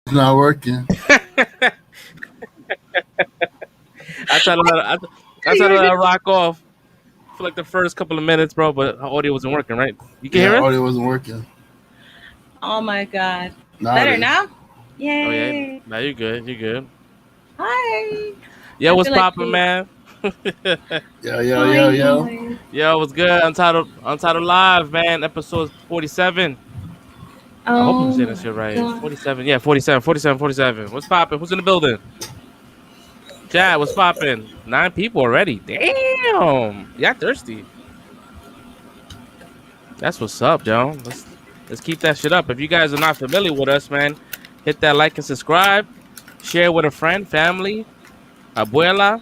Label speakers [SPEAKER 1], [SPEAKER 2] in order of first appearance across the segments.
[SPEAKER 1] It's not working.
[SPEAKER 2] I tried to let her rock off for like the first couple of minutes, bro, but her audio wasn't working, right? You can
[SPEAKER 1] Yeah,
[SPEAKER 2] hear us?
[SPEAKER 1] audio wasn't working.
[SPEAKER 3] Oh my God.
[SPEAKER 1] Now
[SPEAKER 3] Better
[SPEAKER 1] it is.
[SPEAKER 3] now?
[SPEAKER 2] Oh yeah,
[SPEAKER 3] Yay.
[SPEAKER 2] now you're good. You're good.
[SPEAKER 3] Hi.
[SPEAKER 2] Yo,
[SPEAKER 3] I
[SPEAKER 2] what's
[SPEAKER 3] feel like
[SPEAKER 2] poppin', man?
[SPEAKER 1] Yo, yo, yo,
[SPEAKER 3] hi,
[SPEAKER 1] yo.
[SPEAKER 3] hi.
[SPEAKER 2] Yo, what's good? Untitled Live, man. Episode 47. I hope I'm
[SPEAKER 3] Oh
[SPEAKER 2] saying that
[SPEAKER 3] my
[SPEAKER 2] shit right. It's
[SPEAKER 3] God.
[SPEAKER 2] 47. Yeah, 47, 47, 47. What's poppin'? Who's in the building? Chad, what's poppin'? 9 people already. Damn. Yeah, thirsty. That's what's up, yo. Let's keep that shit up. If you guys are not familiar with us, man, hit that like and subscribe. Share with a friend, family, abuela,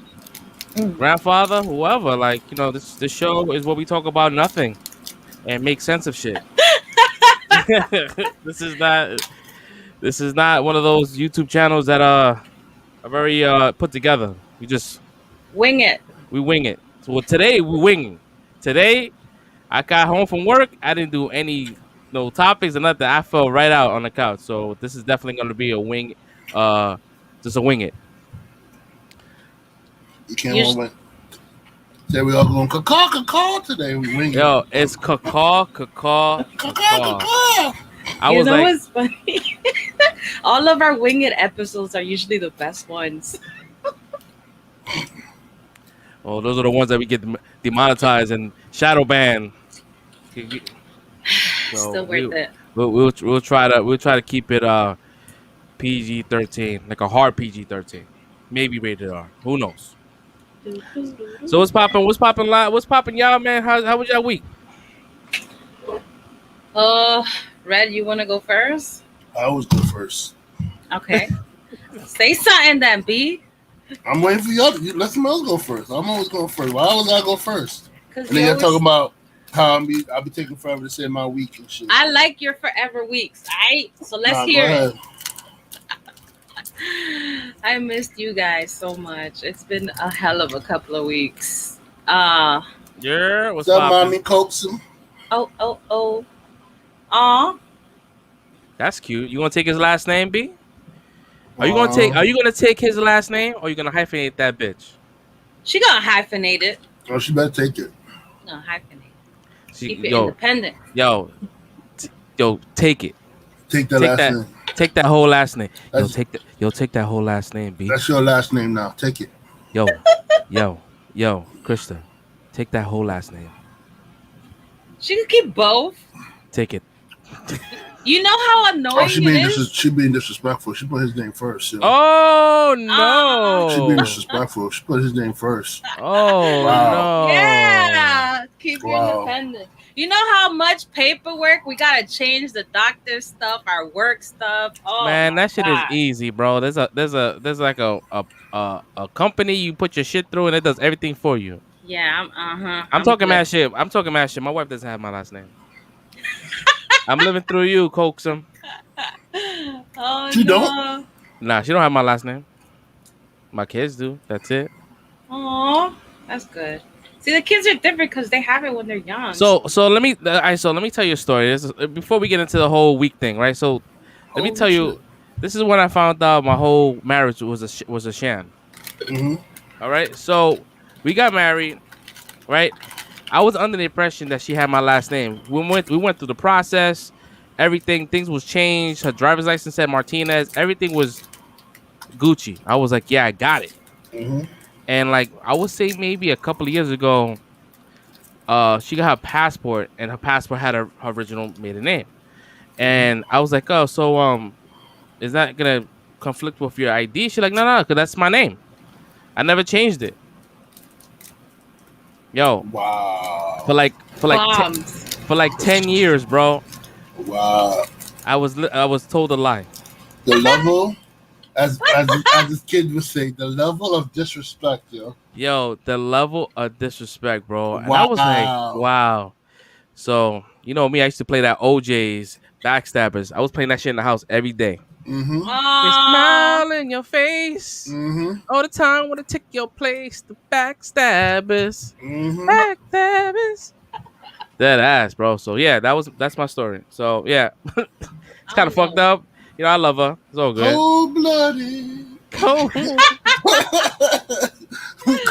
[SPEAKER 3] Mm.
[SPEAKER 2] grandfather, whoever. Like, this show is where we talk about nothing and make sense of shit. this is not this is not one of those YouTube channels that are very put together.
[SPEAKER 3] Wing it.
[SPEAKER 2] We wing it. So today we winging. Today I got home from work. I didn't do any no topics or nothing. I fell right out on the couch. So this is definitely gonna be a wing just a wing it.
[SPEAKER 1] You came home and said we all going caw today. We winging.
[SPEAKER 2] Yo, it's caw.
[SPEAKER 1] Caw.
[SPEAKER 2] I was like,
[SPEAKER 3] what's funny? All of our wing it episodes are usually the best ones.
[SPEAKER 2] oh, those are the ones that we get demonetized and shadow banned.
[SPEAKER 3] Still worth it.
[SPEAKER 2] We'll try to keep it PG-13, like a hard PG-13, maybe rated R. Who knows? So what's popping? What's popping, y'all, man? How was y'all week?
[SPEAKER 3] Red, you want to go first?
[SPEAKER 1] I always go first.
[SPEAKER 3] Okay. Say something then, B.
[SPEAKER 1] I'm waiting for y'all. Let somebody else go first. I'm always going first. Why always I go first? And then you're talking about how I'll be taking forever to say my week and shit.
[SPEAKER 3] I like your forever weeks. Alright, so let's hear it. I missed you guys so much. It's been a hell of a couple of weeks.
[SPEAKER 2] Yeah, what's
[SPEAKER 1] up,
[SPEAKER 2] poppin'?
[SPEAKER 1] mommy coaxum?
[SPEAKER 3] Oh. Aw.
[SPEAKER 2] That's cute. You want to take his last name, B? Are you gonna take his last name, or are you gonna hyphenate that bitch?
[SPEAKER 3] She gonna hyphenate it.
[SPEAKER 1] Oh, she better take it.
[SPEAKER 3] No, hyphenate. Keep it independent.
[SPEAKER 2] Yo, take it.
[SPEAKER 1] Take that last name.
[SPEAKER 2] Take that whole last name. Take that whole last name, B.
[SPEAKER 1] That's your last name now. Take it.
[SPEAKER 2] Yo, Krista, take that whole last name.
[SPEAKER 3] She can keep both.
[SPEAKER 2] Take it.
[SPEAKER 3] You know how annoying
[SPEAKER 1] she being disrespectful. She put his name first. You know?
[SPEAKER 2] Oh no!
[SPEAKER 1] She being disrespectful. She put his name first.
[SPEAKER 2] Oh wow.
[SPEAKER 3] No! Yeah, keep it independent. You know how much paperwork we gotta change the doctor stuff, our work stuff. Oh
[SPEAKER 2] man, that shit
[SPEAKER 3] God.
[SPEAKER 2] is easy, bro. There's like a company you put your shit through and it does everything for you.
[SPEAKER 3] Yeah,
[SPEAKER 2] I'm talking mad shit. My wife doesn't have my last name. I'm living through you, Coaxum.
[SPEAKER 3] Oh,
[SPEAKER 1] she don't?
[SPEAKER 2] Nah, she don't have my last name. My kids do. That's it.
[SPEAKER 3] Oh, that's good. See, the kids are different because they have it when they're young.
[SPEAKER 2] So let me tell you a story. This is, before we get into the whole week thing, right? So let me tell you, this is when I found out my whole marriage was a sham.
[SPEAKER 1] Mm-hmm.
[SPEAKER 2] All right, so we got married, right? I was under the impression that she had my last name. We went through the process. Everything, things was changed. Her driver's license said Martinez. Everything was Gucci. I was like, yeah, I got it.
[SPEAKER 1] Mm-hmm.
[SPEAKER 2] And like I would say maybe a couple of years ago, she got her passport, and her passport had her original maiden name. And I was like, oh, so is that gonna conflict with your ID? She's like, no, because that's my name. I never changed it. Yo,
[SPEAKER 1] wow.
[SPEAKER 2] For like 10 years, bro.
[SPEAKER 1] Wow.
[SPEAKER 2] I was told a lie.
[SPEAKER 1] The level, as this kid would say, the level of disrespect, yo.
[SPEAKER 2] Yo, the level of disrespect, bro. And I was like, wow. So you know me, I used to play that OJ's Backstabbers. I was playing that shit in the house every day.
[SPEAKER 1] Mm-hmm.
[SPEAKER 2] They smile in your face
[SPEAKER 1] all
[SPEAKER 2] the time when I take your place. The Backstabbers, Backstabbers. That ass, bro. So yeah, that's my story. So yeah, it's kind of fucked up You know, I love her. It's all good.
[SPEAKER 1] Cold-blooded.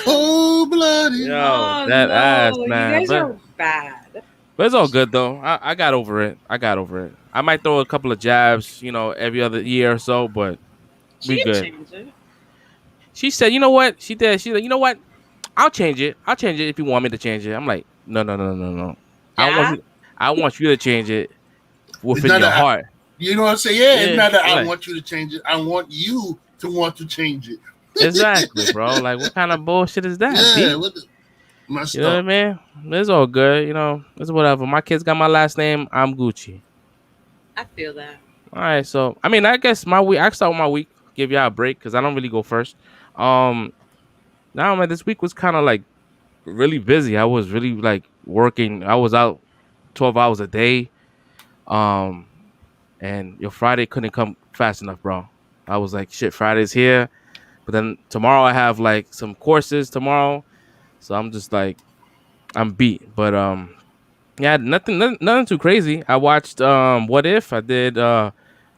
[SPEAKER 1] Cold-blooded.
[SPEAKER 2] Yo, that ass, man.
[SPEAKER 3] You guys are bad.
[SPEAKER 2] But it's all good though. I got over it. I might throw a couple of jabs, every other year or so, but we good.
[SPEAKER 3] Change it.
[SPEAKER 2] She said, you know what? She did. She's like, you know what? I'll change it. I'll change it if you want me to change it. I'm like, no.
[SPEAKER 3] Yeah?
[SPEAKER 2] I want you to change it within
[SPEAKER 1] not
[SPEAKER 2] your
[SPEAKER 1] a-
[SPEAKER 2] heart.
[SPEAKER 1] You know what I'm saying? Yeah, it's not that I
[SPEAKER 2] like-
[SPEAKER 1] want you to change it. I want you to want to change it.
[SPEAKER 2] Exactly, bro. Like, what kind of bullshit is that?
[SPEAKER 1] Yeah,
[SPEAKER 2] You
[SPEAKER 1] what
[SPEAKER 2] know what I mean? It's all good. It's whatever. My kids got my last name. I'm Gucci.
[SPEAKER 3] I feel that.
[SPEAKER 2] All right, so I mean, I guess my week. I start with my week. Give y'all a break because I don't really go first. Now, man, this week was kind of like really busy. I was really like working. I was out 12 hours a day. And your Friday couldn't come fast enough, bro. I was like, shit, Friday's here. But then tomorrow I have like some courses tomorrow. So I'm just like, I'm beat. But yeah, nothing too crazy. I watched What If? I did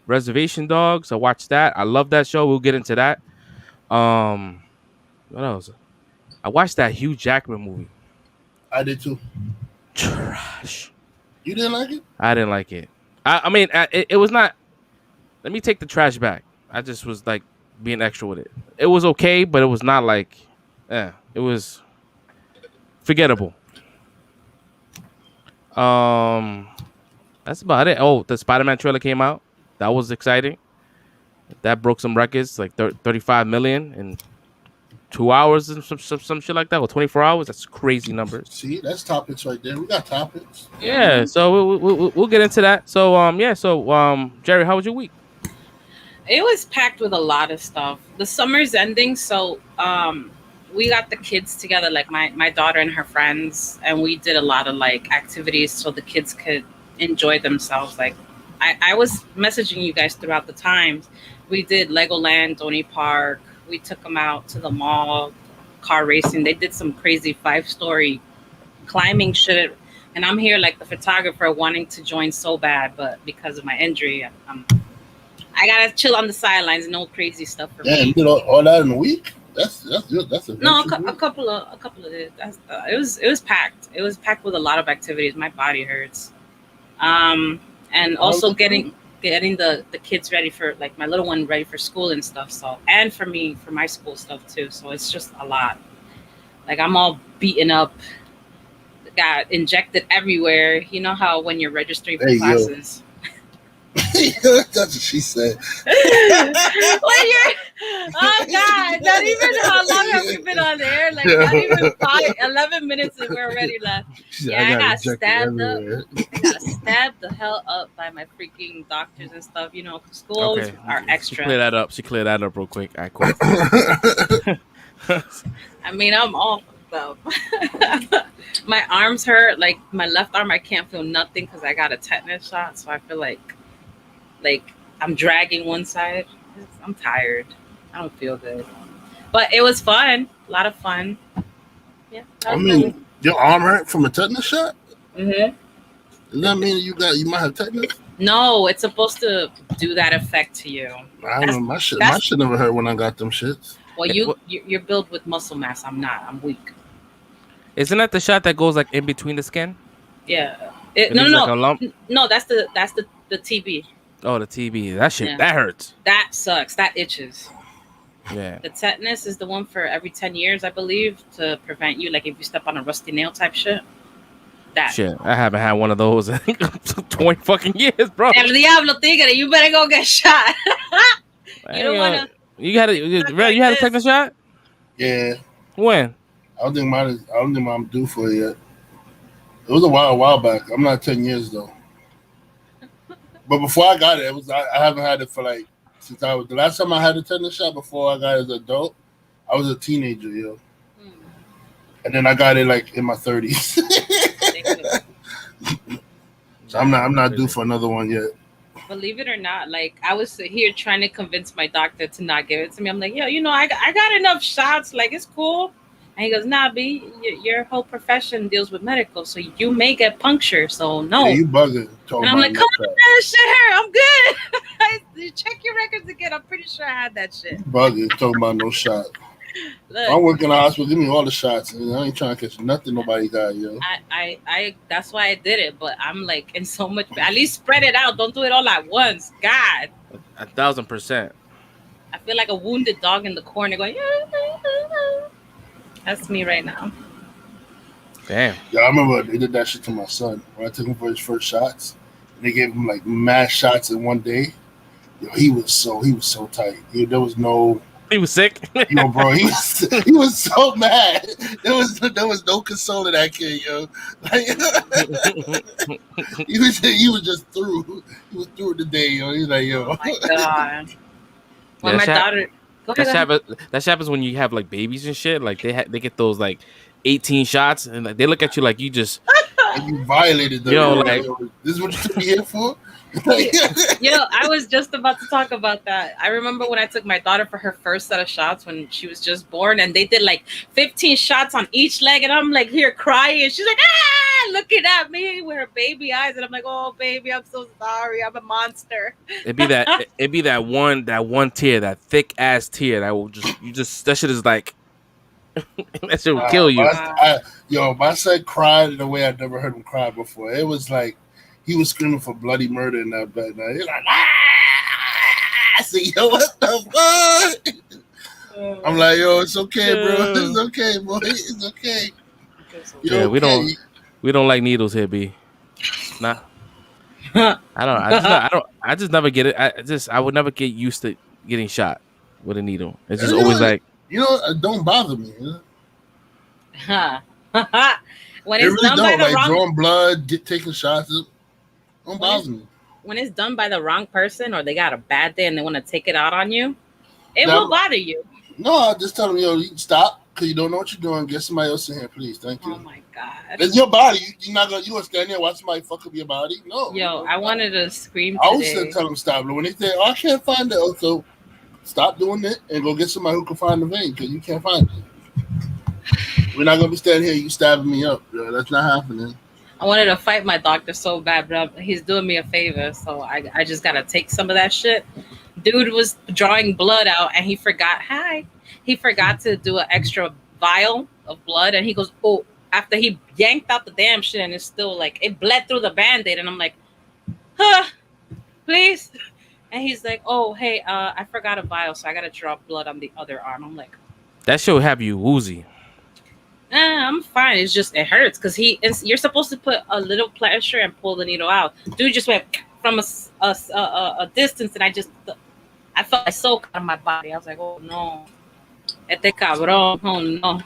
[SPEAKER 2] Reservation Dogs. I watched that. I love that show. We'll get into that. What else? I watched that Hugh Jackman movie.
[SPEAKER 1] I did too.
[SPEAKER 2] Trash.
[SPEAKER 1] You didn't like it?
[SPEAKER 2] I didn't like it. I mean, it was not. Let me take the trash back. I just was like being extra with it. It was okay, but it was not like. It was forgettable. That's about it. Oh, the Spider-Man trailer came out. That was exciting. That broke some records, like 35 million in 2 hours and some shit like that, or 24 hours. That's crazy numbers.
[SPEAKER 1] See, that's topics right there. We got topics.
[SPEAKER 2] Yeah, so we'll get into that. So Jerry, how was your week?
[SPEAKER 3] It was packed with a lot of stuff. The summer's ending, so we got the kids together, like my daughter and her friends, and we did a lot of like activities so the kids could enjoy themselves. Like I was messaging you guys throughout the times. We did Legoland, Donny Park. We took them out to the mall, car racing. They did some crazy 5-story climbing shit. And I'm here like the photographer wanting to join so bad, but because of my injury, I gotta chill on the sidelines. No crazy stuff for me.
[SPEAKER 1] You did all that in a week? That's good. That's a
[SPEAKER 3] couple of days. It was packed. It was packed with a lot of activities. My body hurts. And also getting the kids ready for, like, my little one ready for school and stuff. So, and for me, for my school stuff too. So it's just a lot. Like, I'm all beaten up, got injected everywhere. You know how when you're registering for classes.
[SPEAKER 1] That's what she said.
[SPEAKER 3] Oh God, not even how long have we been on there? Like, not even 11 minutes and we're already left. Yeah, I got stabbed up. I got stabbed the hell up by my freaking doctors and stuff. You know, schools are extra.
[SPEAKER 2] She cleared that up real quick. I quit.
[SPEAKER 3] I mean, I'm all fucked up. My arms hurt. Like, my left arm, I can't feel nothing because I got a tetanus shot. So I feel like I'm dragging one side. I'm tired. I don't feel good. But it was fun. A lot of fun. Yeah.
[SPEAKER 1] I mean, your arm hurt from a tetanus shot?
[SPEAKER 3] Mm-hmm.
[SPEAKER 1] Does that mean you might have tetanus?
[SPEAKER 3] No, it's supposed to do that effect to you.
[SPEAKER 1] I don't know. My shit never hurt when I got them shits.
[SPEAKER 3] Well, you're built with muscle mass. I'm not. I'm weak.
[SPEAKER 2] Isn't that the shot that goes like in between the skin?
[SPEAKER 3] Yeah.
[SPEAKER 2] No. Like a lump?
[SPEAKER 3] No, that's the TB.
[SPEAKER 2] Oh, the TB. That shit, that hurts.
[SPEAKER 3] That sucks. That itches.
[SPEAKER 2] Yeah.
[SPEAKER 3] The tetanus is the one for every 10 years, I believe, to prevent you, like, if you step on a rusty nail type shit. That.
[SPEAKER 2] Shit, I haven't had one of those in 20 fucking years, bro.
[SPEAKER 3] El diablo, tigre, you better go get shot. You don't want to.
[SPEAKER 2] You had a tetanus shot?
[SPEAKER 1] Yeah.
[SPEAKER 2] When?
[SPEAKER 1] I don't think I'm due for it yet. It was a while back. I'm not 10 years though. But before I got it, I haven't had it for like since the last time I had a tetanus shot before I got it as an adult. I was a teenager, yo. And then I got it like in my 30s. So I'm not due for another one yet.
[SPEAKER 3] Believe it or not, like, I was here trying to convince my doctor to not give it to me. I'm like, yo, I got enough shots. Like, it's cool. And he goes, nah, B, your whole profession deals with medical, so you may get puncture. So no.
[SPEAKER 1] Yeah, you bugging. Talking
[SPEAKER 3] And I'm like,
[SPEAKER 1] about
[SPEAKER 3] come
[SPEAKER 1] no
[SPEAKER 3] on, man, shit hurt. I'm good. You check your records again. I'm pretty sure I had that shit.
[SPEAKER 1] Bugging, talking about no shot. If I'm
[SPEAKER 3] Look,
[SPEAKER 1] working in the hospital, give me all the shots. And I ain't trying to catch nothing nobody got, yo.
[SPEAKER 3] I that's why I did it. But I'm like in so much. At least spread it out. Don't do it all at once. God,
[SPEAKER 2] 1,000%.
[SPEAKER 3] I feel like a wounded dog in the corner going. That's me right now.
[SPEAKER 2] Damn.
[SPEAKER 1] Yeah, I remember they did that shit to my son when I took him for his first shots. And they gave him like mass shots in one day. Yo, he was so tight. There was no.
[SPEAKER 2] He was sick.
[SPEAKER 1] Yo, bro, he was so mad. There was no consoling that kid, yo. Like, he was just through. He was through the day, yo. He's like, yo.
[SPEAKER 3] Oh my god. When
[SPEAKER 2] Yeah,
[SPEAKER 3] my daughter.
[SPEAKER 2] That happens when you have like babies and shit. Like they get those like 18 shots and like, they look at you like you just.
[SPEAKER 1] And you violated them.
[SPEAKER 2] Yo,
[SPEAKER 1] like, this is what you took me here for?
[SPEAKER 3] I was just about to talk about that. I remember when I took my daughter for her first set of shots when she was just born, and they did like 15 shots on each leg, and I'm like here crying. She's like, looking at me with her baby eyes, and I'm like, oh baby, I'm so sorry, I'm a monster.
[SPEAKER 2] It'd be that one tear, that thick ass tear that will just that shit is like that shit will kill you.
[SPEAKER 1] My son cried in a way I'd never heard him cry before. It was like he was screaming for bloody murder in that bed. He's like, I said, yo, what the fuck? I'm like, yo, it's okay, bro. It's okay, boy. It's okay.
[SPEAKER 2] Yeah, we don't like needles here, B. Nah. I just never get it. I would never get used to getting shot with a needle. It's just always like,
[SPEAKER 1] it don't bother me.
[SPEAKER 3] When
[SPEAKER 1] it
[SPEAKER 3] it's
[SPEAKER 1] really
[SPEAKER 3] done by
[SPEAKER 1] don't.
[SPEAKER 3] the
[SPEAKER 1] Like
[SPEAKER 3] wrong,
[SPEAKER 1] drawing blood, taking shots, it don't bother me.
[SPEAKER 3] When it's done by the wrong person, or they got a bad day and they want to take it out on you, it will bother you.
[SPEAKER 1] No, I just tell them, yo, you stop because you don't know what you're doing. Get somebody else in here, please. Thank you.
[SPEAKER 3] Oh my god,
[SPEAKER 1] it's your body. You're not gonna stand there and watch somebody fuck up your body. No.
[SPEAKER 3] Yo, I wanted to scream.
[SPEAKER 1] I always tell them stop. But when they say, "Oh, I can't find it," so stop doing it and go get somebody who can find the vein because you can't find it. We're not gonna be standing here. You stabbing me up. Yo, that's not happening.
[SPEAKER 3] I wanted to fight my doctor so bad, but he's doing me a favor, so I just gotta take some of that shit. Dude was drawing blood out, and he forgot. He forgot to do an extra vial of blood, and he goes, "Oh!" After he yanked out the damn shit, and it's still like it bled through the Band-Aid, and I'm like, please. And he's like, "Oh, hey, I forgot a vial, so I gotta draw blood on the other arm." I'm like,
[SPEAKER 2] that shit will have you woozy.
[SPEAKER 3] I'm fine. It's just it hurts because you're supposed to put a little pressure and pull the needle out. Dude just went from a distance, and I felt my soul out of my body. I was like, oh no, este cabrón, oh no.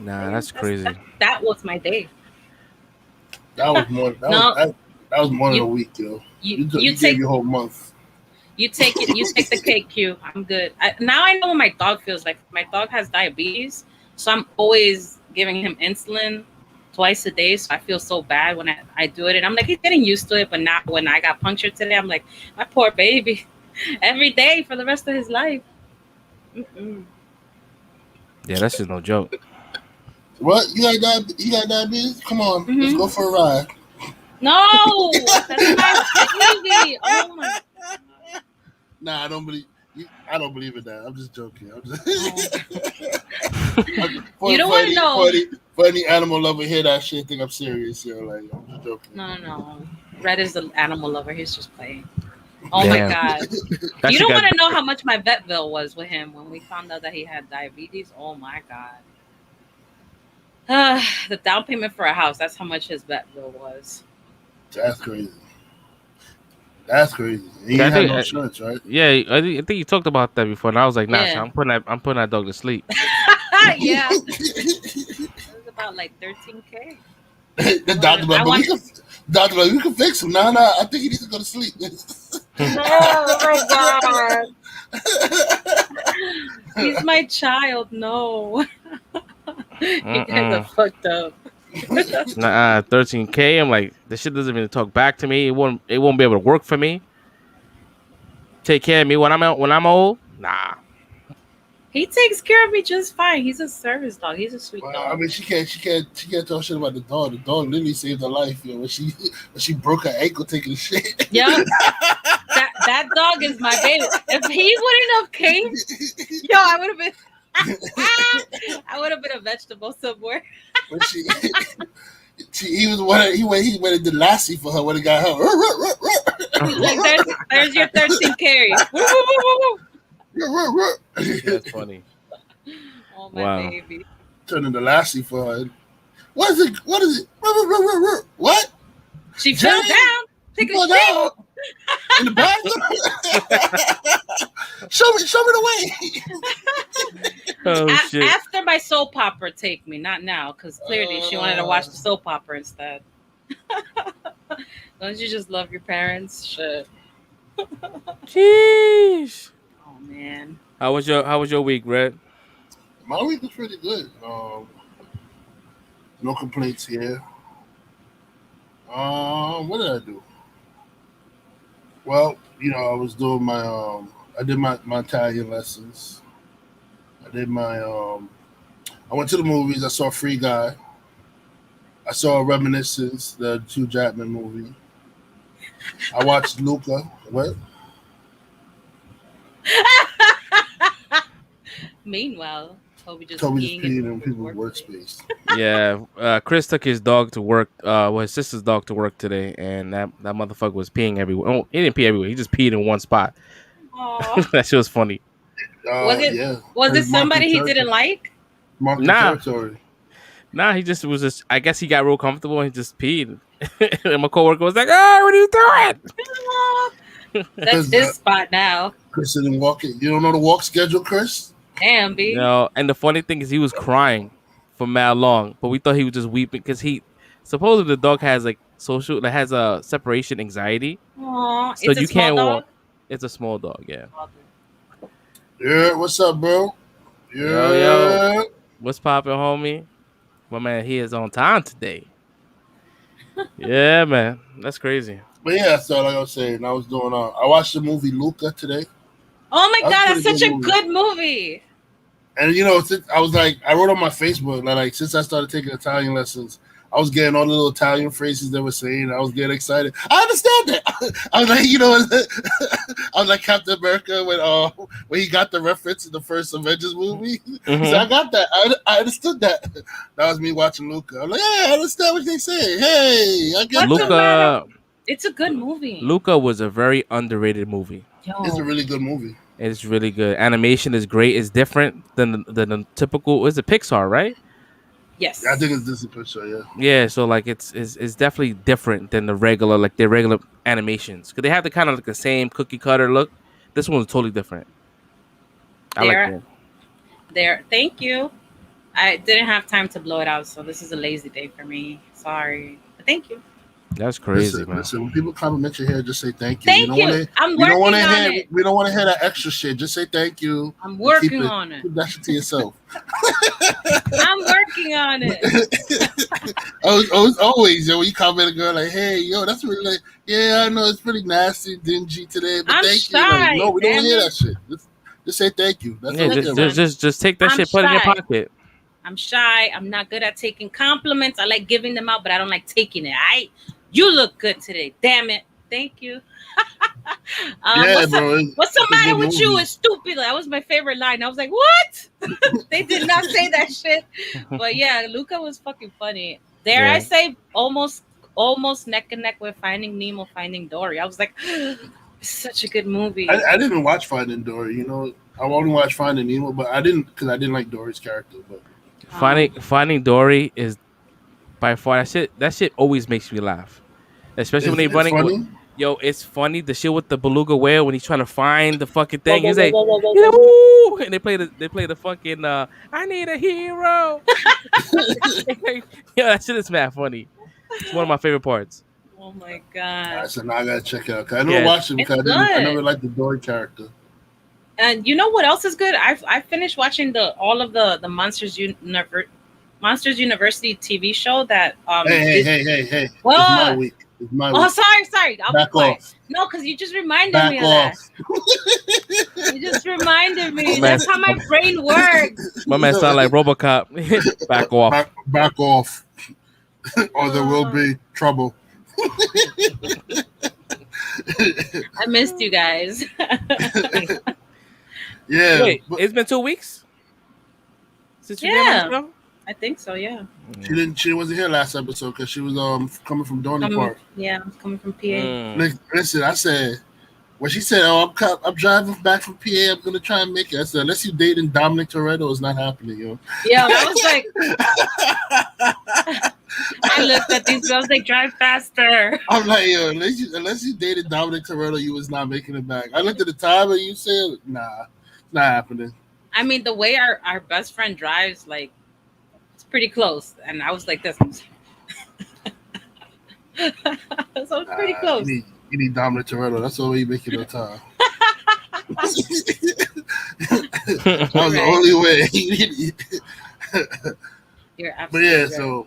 [SPEAKER 2] Nah, that's crazy.
[SPEAKER 3] That was my day.
[SPEAKER 1] That was more. That was more than a week, yo. You take your whole month.
[SPEAKER 3] You take it. You take the cake, Q. I'm good. Now I know what my dog feels like. My dog has diabetes. So I'm always giving him insulin twice a day. So I feel so bad when I do it. And I'm like, he's getting used to it. But now when I got punctured today, I'm like, my poor baby. Every day for the rest of his life. Mm-mm.
[SPEAKER 2] Yeah, that's just no joke.
[SPEAKER 1] What? You got diabetes? Come on. Mm-hmm. Let's go for a ride.
[SPEAKER 3] No! That's my baby. Oh my God.
[SPEAKER 1] Nah, I don't believe in that. I'm just joking.
[SPEAKER 3] You don't want to know.
[SPEAKER 1] For any animal lover hear that shit, think I'm serious. Yo, like I'm just joking.
[SPEAKER 3] No. Red is the animal lover. He's just playing. Oh
[SPEAKER 2] Damn.
[SPEAKER 3] my God. You don't want to know how much my vet bill was with him when we found out that he had diabetes. Oh my God. The down payment for a house. That's how much his vet bill was.
[SPEAKER 1] That's crazy. He didn't have no insurance, right?
[SPEAKER 2] Yeah, I think you talked about that before, and I was like, nah, yeah. So I'm putting that dog to sleep.
[SPEAKER 3] Yeah. It was about like $13,000.
[SPEAKER 1] The doctor, we can fix him. No, I think he needs to go to sleep.
[SPEAKER 3] Oh my God. He's my child. No. You guys are fucked up.
[SPEAKER 2] Nah, $13,000. I'm like, this shit doesn't even talk back to me. It won't be able to work for me. Take care of me when I'm old. Nah.
[SPEAKER 3] He takes care of me just fine. He's a service dog. He's a sweet
[SPEAKER 1] Well,
[SPEAKER 3] dog.
[SPEAKER 1] I mean, she can't talk shit about the dog. The dog literally saved her life, yo. When she broke her ankle taking shit.
[SPEAKER 3] Yeah, that dog is my baby. If he wouldn't have came, yo, I would have been. I would have been a vegetable somewhere.
[SPEAKER 1] When he was one. He went and did Lassie for her when he got her.
[SPEAKER 3] Like there's your 13 carry.
[SPEAKER 2] That's funny.
[SPEAKER 3] Oh my
[SPEAKER 2] Wow.
[SPEAKER 3] baby.
[SPEAKER 1] Turning the Lassie for her. What is it? What?
[SPEAKER 3] She fell
[SPEAKER 1] Jane?
[SPEAKER 3] down. Take a
[SPEAKER 1] Fell
[SPEAKER 3] shit.
[SPEAKER 1] down in the bathroom. show me the way.
[SPEAKER 2] Oh shit.
[SPEAKER 3] After my soap opera, take me, not now, because clearly she wanted to watch the soap opera instead. Don't you just love your parents? Shit.
[SPEAKER 2] Jeez.
[SPEAKER 3] Oh man.
[SPEAKER 2] How was your week, Red?
[SPEAKER 1] My week was pretty good. No complaints here. What did I do? Well, I was doing my I did my Italian lessons. I did my I went to the movies. I saw Free Guy. I saw Reminiscence, the Hugh Jackman movie. I watched Luca. What?
[SPEAKER 3] Meanwhile, Toby just
[SPEAKER 1] peeing
[SPEAKER 3] peeing
[SPEAKER 1] in people's workspace.
[SPEAKER 2] Yeah, Chris took his dog to work. His sister's dog to work today, and that motherfucker was peeing everywhere. Oh, he didn't pee everywhere. He just peed in one spot.
[SPEAKER 3] Aw.
[SPEAKER 2] That shit was funny.
[SPEAKER 3] Was it?
[SPEAKER 1] Yeah.
[SPEAKER 3] Was it
[SPEAKER 1] Marking
[SPEAKER 3] somebody he
[SPEAKER 1] territory.
[SPEAKER 3] didn't like?
[SPEAKER 1] Marking
[SPEAKER 2] Nah.
[SPEAKER 1] territory.
[SPEAKER 2] Nah, he just was just. I guess he got real comfortable and he just peed. And my coworker was like, "Oh, what are you doing?"
[SPEAKER 3] That's his spot now.
[SPEAKER 1] Chris didn't walk it. You don't know the walk schedule, Chris?
[SPEAKER 3] Damn, B.
[SPEAKER 2] And the funny thing is, he was crying for mad long, but we thought he was just weeping because he supposedly the dog has like has a separation anxiety,
[SPEAKER 3] Aw,
[SPEAKER 2] so
[SPEAKER 3] it's a
[SPEAKER 2] you
[SPEAKER 3] small
[SPEAKER 2] can't
[SPEAKER 3] dog?
[SPEAKER 2] walk. It's a small dog, yeah.
[SPEAKER 1] Yeah, what's up, bro? Yeah.
[SPEAKER 2] Yo. What's poppin', homie? My man, he is on time today. Yeah, man, that's crazy.
[SPEAKER 1] But yeah, so like I was saying, I was doing. I watched the movie Luca today,
[SPEAKER 3] Oh my
[SPEAKER 1] That's
[SPEAKER 3] god,
[SPEAKER 1] a
[SPEAKER 3] that's
[SPEAKER 1] pretty
[SPEAKER 3] such a
[SPEAKER 1] good
[SPEAKER 3] good movie.
[SPEAKER 1] and since I was like, I wrote on my Facebook that like since I started taking Italian lessons, I was getting all the little Italian phrases they were saying. I was getting excited. I understand that. I was like, I was like Captain America when he got the reference in the first Avengers movie.
[SPEAKER 2] Mhm.
[SPEAKER 1] So I got that. I understood that. That was me watching Luca. I'm like, yeah, I understand what they say. Hey, I get
[SPEAKER 3] What's the
[SPEAKER 1] that.
[SPEAKER 3] matter? It's a good movie.
[SPEAKER 2] Luca was a very underrated movie.
[SPEAKER 3] Yo,
[SPEAKER 1] It's a really good movie.
[SPEAKER 2] It's really good. Animation is great. It's different than the typical. Is it Pixar, right?
[SPEAKER 3] yes.
[SPEAKER 1] I think it's Disney Picture, yeah.
[SPEAKER 2] Yeah. So like it's definitely different than the regular animations because they have the kind of like the same cookie cutter look. This one's totally different. I like it.
[SPEAKER 3] There. Thank you. I didn't have time to blow it out, so this is a lazy day for me. Sorry. But thank you.
[SPEAKER 2] That's crazy, man.
[SPEAKER 1] Listen, when people compliment your hair, just say thank you.
[SPEAKER 3] Thank you. I'm working on it.
[SPEAKER 1] We don't want to hear that extra shit. Just say thank you.
[SPEAKER 3] I'm working on it.
[SPEAKER 1] Keep that shit to yourself.
[SPEAKER 3] I'm working on it.
[SPEAKER 1] Always, when you compliment a girl like, hey, yo, that's really like, yeah, I know it's pretty nasty, dingy today, but
[SPEAKER 3] I'm
[SPEAKER 1] thank you.
[SPEAKER 3] shy,
[SPEAKER 1] Like, no, we don't
[SPEAKER 3] damn
[SPEAKER 1] hear
[SPEAKER 3] it.
[SPEAKER 1] that shit. Just say thank you. That's
[SPEAKER 2] Yeah,
[SPEAKER 1] okay.
[SPEAKER 2] just take that
[SPEAKER 3] I'm
[SPEAKER 2] shit, put it in your
[SPEAKER 3] shy.
[SPEAKER 2] pocket.
[SPEAKER 3] I'm shy. I'm not good at taking compliments. I like giving them out, but I don't like taking it. You look good today. Damn it. Thank you.
[SPEAKER 1] Yeah, bro.
[SPEAKER 3] What's the
[SPEAKER 1] It's a
[SPEAKER 3] matter
[SPEAKER 1] good
[SPEAKER 3] with you?
[SPEAKER 1] movie.
[SPEAKER 3] It's stupid. That was my favorite line. I was like, what? They did not say that shit. But yeah, Luca was fucking funny. Dare
[SPEAKER 2] Yeah.
[SPEAKER 3] I say almost neck and neck with Finding Nemo, Finding Dory. I was like, it's such a good movie.
[SPEAKER 1] I didn't watch Finding Dory. I only watched Finding Nemo, but I didn't because I didn't like Dory's character. But
[SPEAKER 2] Finding Dory is by far that shit always makes me laugh, especially when they
[SPEAKER 1] it's
[SPEAKER 2] running.
[SPEAKER 1] funny.
[SPEAKER 2] Yo, it's funny the shit with the beluga whale when he's trying to find the fucking thing. He's like,
[SPEAKER 3] Whoa.
[SPEAKER 2] woo! And they play the fucking I need a hero. Yo, that shit is mad funny. It's one of my favorite parts.
[SPEAKER 3] Oh my
[SPEAKER 1] All
[SPEAKER 3] god.
[SPEAKER 1] right, so now I gotta check it out. 'Cause I never
[SPEAKER 2] Yeah.
[SPEAKER 1] watched it because
[SPEAKER 3] It's
[SPEAKER 1] I
[SPEAKER 3] good.
[SPEAKER 1] never liked the Dory character.
[SPEAKER 3] And you know what else is good? I finished watching all of the Monsters University TV show that
[SPEAKER 1] Hey! It's
[SPEAKER 3] What?
[SPEAKER 1] my week. It's my
[SPEAKER 3] Oh,
[SPEAKER 1] week.
[SPEAKER 3] sorry. I'll
[SPEAKER 1] Back
[SPEAKER 3] be quiet.
[SPEAKER 1] off.
[SPEAKER 3] No, because you just reminded
[SPEAKER 1] Back
[SPEAKER 3] me of that.
[SPEAKER 1] off.
[SPEAKER 3] You just reminded me.
[SPEAKER 2] My man,
[SPEAKER 3] That's how my brain works.
[SPEAKER 2] my man sound like RoboCop. Back off.
[SPEAKER 1] Back off, or there will be trouble.
[SPEAKER 3] I missed you guys.
[SPEAKER 1] Yeah.
[SPEAKER 2] Wait,
[SPEAKER 1] but
[SPEAKER 2] it's been 2 weeks since you
[SPEAKER 3] Yeah.
[SPEAKER 2] did my show?
[SPEAKER 3] I think so. Yeah.
[SPEAKER 1] she wasn't here last episode because she was coming from Dorney Park.
[SPEAKER 3] Yeah, I'm coming from PA.
[SPEAKER 1] Listen, I said when she said, "Oh, I'm driving back from PA. I'm gonna try and make it." I said, "Unless you dating Dominic Toretto, it's not happening, yo."
[SPEAKER 3] Yeah, I was like, I looked at these girls. They drive faster.
[SPEAKER 1] I'm like, yo, unless you dated Dominic Toretto, you was not making it back. I looked at the time and you said, "Nah, it's not happening."
[SPEAKER 3] I mean, the way our best friend drives, like, it's pretty close. And I was like this. So it's pretty close.
[SPEAKER 1] You need Dominic Toretto. That's the way you make it on time. That was the only way.
[SPEAKER 3] You're
[SPEAKER 1] But
[SPEAKER 3] absolutely
[SPEAKER 1] yeah,
[SPEAKER 3] right.
[SPEAKER 1] so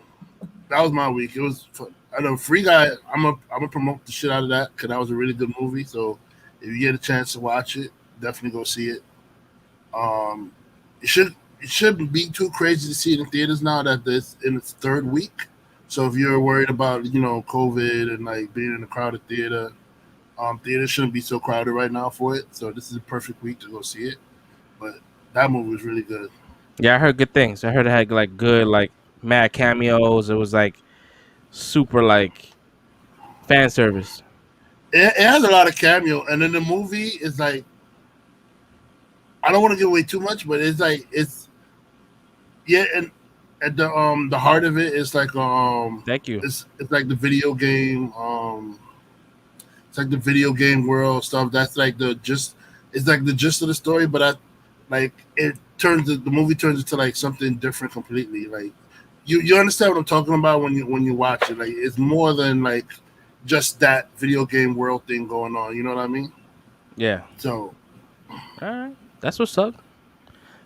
[SPEAKER 1] that was my week. It was fun. I know Free Guy. I'm gonna promote the shit out of that because that was a really good movie. So if you get a chance to watch it, definitely go see it. It shouldn't be too crazy to see it in theaters now that it's in its third week. So if you're worried about COVID and like being in a crowded theater, theaters shouldn't be so crowded right now for it. So this is a perfect week to go see it. But that movie was really good.
[SPEAKER 2] Yeah, I heard good things. I heard it had like good, like mad cameos. It was like super like fan service.
[SPEAKER 1] It has a lot of cameo, and then the movie is like, I don't want to give away too much, but it's like and at the heart of it is like
[SPEAKER 2] Thank you.
[SPEAKER 1] it's like the video game it's like the video game world stuff. That's like it's like the gist of the story, but the movie turns into like something different completely. Like you understand what I'm talking about when you watch it. Like it's more than like just that video game world thing going on. You know what I mean?
[SPEAKER 2] Yeah.
[SPEAKER 1] So
[SPEAKER 2] All right. That's what's up.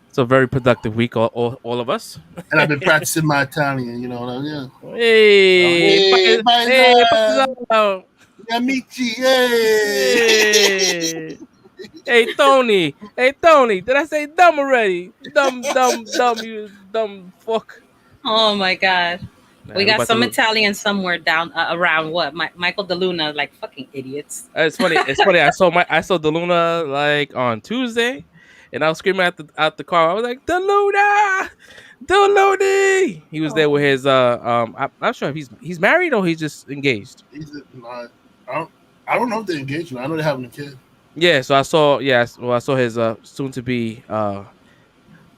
[SPEAKER 2] It's a very productive week, all of us.
[SPEAKER 1] and I've been practicing my Italian. You know what I mean?
[SPEAKER 2] Hey,
[SPEAKER 1] Paisano. Amici,
[SPEAKER 2] hey, hey, Tony. Hey, Tony. Did I say dumb already? Dumb, you dumb fuck.
[SPEAKER 3] Oh my God.
[SPEAKER 2] Nah,
[SPEAKER 3] We
[SPEAKER 2] about
[SPEAKER 3] got
[SPEAKER 2] to
[SPEAKER 3] some
[SPEAKER 2] lo-
[SPEAKER 3] Italian somewhere down around what? Michael DeLuna, like fucking idiots.
[SPEAKER 2] It's funny. It's funny. I saw DeLuna like on Tuesday, and I was screaming out the car. I was like, DeLuna, DeLuna. He was there with his I'm not sure if he's married or he's just engaged.
[SPEAKER 1] I don't know if they're engaged. I know they're having a kid.
[SPEAKER 2] Yeah. So I saw I saw his soon to be the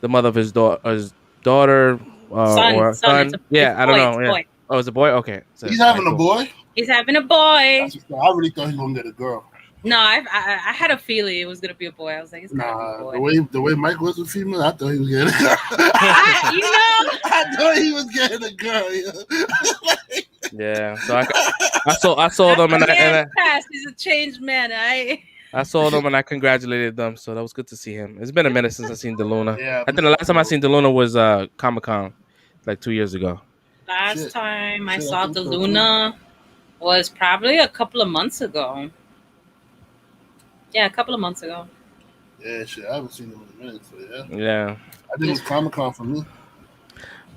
[SPEAKER 2] mother of his daughter or son. I don't know. Yeah.
[SPEAKER 3] Boy.
[SPEAKER 2] Oh, it's a boy. Okay. So,
[SPEAKER 1] He's having a boy.
[SPEAKER 3] He's having a boy.
[SPEAKER 1] I really thought he was gonna get a girl.
[SPEAKER 3] No, I had a feeling it was gonna be a boy. I was like, it's gonna be a boy.
[SPEAKER 1] The way Mike was with female, I thought he was getting a girl.
[SPEAKER 3] I
[SPEAKER 1] thought he was getting a girl.
[SPEAKER 2] Yeah. So I saw them and
[SPEAKER 3] he's a changed man.
[SPEAKER 2] I saw them and I congratulated them. So that was good to see him. It's been a minute since I seen DeLuna.
[SPEAKER 1] Yeah,
[SPEAKER 2] I think the last time I seen DeLuna was Comic-Con, like 2 years ago.
[SPEAKER 3] Last time I saw DeLuna was probably a couple of months ago. Yeah, a couple of months ago.
[SPEAKER 1] Yeah, shit. I haven't seen him in a minute. So
[SPEAKER 2] Yeah.
[SPEAKER 1] I think it was Comic-Con for me.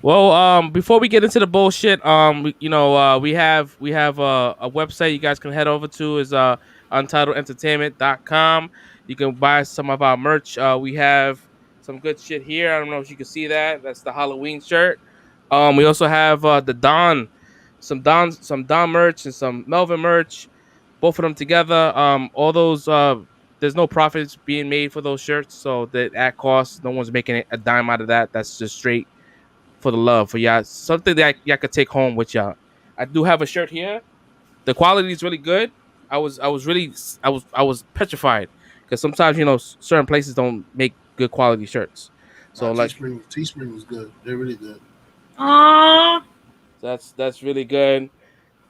[SPEAKER 2] Well, before we get into the bullshit, we have a website you guys can head over to is UNTLDENTERTAINMENT.com. You can buy some of our merch. We have some good shit here. I don't know if you can see that. That's the Halloween shirt. We also have some Don merch and some Melvin merch. Both of them together. All those there's no profits being made for those shirts, so that at cost, no one's making a dime out of that. That's just straight for the love for y'all. Something that y'all could take home with y'all. I do have a shirt here. The quality is really good. I was petrified because sometimes certain places don't make good quality shirts. So
[SPEAKER 1] Teespring is good. They're really good.
[SPEAKER 3] Aww.
[SPEAKER 2] That's really good.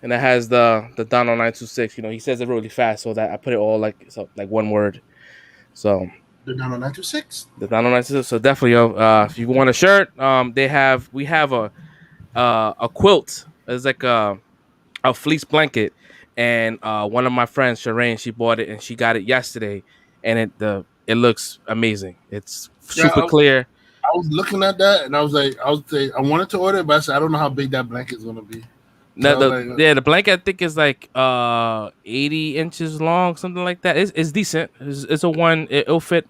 [SPEAKER 2] And it has the Donald 926. He says it really fast, so that I put it all like one word. So
[SPEAKER 1] the Donald 926.
[SPEAKER 2] The Donald 926. So definitely, if you want a shirt, we have a quilt. It's like a fleece blanket, and one of my friends, Shireen, she bought it and she got it yesterday, and it looks amazing. It's
[SPEAKER 1] Yeah,
[SPEAKER 2] super clear.
[SPEAKER 1] I was looking at that and I was like, I wanted to order it, but I said I don't know how big that blanket's gonna be.
[SPEAKER 2] No,
[SPEAKER 1] So I was like,
[SPEAKER 2] the blanket I think is like 80 inches long, something like that. It's decent. It's a one. It'll fit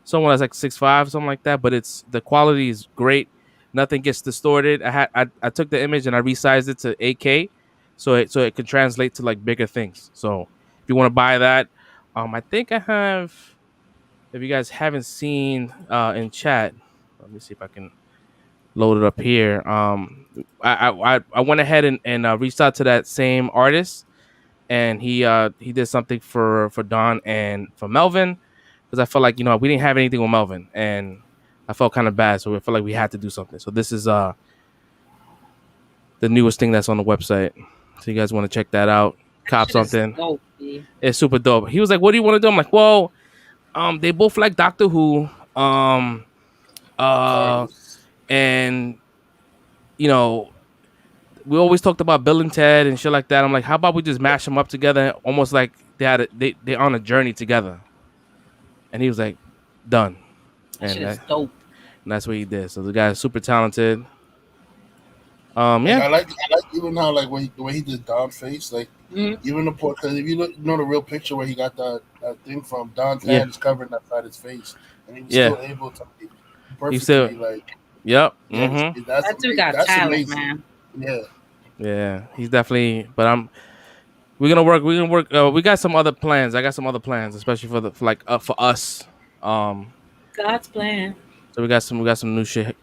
[SPEAKER 2] someone that's like 6'5", something like that. But it's the quality is great. Nothing gets distorted. I took the image and I resized it to 8K, so it can translate to like bigger things. So if you want to buy that, I think I have. If you guys haven't seen in chat, let me see if I can load it up here. I went ahead and reached out to that same artist, and he did something for Don and for Melvin, because I felt like we didn't have anything with Melvin, and I felt kind of bad, so I felt like we had to do something. So this is the newest thing that's on the website. So you guys want to check that out? Cop something. It's super dope. He was like, "What do you want to do?" I'm like, "Well, they both like Doctor Who, and we always talked about Bill and Ted and shit like that. I'm like, how about we just mash them up together, almost like they're on a journey together." And he was like, "Done."
[SPEAKER 3] That's dope.
[SPEAKER 2] And that's what he did. So the guy is super talented. Yeah,
[SPEAKER 1] I like even how like the way he did Don's face, like even the poor, because if you know the real picture where he got that thing from, Don's hand is covering that side of his face, and he was still able to perfectly like.
[SPEAKER 2] Yep.
[SPEAKER 3] That dude got talent, man.
[SPEAKER 2] Yeah, he's definitely. But we're gonna work. We got some other plans. I got some other plans, especially for us.
[SPEAKER 3] God's plan.
[SPEAKER 2] So we got some new shit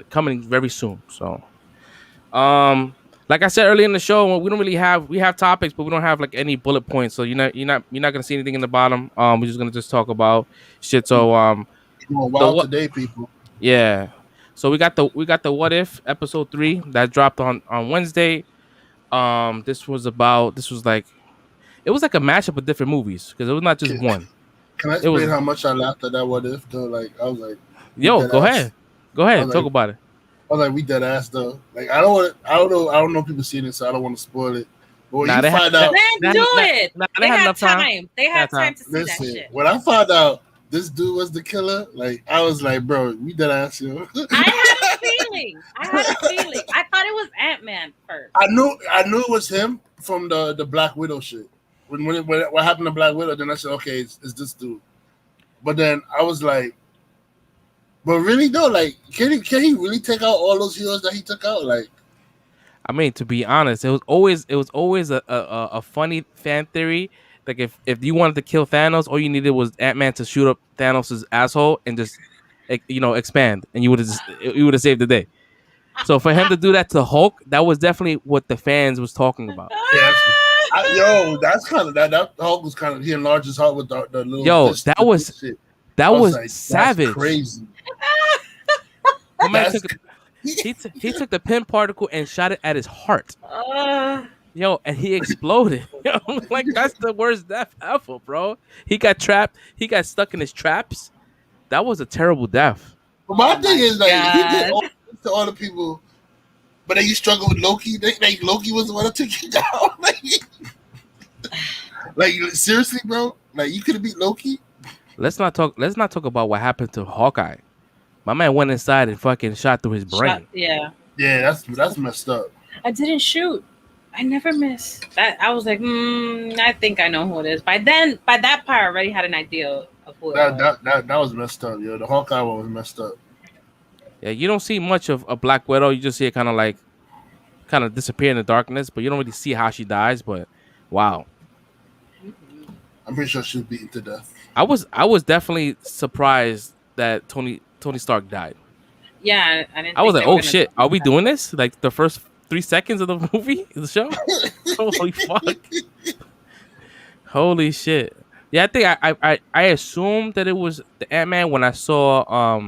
[SPEAKER 2] coming very soon. So, like I said earlier in the show, we don't really have topics, but we don't have like any bullet points. So you're not gonna see anything in the bottom. We're just gonna talk about shit. So
[SPEAKER 1] wild today, people.
[SPEAKER 2] Yeah. So we got the What If episode 3 that dropped on Wednesday. This was like it was like a mashup of different movies, because it was not just one.
[SPEAKER 1] Can I explain how much I laughed at that What If though? Like I was like,
[SPEAKER 2] yo, go ahead, talk about it.
[SPEAKER 1] I was like, we dead ass though. Like I don't know people seeing it, so I don't want to spoil it. But when you find out,
[SPEAKER 3] they had time. They had time to see that shit.
[SPEAKER 1] When I found out this dude was the killer, like I was like, bro, we dead ass, yo.
[SPEAKER 3] I had a feeling. I thought it was Ant-Man first.
[SPEAKER 1] I knew it was him from the Black Widow shit. When what happened to Black Widow, then I said, okay, it's this dude. But then I was like, but really though, like, can he really take out all those heroes that he took out? Like,
[SPEAKER 2] I mean, to be honest, it was always a funny fan theory. Like if you wanted to kill Thanos, all you needed was Ant-Man to shoot up Thanos' asshole and just expand, and you would have saved the day. So for him to do that to Hulk, that was definitely what the fans was talking about.
[SPEAKER 1] Yeah, that's kind of that Hulk was kind of, he enlarged his heart with the little.
[SPEAKER 2] Yo, that was
[SPEAKER 1] like,
[SPEAKER 2] savage.
[SPEAKER 1] That's crazy.
[SPEAKER 2] He took the pin particle and shot it at his heart. Yo, and he exploded. Yo, like that's the worst death ever, bro. He got trapped. He got stuck in his traps. That was a terrible death.
[SPEAKER 1] But my thing is, like, he did all to all the people, but then you struggle with Loki. Like Loki was the one that took you down. like seriously, bro. Like you could have beat Loki.
[SPEAKER 2] Let's not talk about what happened to Hawkeye. My man went inside and fucking shot through his brain.
[SPEAKER 3] Yeah,
[SPEAKER 1] that's messed up.
[SPEAKER 3] I didn't shoot. I never missed. That I was like, I think I know who it is. By that part, I already had an idea of who it was.
[SPEAKER 1] That was messed up, yo. The Hawkeye one was messed up.
[SPEAKER 2] Yeah, you don't see much of a Black Widow. You just see it kind of disappear in the darkness, but you don't really see how she dies. But wow,
[SPEAKER 1] I'm pretty sure she was beaten to death.
[SPEAKER 2] I was definitely surprised that Tony Stark died.
[SPEAKER 3] Yeah,
[SPEAKER 2] I was like, oh shit, are we doing this? Like the first 3 seconds of the movie, the show. Holy fuck! Holy shit! Yeah, I think I assumed that it was the Ant-Man when I saw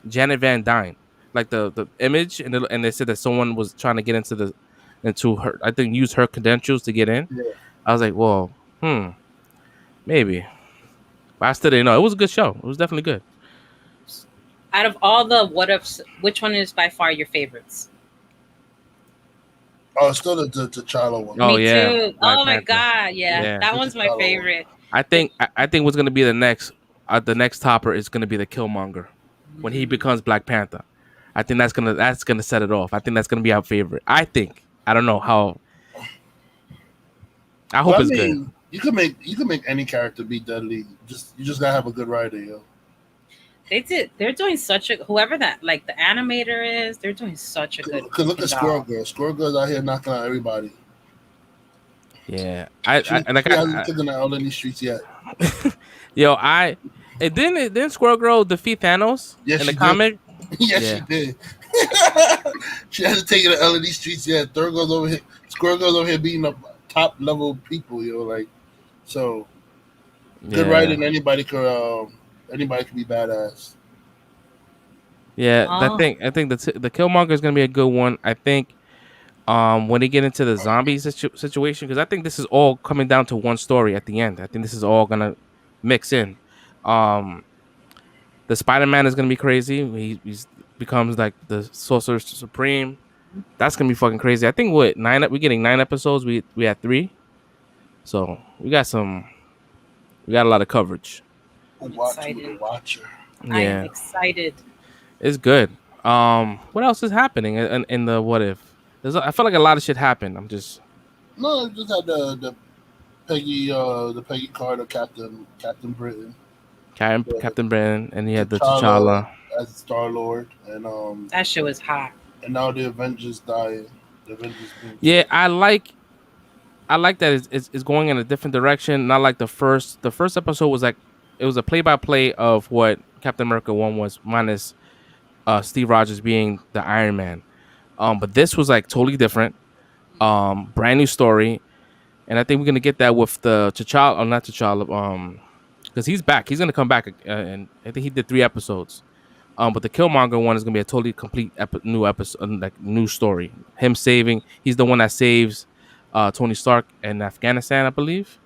[SPEAKER 2] Janet Van Dyne, like the image, and they said that someone was trying to get into her. I think use her credentials to get in.
[SPEAKER 1] Yeah.
[SPEAKER 2] I was like, well, maybe. But I still didn't know. It was a good show. It was definitely good.
[SPEAKER 3] Out of all the what ifs, which one is by far your favorites?
[SPEAKER 1] Oh, it's still the T'Challa one.
[SPEAKER 2] Oh,
[SPEAKER 3] Me
[SPEAKER 2] yeah.
[SPEAKER 3] too.
[SPEAKER 2] Black
[SPEAKER 3] Oh my
[SPEAKER 2] Panther.
[SPEAKER 3] god, yeah. That one's my favorite.
[SPEAKER 2] I think what's gonna be the next the next topper is gonna be the Killmonger when he becomes Black Panther. I think that's gonna set it off. I think that's gonna be our favorite. I think. I don't know how. I hope
[SPEAKER 1] But I
[SPEAKER 2] it's good.
[SPEAKER 1] mean, you can make any character be deadly. You just gotta have a good writer, yo.
[SPEAKER 3] They're doing such a whoever that like the animator is. They're doing such a good
[SPEAKER 1] Cause look at Squirrel
[SPEAKER 3] job.
[SPEAKER 1] Girl. Squirrel Girl's out here knocking out everybody.
[SPEAKER 2] Yeah, I and
[SPEAKER 1] She hasn't taken out in these streets yet.
[SPEAKER 2] yo, and then Squirrel Girl defeat Thanos
[SPEAKER 1] Yes,
[SPEAKER 2] in the
[SPEAKER 1] she did.
[SPEAKER 2] comic.
[SPEAKER 1] Yes,
[SPEAKER 2] Yeah.
[SPEAKER 1] she did. She hasn't taken the L in these streets yet. Third Girl's over here. Squirrel Girl's over here beating up top level people, yo. Like, so good
[SPEAKER 2] Yeah.
[SPEAKER 1] writing. Anybody can be badass.
[SPEAKER 2] Yeah,
[SPEAKER 3] Oh,
[SPEAKER 2] I think the Killmonger is gonna be a good one. I think when they get into the zombie situation, because I think this is all coming down to one story at the end. I think this is all gonna mix in. Um, the Spider-Man is gonna be crazy. He's becomes like the Sorcerer Supreme. That's gonna be fucking crazy. I think we're getting 9 episodes. We had 3, so we got a lot of coverage.
[SPEAKER 1] Who
[SPEAKER 3] I'm
[SPEAKER 1] watch with
[SPEAKER 3] excited.
[SPEAKER 1] a watcher?
[SPEAKER 3] I am
[SPEAKER 2] Yeah,
[SPEAKER 3] excited.
[SPEAKER 2] it's good. What else is happening in the what if? I feel like a lot of shit happened. I'm just
[SPEAKER 1] No, just had the Peggy Carter Captain Britain,
[SPEAKER 2] Captain Britain, and he had the
[SPEAKER 1] T'Challa
[SPEAKER 2] T'Challa.
[SPEAKER 1] as Star Lord,
[SPEAKER 3] That shit was hot.
[SPEAKER 1] and now the Avengers dying. The Avengers being
[SPEAKER 2] Yeah,
[SPEAKER 1] killed.
[SPEAKER 2] I like that it's going in a different direction. Not like the first. The first episode was like it was a play by play of what Captain America 1 was, minus Steve Rogers being the Iron Man. But this was like totally different. Brand new story, and I think we're gonna get that with the T'Challa, or not T'Challa, because he's back. He's gonna come back, and I think he did 3 episodes. But the Killmonger one is gonna be a totally complete new episode, like new story. He's the one that saves Tony Stark in Afghanistan, I believe,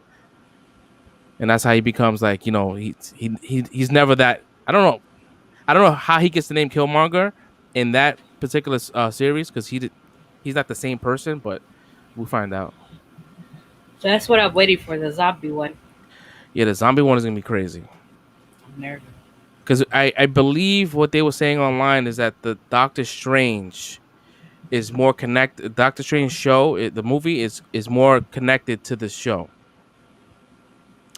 [SPEAKER 2] and that's how he becomes like he's never that. I don't know how he gets the name Killmonger in that particular series because he's not the same person, but we'll find out.
[SPEAKER 3] So that's what I'm waiting for, the zombie one.
[SPEAKER 2] Yeah, the zombie one is gonna be crazy.
[SPEAKER 3] I'm nervous.
[SPEAKER 2] Because I believe what they were saying online is that the Doctor Strange is more connected. Doctor Strange the movie is more connected to the show.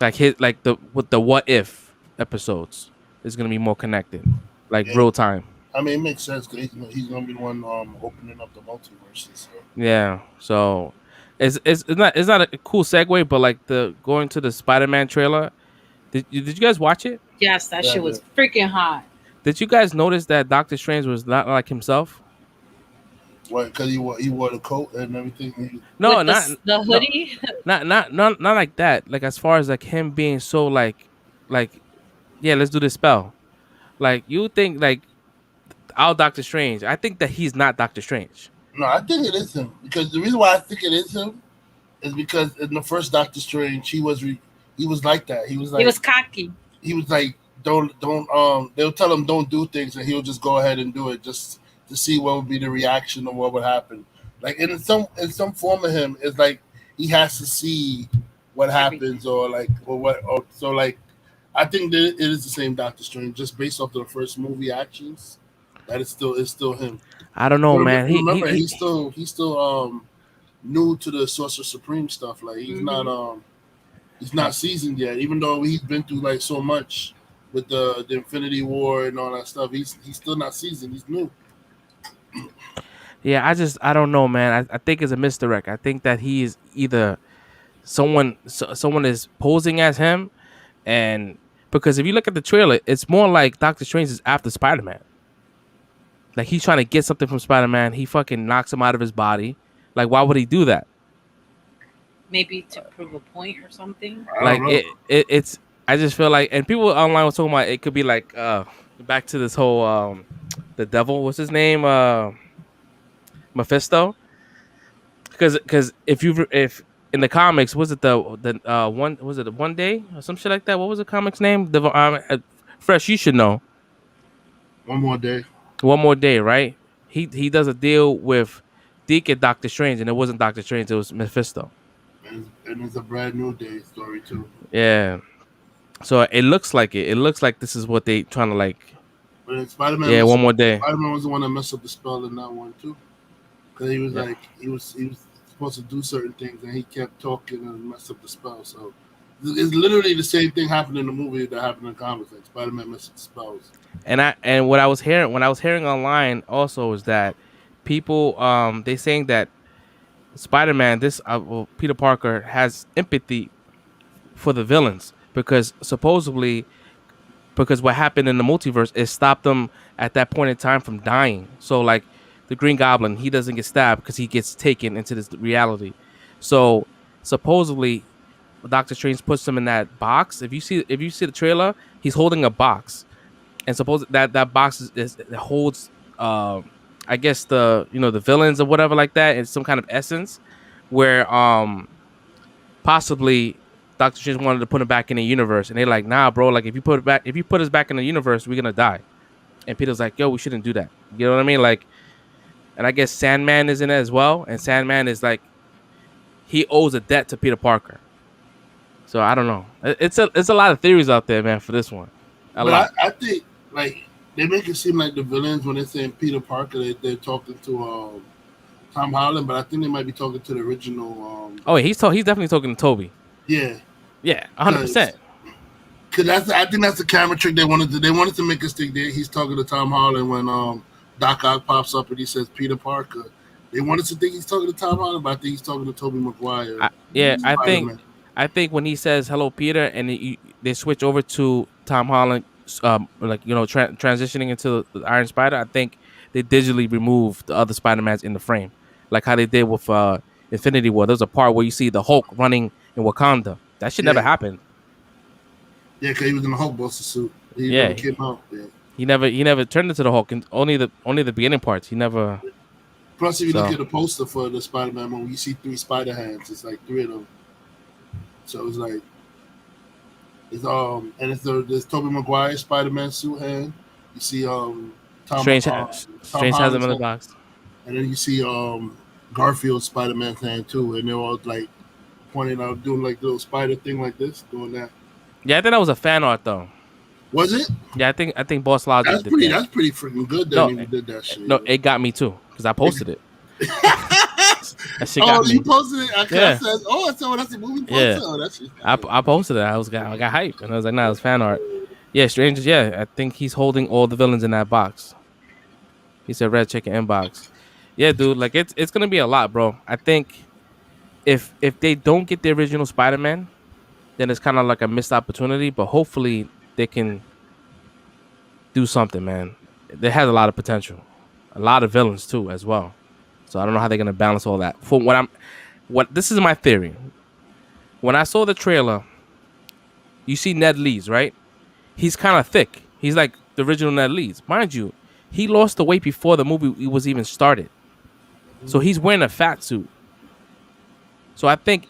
[SPEAKER 2] Like the what if episodes is gonna be more connected, like
[SPEAKER 1] Yeah,
[SPEAKER 2] real time.
[SPEAKER 1] I mean, it makes sense because he's gonna be the one opening up the multiverses. So.
[SPEAKER 2] Yeah, so it's not a cool segue, but like the going to the Spider-Man trailer. Did you guys watch it?
[SPEAKER 3] Yes, that
[SPEAKER 1] Yeah,
[SPEAKER 3] shit was freaking hot.
[SPEAKER 2] Did you guys notice that Doctor Strange was not like himself?
[SPEAKER 1] What? Because he wore the coat and everything.
[SPEAKER 2] No,
[SPEAKER 3] With the hoodie.
[SPEAKER 2] not like that. Like as far as like him being so like yeah, let's do this spell. Like you think like our Doctor Strange. I think that he's not Doctor Strange.
[SPEAKER 1] No, I think it is him because the reason why I think it is him is because in the first Doctor Strange he was like that. He was like
[SPEAKER 3] He was cocky.
[SPEAKER 1] he was like don't they'll tell him don't do things and he'll just go ahead and do it just to see what would be the reaction or what would happen. Like in some form of him, it's like he has to see what happens or like or what or so like I think that it is the same Doctor Strange just based off the first movie actions. That it's still him.
[SPEAKER 2] I don't know, man.
[SPEAKER 1] Remember, he's still new to the Sorcerer Supreme stuff. Like he's not seasoned yet. Even though he's been through like so much with the Infinity War and all that stuff, he's still not seasoned. He's new.
[SPEAKER 2] Yeah, I don't know, man. I think it's a misdirect. I think that he is either someone is posing as him, and because if you look at the trailer, it's more like Doctor Strange is after Spider-Man. Like he's trying to get something from Spider-Man. He fucking knocks him out of his body. Like why would he do that?
[SPEAKER 3] Maybe to prove a point or something.
[SPEAKER 1] I don't know.
[SPEAKER 2] It's I just feel like, and people online were talking about it could be like back to this whole the devil, what's his name, Mephisto, because if in the comics, was it the one, was it One Day or some shit like that? What was the comic's name? Fresh, you should know.
[SPEAKER 1] One more day.
[SPEAKER 2] One More Day, right? He does a deal with Deke and Doctor Strange, and it wasn't Doctor Strange, it was Mephisto.
[SPEAKER 1] And it's a brand new day story too.
[SPEAKER 2] Yeah, So it looks like it. It looks like this is what they trying to like.
[SPEAKER 1] But then Spider-Man
[SPEAKER 2] Yeah, one more day.
[SPEAKER 1] Was the one that messed up the spell in that one too. Because he was
[SPEAKER 2] Yeah.
[SPEAKER 1] like he was supposed to do certain things and he kept talking and messed up the spell. So it's literally the same thing happened in the movie that happened in comics. Like Spider-Man messed up the spells.
[SPEAKER 2] And what I was hearing online also is that people they saying that Spider-Man, this well, Peter Parker has empathy for the villains because supposedly because what happened in the multiverse is stopped them at that point in time from dying. So like the Green Goblin, he doesn't get stabbed because he gets taken into this reality. So supposedly Doctor Strange puts him in that box. If you see the trailer, he's holding a box, and suppose that box it holds I guess the the villains or whatever like that, and some kind of essence where possibly Doctor Strange wanted to put him back in the universe, and they're like, nah, bro, like if you put us back in the universe, we're gonna die. And Peter's like, yo, we shouldn't do that. You know what I mean? Like, and I guess Sandman is in it as well, and Sandman is like he owes a debt to Peter Parker. So I don't know. It's a lot of theories out there, man, for this one.
[SPEAKER 1] I think like they make it seem like the villains when they're saying Peter Parker, they're talking to Tom Holland, but I think they might be talking to the original.
[SPEAKER 2] Oh, he's definitely talking to Toby.
[SPEAKER 1] Yeah,
[SPEAKER 2] 100%.
[SPEAKER 1] Because I think that's the camera trick they wanted to make us think that he's talking to Tom Holland when Doc Ock pops up and he says Peter Parker. They wanted to think he's talking to Tom Holland, but I think he's talking to Tobey Maguire.
[SPEAKER 2] I think when he says hello, Peter, and they switch over to Tom Holland, transitioning into the Iron Spider, I think they digitally removed the other Spider-Mans in the frame, like how they did with Infinity War. There's a part where you see the Hulk running in Wakanda. That should never happen.
[SPEAKER 1] Yeah, because he was in the Hulk Buster suit. He never came out. Yeah.
[SPEAKER 2] He never turned into the Hulk. And only the beginning parts. He never.
[SPEAKER 1] Plus, if you look at the poster for the Spider-Man movie, you see 3 spider hands. It's like 3 of them. So it's like there's Tobey Maguire Spider-Man suit hand. You see
[SPEAKER 2] Strange has him in the box.
[SPEAKER 1] And then you see Garfield Spider-Man hand too, and they're all like pointing out, doing like little spider thing like this, doing that.
[SPEAKER 2] Yeah, I think that was a fan art though.
[SPEAKER 1] Was it?
[SPEAKER 2] Yeah, I think Boss Logic
[SPEAKER 1] that's
[SPEAKER 2] did
[SPEAKER 1] pretty.
[SPEAKER 2] that.
[SPEAKER 1] That's pretty freaking good that he did that shit.
[SPEAKER 2] No, it got me too because I posted it. That shit
[SPEAKER 1] got
[SPEAKER 2] me.
[SPEAKER 1] You posted it? I said, that's a movie poster.
[SPEAKER 2] Yeah.
[SPEAKER 1] Oh, that shit.
[SPEAKER 2] I posted it. I got hyped and I was like, nah, it's fan art. Yeah, Strange. Yeah, I think he's holding all the villains in that box. He said red chicken inbox. Yeah, dude, like it's gonna be a lot, bro. I think if they don't get the original Spider-Man, then it's kind of like a missed opportunity. But hopefully they can do something, man. It has a lot of potential, a lot of villains too as well. So I don't know how they're gonna balance all that. For what this is my theory. When I saw the trailer, you see Ned Leeds, right? He's kind of thick. He's like the original Ned Leeds, mind you. He lost the weight before the movie was even started, so he's wearing a fat suit. So I think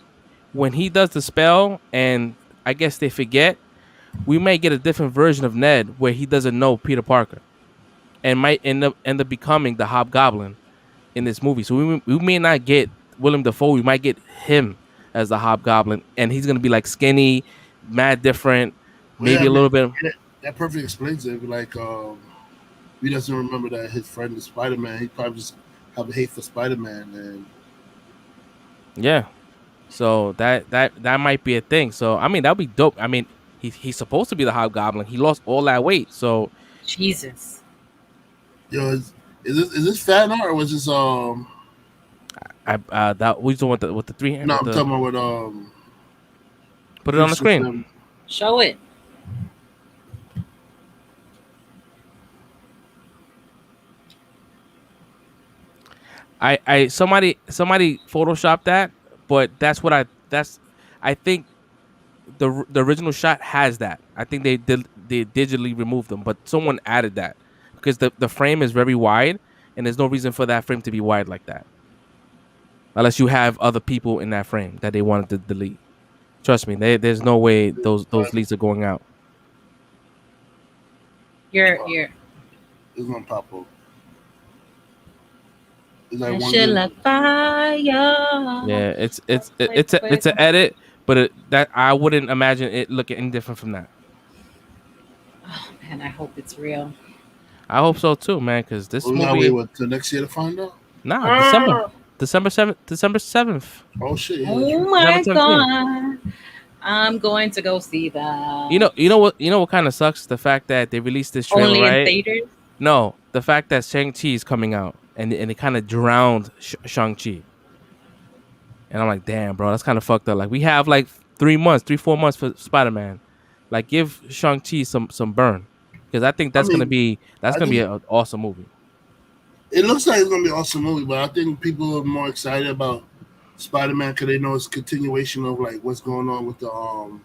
[SPEAKER 2] when he does the spell, and I guess they forget, we might get a different version of Ned where he doesn't know Peter Parker, and might end up becoming the Hobgoblin in this movie. So we may not get Willem Dafoe. We might get him as the Hobgoblin, and he's gonna be like skinny, mad different, maybe a little bit.
[SPEAKER 1] That perfectly explains it. Like, he doesn't remember that his friend is Spider-Man. He probably just have a hate for Spider-Man, and
[SPEAKER 2] yeah. So that might be a thing. So I mean, that'd be dope. I mean, he's supposed to be the Hobgoblin. He lost all that weight. So
[SPEAKER 3] Jesus.
[SPEAKER 1] Yo, is this fan art or was this
[SPEAKER 2] that we doing with the 3 hands?
[SPEAKER 1] No, I'm talking about with
[SPEAKER 2] Put it on the screen.
[SPEAKER 3] Show it.
[SPEAKER 2] Somebody photoshopped that, but I think the original shot has that. I think they digitally removed them, but someone added that because the frame is very wide, and there's no reason for that frame to be wide like that, unless you have other people in that frame that they wanted to delete. Trust me, there's no way those leads are going out.
[SPEAKER 3] You're.
[SPEAKER 1] It's gonna pop up.
[SPEAKER 3] Like fire.
[SPEAKER 2] Yeah, it's an edit, but that I wouldn't imagine it looking any different from that.
[SPEAKER 3] Oh man, I hope it's real.
[SPEAKER 2] I hope so too, man. Because this
[SPEAKER 1] We gotta wait
[SPEAKER 2] movie,
[SPEAKER 1] till next year to find out.
[SPEAKER 2] nah,
[SPEAKER 1] Ah!
[SPEAKER 2] December 7th,
[SPEAKER 1] Oh shit! Yeah, that's
[SPEAKER 3] Oh
[SPEAKER 1] right.
[SPEAKER 2] December
[SPEAKER 3] my
[SPEAKER 2] 17th.
[SPEAKER 3] god, I'm going to go see that.
[SPEAKER 2] You know what kind of sucks? The fact that they released this trailer,
[SPEAKER 3] Only in
[SPEAKER 2] right?
[SPEAKER 3] theaters.
[SPEAKER 2] No, the fact that Shang-Chi is coming out and it kind of drowned Shang-Chi. And I'm like, damn, bro, that's kind of fucked up. Like, we have like 4 months for Spider-Man. Like, give Shang-Chi some burn. Because I think
[SPEAKER 1] I mean,
[SPEAKER 2] that's
[SPEAKER 1] I
[SPEAKER 2] gonna be
[SPEAKER 1] think
[SPEAKER 2] an awesome movie.
[SPEAKER 1] it looks like it's gonna be an awesome movie, but I think people are more excited about Spider-Man because they know it's a continuation of like what's going on with the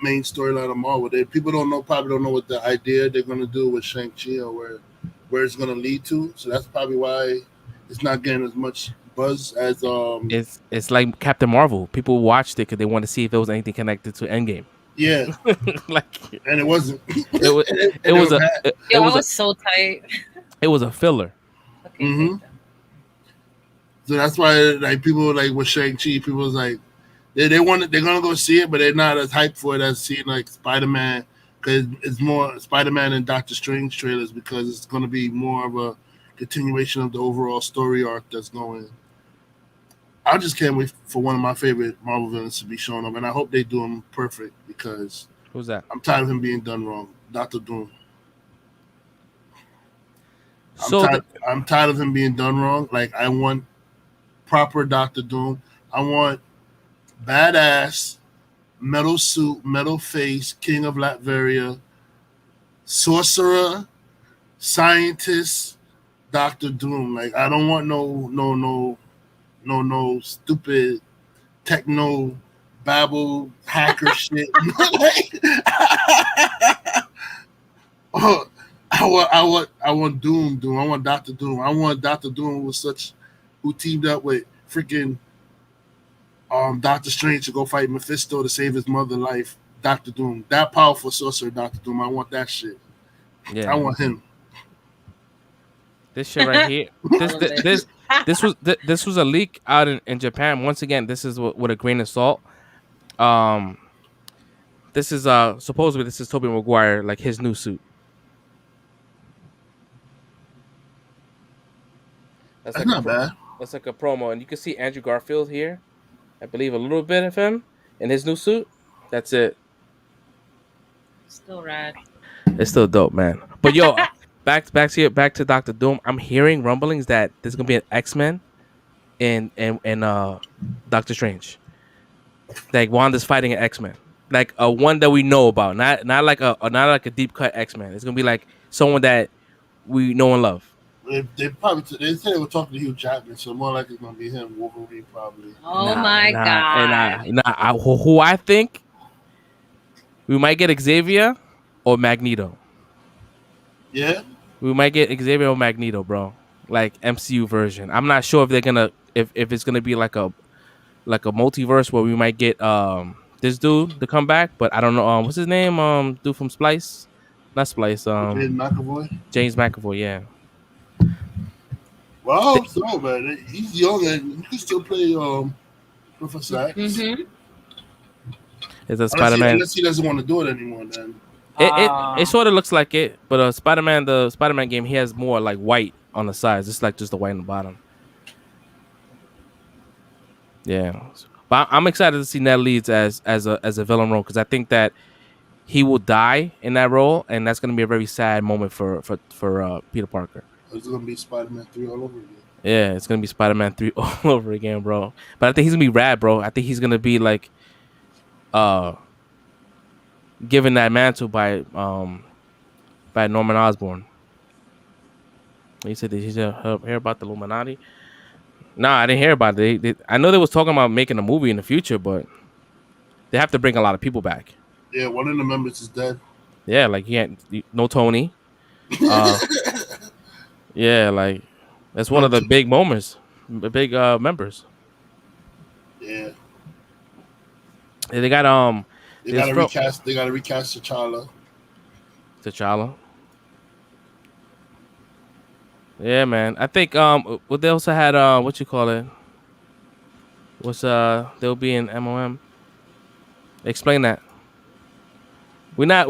[SPEAKER 1] main storyline of Marvel. People probably don't know what the idea they're gonna do with Shang-Chi or where it's gonna lead to. So that's probably why it's not getting as much buzz as
[SPEAKER 2] It's like Captain Marvel. People watched it because they wanted to see if there was anything connected to Endgame.
[SPEAKER 1] yeah,
[SPEAKER 2] Like
[SPEAKER 1] and it wasn't.
[SPEAKER 2] it was it
[SPEAKER 1] and it
[SPEAKER 2] was
[SPEAKER 1] was
[SPEAKER 2] a
[SPEAKER 1] bad.
[SPEAKER 3] Yo, I was so tight.
[SPEAKER 2] it was a filler.
[SPEAKER 3] Okay,
[SPEAKER 1] Mm-hmm.
[SPEAKER 3] wait.
[SPEAKER 1] So that's why like people like with Shang-Chi, people was like they're gonna go see it, but they're not as hyped for it as seeing like Spider-Man because it's more Spider-Man and Doctor Strange trailers because it's gonna be more of a continuation of the overall story arc that's going. I just can't wait for one of my favorite Marvel villains to be shown up, and I hope they do him perfect because
[SPEAKER 2] Who's that?
[SPEAKER 1] I'm tired of him being done wrong. Doctor Doom. I'm
[SPEAKER 2] So
[SPEAKER 1] tired. I'm tired of him being done wrong. Like I want proper Doctor Doom. I want badass metal suit, metal face, king of Latveria, sorcerer, scientist, Doctor Doom. Like I don't want no stupid techno babble hacker shit. Like, oh, I want Doom. I want Doctor Doom. I want Doctor Doom who teamed up with freaking Doctor Strange to go fight Mephisto to save his mother life. Doctor Doom, that powerful sorcerer, Doctor Doom. I want that shit.
[SPEAKER 2] yeah,
[SPEAKER 1] I want him.
[SPEAKER 2] this shit right here. This
[SPEAKER 3] All of
[SPEAKER 2] this
[SPEAKER 3] it.
[SPEAKER 2] this, this was a leak out in Japan. Once again, this is with a grain of salt. Um, this is supposedly this is Tobey Maguire, like his new suit. That's
[SPEAKER 1] That's
[SPEAKER 2] like
[SPEAKER 1] not bad.
[SPEAKER 2] that's like a promo, and you can see Andrew Garfield here. I believe a little bit of him in his new suit. That's it.
[SPEAKER 3] Still rad.
[SPEAKER 2] It's still dope, man. But yo, back to Doctor Doom. I'm hearing rumblings that there's gonna be an X-Men and Doctor Strange. Like Wanda's fighting an X-Men. Like a one that we know about, not like a deep cut X-Men. It's gonna be like someone that we know and love.
[SPEAKER 1] They said they were talking to Hugh Jackman, so more likely it's gonna be him, Wolverine probably.
[SPEAKER 3] Oh my god.
[SPEAKER 2] Who I think we might get Xavier or Magneto.
[SPEAKER 1] Yeah,
[SPEAKER 2] We might get Xavier or Magneto, bro. Like MCU version. I'm not sure if they're gonna if it's gonna be like a multiverse where we might get this dude to come back, but I don't know what's his name dude from Splice, not Splice
[SPEAKER 1] James McAvoy.
[SPEAKER 2] James McAvoy, yeah.
[SPEAKER 1] Well, I hope so, man. He's young and he can still play Professor X.
[SPEAKER 3] Mm-hmm.
[SPEAKER 2] It's a Spider-Man.
[SPEAKER 1] Unless he doesn't want to do it anymore, then.
[SPEAKER 2] It sort of looks like it, but the Spider-Man game, he has more like white on the sides. It's like just the white on the bottom. Yeah, but I'm excited to see Ned Leeds as a villain role because I think that he will die in that role, and that's gonna be a very sad moment for Peter Parker.
[SPEAKER 1] It's gonna be Spider-Man 3 all over again.
[SPEAKER 2] Yeah, it's gonna be Spider-Man 3 all over again, bro. But I think he's gonna be rad, bro. I think he's gonna be like given that mantle by Norman Osborn. He said, "Did you hear about the Illuminati?" Nah, I didn't hear about it. I know they was talking about making a movie in the future, but they have to bring a lot of people back.
[SPEAKER 1] Yeah, one of the members is dead.
[SPEAKER 2] Yeah, like no Tony. Yeah, like that's one of the big moments, the big members.
[SPEAKER 1] Yeah.
[SPEAKER 2] Yeah, they got
[SPEAKER 1] They gotta recast. They gotta recast T'Challa.
[SPEAKER 2] Yeah, man. I think what they also had what you call it? Was they'll be in MOM. Explain that. We're not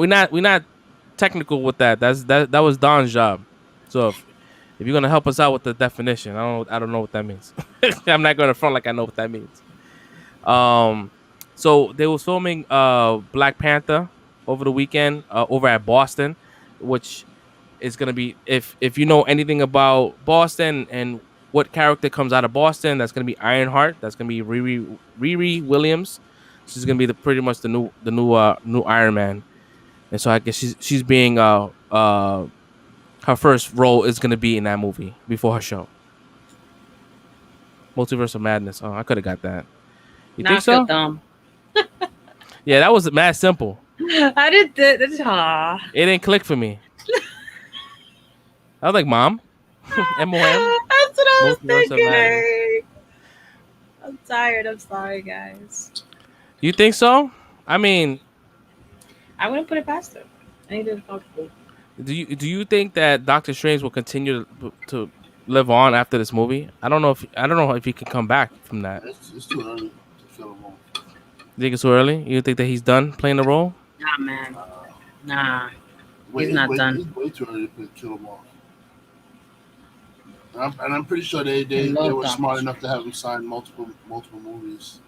[SPEAKER 2] technical with that. That was Don's job. So if you're gonna help us out with the definition, I don't know what that means. I'm not gonna front like I know what that means. So they was filming Black Panther over the weekend over at Boston, which is gonna be if you know anything about Boston and what character comes out of Boston, that's gonna be Ironheart. That's gonna be Riri Williams. She's gonna be pretty much the new Iron Man. And so I guess she's being her first role is gonna be in that movie before her show. Multiverse of Madness. Oh, I could have got that. You
[SPEAKER 3] Now I
[SPEAKER 2] think
[SPEAKER 3] feel
[SPEAKER 2] so?
[SPEAKER 3] dumb.
[SPEAKER 2] Yeah, that was mad simple.
[SPEAKER 3] I did this. Aw.
[SPEAKER 2] It didn't click for me. I was like, Mom, MOM.
[SPEAKER 3] That's what I was
[SPEAKER 2] Multiverse of Madness.
[SPEAKER 3] thinking. I'm tired. I'm sorry, guys.
[SPEAKER 2] You think so? I mean,
[SPEAKER 3] I wouldn't put it past her. I think it's comfortable.
[SPEAKER 2] do you think that Doctor Strange will continue to live on after this movie? I don't know if he can come back from that.
[SPEAKER 1] It's too early to fill him off.
[SPEAKER 2] You think it's too early? You think that he's done playing the role?
[SPEAKER 3] Nah, man. Nah.
[SPEAKER 1] He's
[SPEAKER 3] not done.
[SPEAKER 1] It's way too early to kill him off. And I'm pretty sure they
[SPEAKER 3] love
[SPEAKER 1] were
[SPEAKER 3] Doctor
[SPEAKER 1] smart enough to have him sign multiple movies.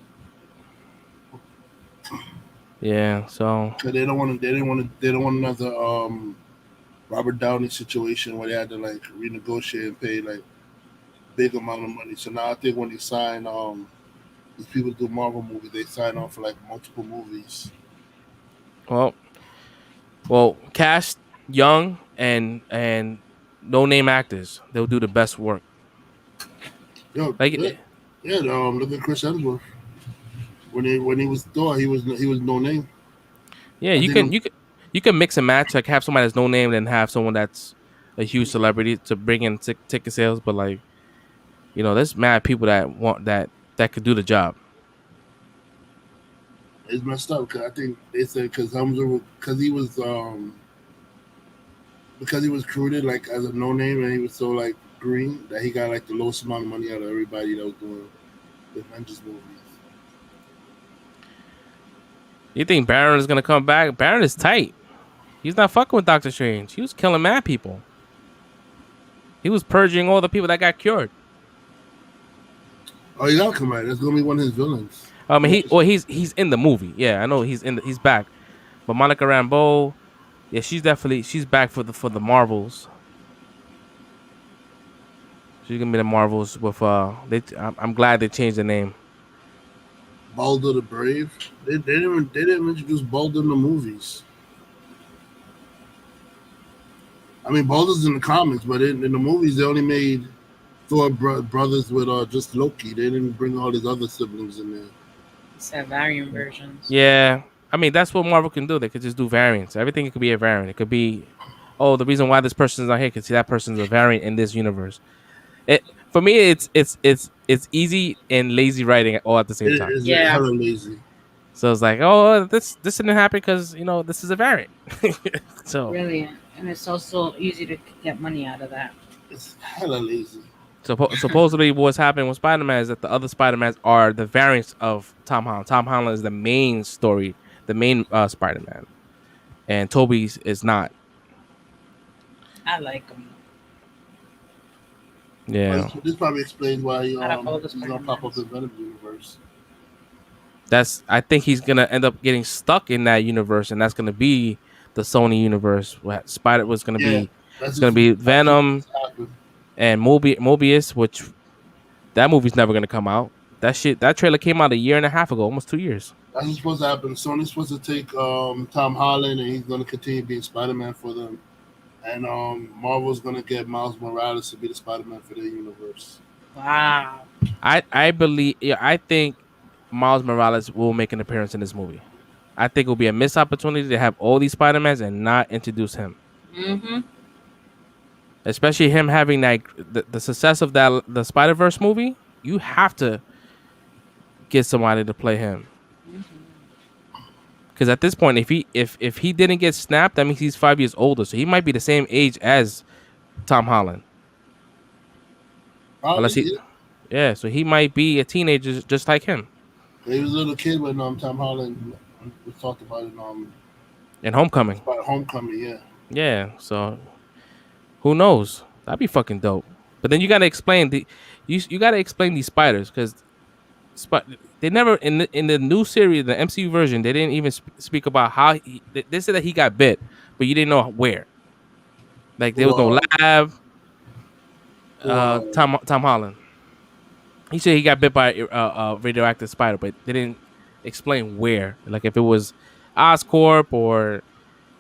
[SPEAKER 2] Yeah. So
[SPEAKER 1] Cause they don't want another Robert Downey situation where they had to like renegotiate and pay like big amount of money. So now I think when they sign these people do Marvel movies, they sign on for like multiple movies.
[SPEAKER 2] well, cast young and no name actors. They'll do the best work.
[SPEAKER 1] Yo,
[SPEAKER 2] Like
[SPEAKER 1] look at Chris Hemsworth. When he was Thor, he was no name.
[SPEAKER 2] yeah, you can mix and match. Like have somebody that's no name, and have someone that's a huge celebrity to bring in ticket sales. But like, there's mad people that want that could do the job.
[SPEAKER 1] It's messed up because I think they said because Hemsworth because he was recruited like as a no name and he was so like green that he got like the lowest amount of money out of everybody that was doing the Avengers movies.
[SPEAKER 2] You think Baron is gonna come back? Baron is tight. He's not fucking with Doctor Strange. He was killing mad people. He was purging all the people that got cured.
[SPEAKER 1] Oh, he gotta come back. That's gonna be one of his villains.
[SPEAKER 2] I mean, he's in the movie. Yeah, I know he's back. But Monica Rambeau, yeah, she's back for the Marvels. She's gonna be the Marvels with I'm glad they changed the name.
[SPEAKER 1] Balder the Brave. They didn't introduce Balder in the movies. I mean, Balder's in the comics, but in the movies they only made Thor brothers with just Loki. They didn't bring all his other siblings in there.
[SPEAKER 3] It's a variant versions.
[SPEAKER 2] Yeah, I mean that's what Marvel can do. They could just do variants. Everything could be a variant. It could be, the reason why this person's not here because that person's a variant in this universe. For me, it's easy and lazy writing all at the same time.
[SPEAKER 1] It's
[SPEAKER 3] Yeah.
[SPEAKER 1] hella lazy.
[SPEAKER 2] So it's like, this didn't happen because this is a variant. So
[SPEAKER 3] Brilliant. And it's also easy to get money out of that.
[SPEAKER 1] It's hella lazy.
[SPEAKER 2] supposedly what's happening with Spider-Man is that the other Spider-Mans are the variants of Tom Holland. Tom Holland is the main story, the main Spider-Man, and Toby's is not.
[SPEAKER 3] I like them.
[SPEAKER 2] Yeah,
[SPEAKER 1] This probably explains why he's
[SPEAKER 3] Out of all the
[SPEAKER 1] gonna pop up
[SPEAKER 3] Spider-Mans.
[SPEAKER 1] in Venom universe.
[SPEAKER 2] I think he's gonna end up getting stuck in that universe, and that's gonna be the Sony universe. Where Spider was gonna be. It's gonna be Venom and Mobius, which that movie's never gonna come out. That trailer came out a year and a half ago, almost 2 years.
[SPEAKER 1] That's what's supposed to happen. Sony's supposed to take Tom Holland, and he's gonna continue being Spider-Man for them. And Marvel's gonna get Miles Morales to be the Spider-Man for their universe.
[SPEAKER 3] Wow.
[SPEAKER 2] I believe. Yeah, I think Miles Morales will make an appearance in this movie. I think it will be a missed opportunity to have all these Spider-Mans and not introduce him.
[SPEAKER 3] Mm-hmm.
[SPEAKER 2] Especially him having the success of the Spider-Verse movie. You have to get somebody to play him. Because at this point, if he didn't get snapped, that means he's 5 years older. So he might be the same age as Tom Holland. Unless yeah, so he might be a teenager just like him.
[SPEAKER 1] He was a little kid when Tom Holland we talked about it
[SPEAKER 2] In Homecoming.
[SPEAKER 1] about Homecoming, yeah.
[SPEAKER 2] Yeah, so who knows? That'd be fucking dope. But then you gotta explain you gotta explain these spiders because they never in the new series, the MCU version, they didn't even speak about how they said that he got bit, but you didn't know where. Like there was no
[SPEAKER 1] Well,
[SPEAKER 2] lab.
[SPEAKER 1] well,
[SPEAKER 2] Tom Holland. He said he got bit by a radioactive spider, but they didn't explain where. Like if it was Oscorp or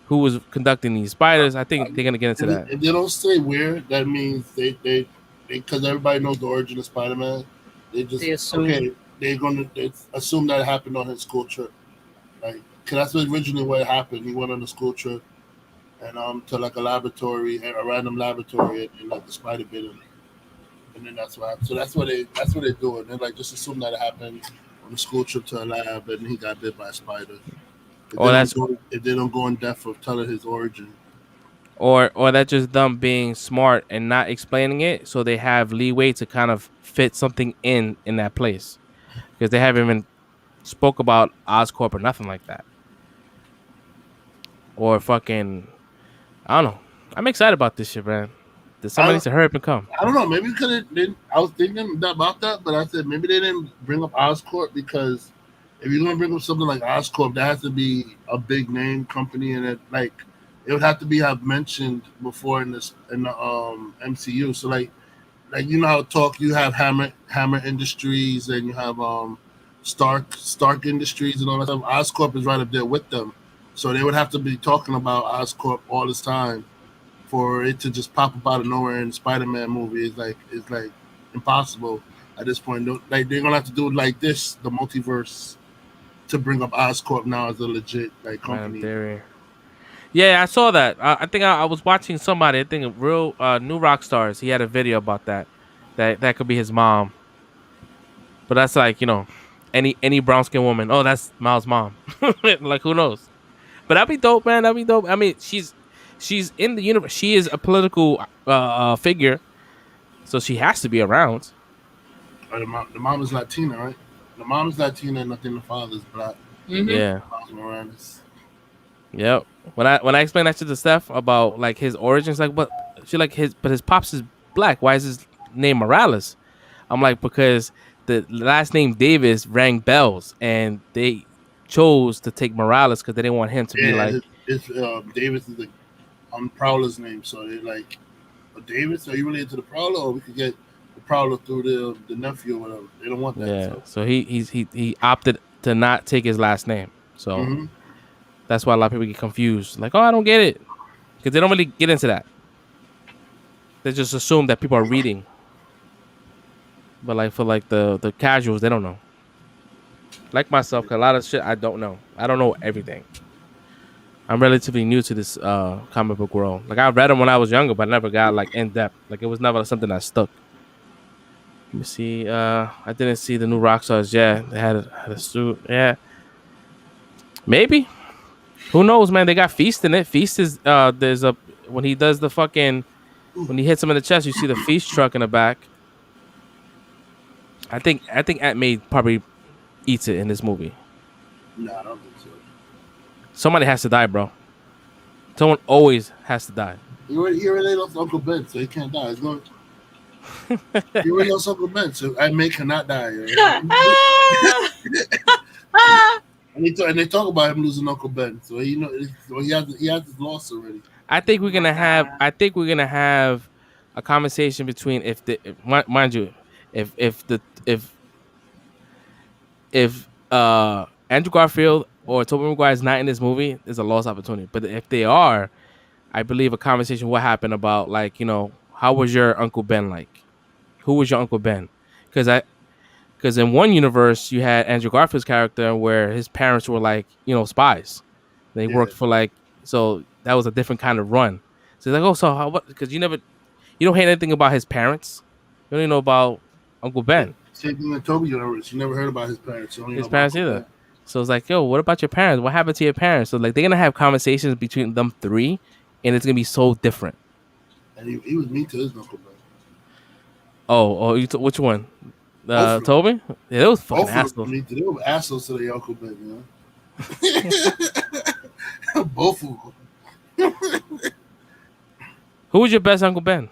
[SPEAKER 2] who was conducting these spiders. I think they're gonna get into that.
[SPEAKER 1] if they don't say where, that means they because everybody knows the origin of Spider-Man. They just
[SPEAKER 3] They assume.
[SPEAKER 1] okay. They assume that it happened on his school trip. Like, cause that's originally what happened. He went on a school trip and to like a random laboratory, and like the spider bit him, and then that's what happened. So that's what they do. And they like just assume that it happened on a school trip to a lab, and he got bit by a spider.
[SPEAKER 2] Or that's
[SPEAKER 1] If they don't go in depth of telling his origin.
[SPEAKER 2] or that's just them being smart and not explaining it, so they have leeway to kind of fit something in that place because they haven't even spoke about Oscorp or nothing like that. Or fucking, I don't know. I'm excited about this shit, man. Somebody needs to hurry up and come.
[SPEAKER 1] I don't know. Maybe because I was thinking about that, but I said maybe they didn't bring up Oscorp because if you're gonna bring up something like Oscorp, that has to be a big name company, and it would have to be have mentioned before in the MCU. So like you know how talk you have Hammer Industries and you have Stark Industries and all that stuff. Oscorp is right up there with them, so they would have to be talking about Oscorp all this time for it to just pop up out of nowhere in the Spider-Man movie is like impossible at this point. Like they're gonna have to do it like this, the multiverse, to bring up Oscorp now as a legit like
[SPEAKER 2] Random
[SPEAKER 1] company.
[SPEAKER 2] theory. Yeah, I saw that. I think I was watching somebody. I think a real new rock stars. He had a video about that. That could be his mom. But that's like any brown skinned woman. Oh, that's Miles' mom. Like who knows? But that'd be dope, man. That'd be dope. I mean, she's in the universe. She is a political figure, so she has to be around.
[SPEAKER 1] The mom is Latina, right? The mom is Latina, and I think the father is black.
[SPEAKER 3] Mm-hmm.
[SPEAKER 2] Yeah.
[SPEAKER 1] Miles Morales.
[SPEAKER 2] Yep. When I explained that shit to Steph about like his origins, like what she like his pops is black. Why is his name Morales? I'm like because the last name Davis rang bells, and they chose to take Morales because they didn't want him to be like.
[SPEAKER 1] It's Davis is Prowler's name, so they like Davis. Are you related to the Prowler, or we could get the Prowler through the nephew or whatever? They don't want that.
[SPEAKER 2] Yeah. So he opted to not take his last name. So.
[SPEAKER 1] Mm-hmm.
[SPEAKER 2] That's why a lot of people get confused. Like, oh, I don't get it. Because they don't really get into that. They just assume that people are reading. But like for like the casuals, they don't know. Like myself, cause a lot of shit I don't know. I don't know everything. I'm relatively new to this comic book world. Like I read them when I was younger, but I never got like in depth. Like it was never something that stuck. Let me see. I didn't see the new Rockstars. Yeah, they had a suit. Yeah, maybe. Who knows, man? They got Feast in it. Feast is there's a when he does the fucking when he hits him in the chest, you see the Feast truck in the back. I think Aunt May probably eats it in this movie.
[SPEAKER 1] No, I don't think so.
[SPEAKER 2] Somebody has to die, bro. Someone always has to die.
[SPEAKER 1] He already lost Uncle Ben, so he can't die. He's going. He already lost Uncle Ben, so Aunt May cannot die. And they talk about him losing Uncle Ben, so he has his loss already.
[SPEAKER 2] I think we're gonna have a conversation between mind you, if Andrew Garfield or Tobey Maguire is not in this movie, there's a lost opportunity. But if they are, I believe a conversation will happen about like how was your Uncle Ben like? Who was your Uncle Ben? Because in one universe you had Andrew Garfield's character where his parents were like spies. They worked for so that was a different kind of run. So it's like so how what? Because you don't hear anything about his parents. You don't even know about Uncle Ben.
[SPEAKER 1] Same thing with Toby universe. You never heard about his parents.
[SPEAKER 2] His parents either. So it's like, yo, what about your parents? What happened to your parents? So like they're gonna have conversations between them three, and it's gonna be so different.
[SPEAKER 1] And he was mean to his Uncle Ben.
[SPEAKER 2] Which one? Toby? Yeah, those fucking assholes.
[SPEAKER 1] They were assholes to their Uncle Ben, Both of them.
[SPEAKER 2] Who was your best Uncle Ben?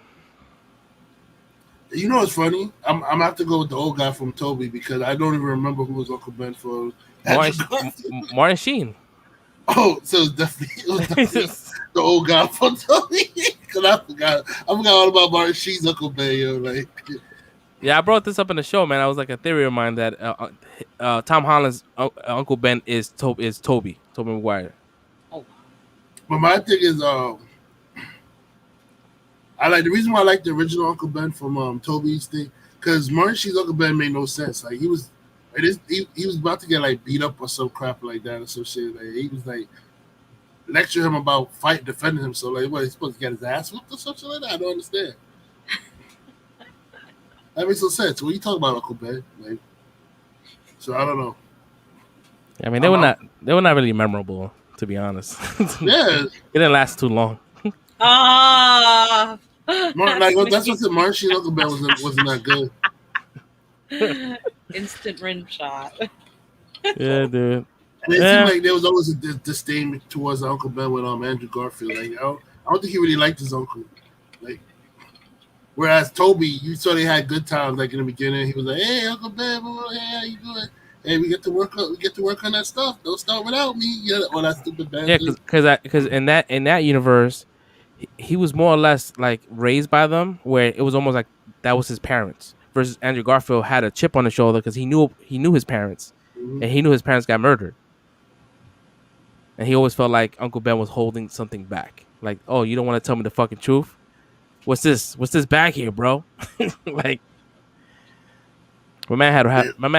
[SPEAKER 1] You know what's funny? I'm gonna have to go with the old guy from Toby because I don't even remember who was Uncle Ben for
[SPEAKER 2] Martin Sheen.
[SPEAKER 1] Oh, so it was definitely the old guy from Toby. Because I forgot all about Martin Sheen's Uncle Ben. Yo, like.
[SPEAKER 2] Yeah, I brought this up in the show, man. I was like a theory of mine that Tom Holland's Uncle Ben is Toby Maguire.
[SPEAKER 3] Oh.
[SPEAKER 1] But my thing is, I like the reason why I like the original Uncle Ben from Toby's thing because Martin Sheen's Uncle Ben made no sense. Like he was about to get like beat up or some crap like that or some shit. Like he was like lecture him about defending himself. Like what, he's supposed to get his ass whooped or something like that? I don't understand. That makes no sense. What are you talking about, Uncle Ben? Like, so I don't know.
[SPEAKER 2] I mean, they were not really memorable, to be honest.
[SPEAKER 1] Yeah,
[SPEAKER 2] it didn't last too long.
[SPEAKER 3] Ah,
[SPEAKER 1] that's what the Martin Sheen Uncle Ben wasn't that good.
[SPEAKER 3] Instant rim shot.
[SPEAKER 2] Yeah, dude.
[SPEAKER 1] And it seemed like there was always a disdain towards Uncle Ben with Andrew Garfield. Like I don't think he really liked his uncle. Like. Whereas Toby, you saw they had good times. Like in the beginning, he was like, "Hey, Uncle Ben, hey, how you doing? Hey, we get to work on that stuff. Don't start without me." Yeah, all that stupid bad.
[SPEAKER 2] Yeah, because in that universe, he was more or less like raised by them, where it was almost like that was his parents. Versus Andrew Garfield had a chip on his shoulder because he knew his parents, and he knew his parents got murdered, and he always felt like Uncle Ben was holding something back. Like, oh, you don't want to tell me the fucking truth. What's this back here, bro? Like, my man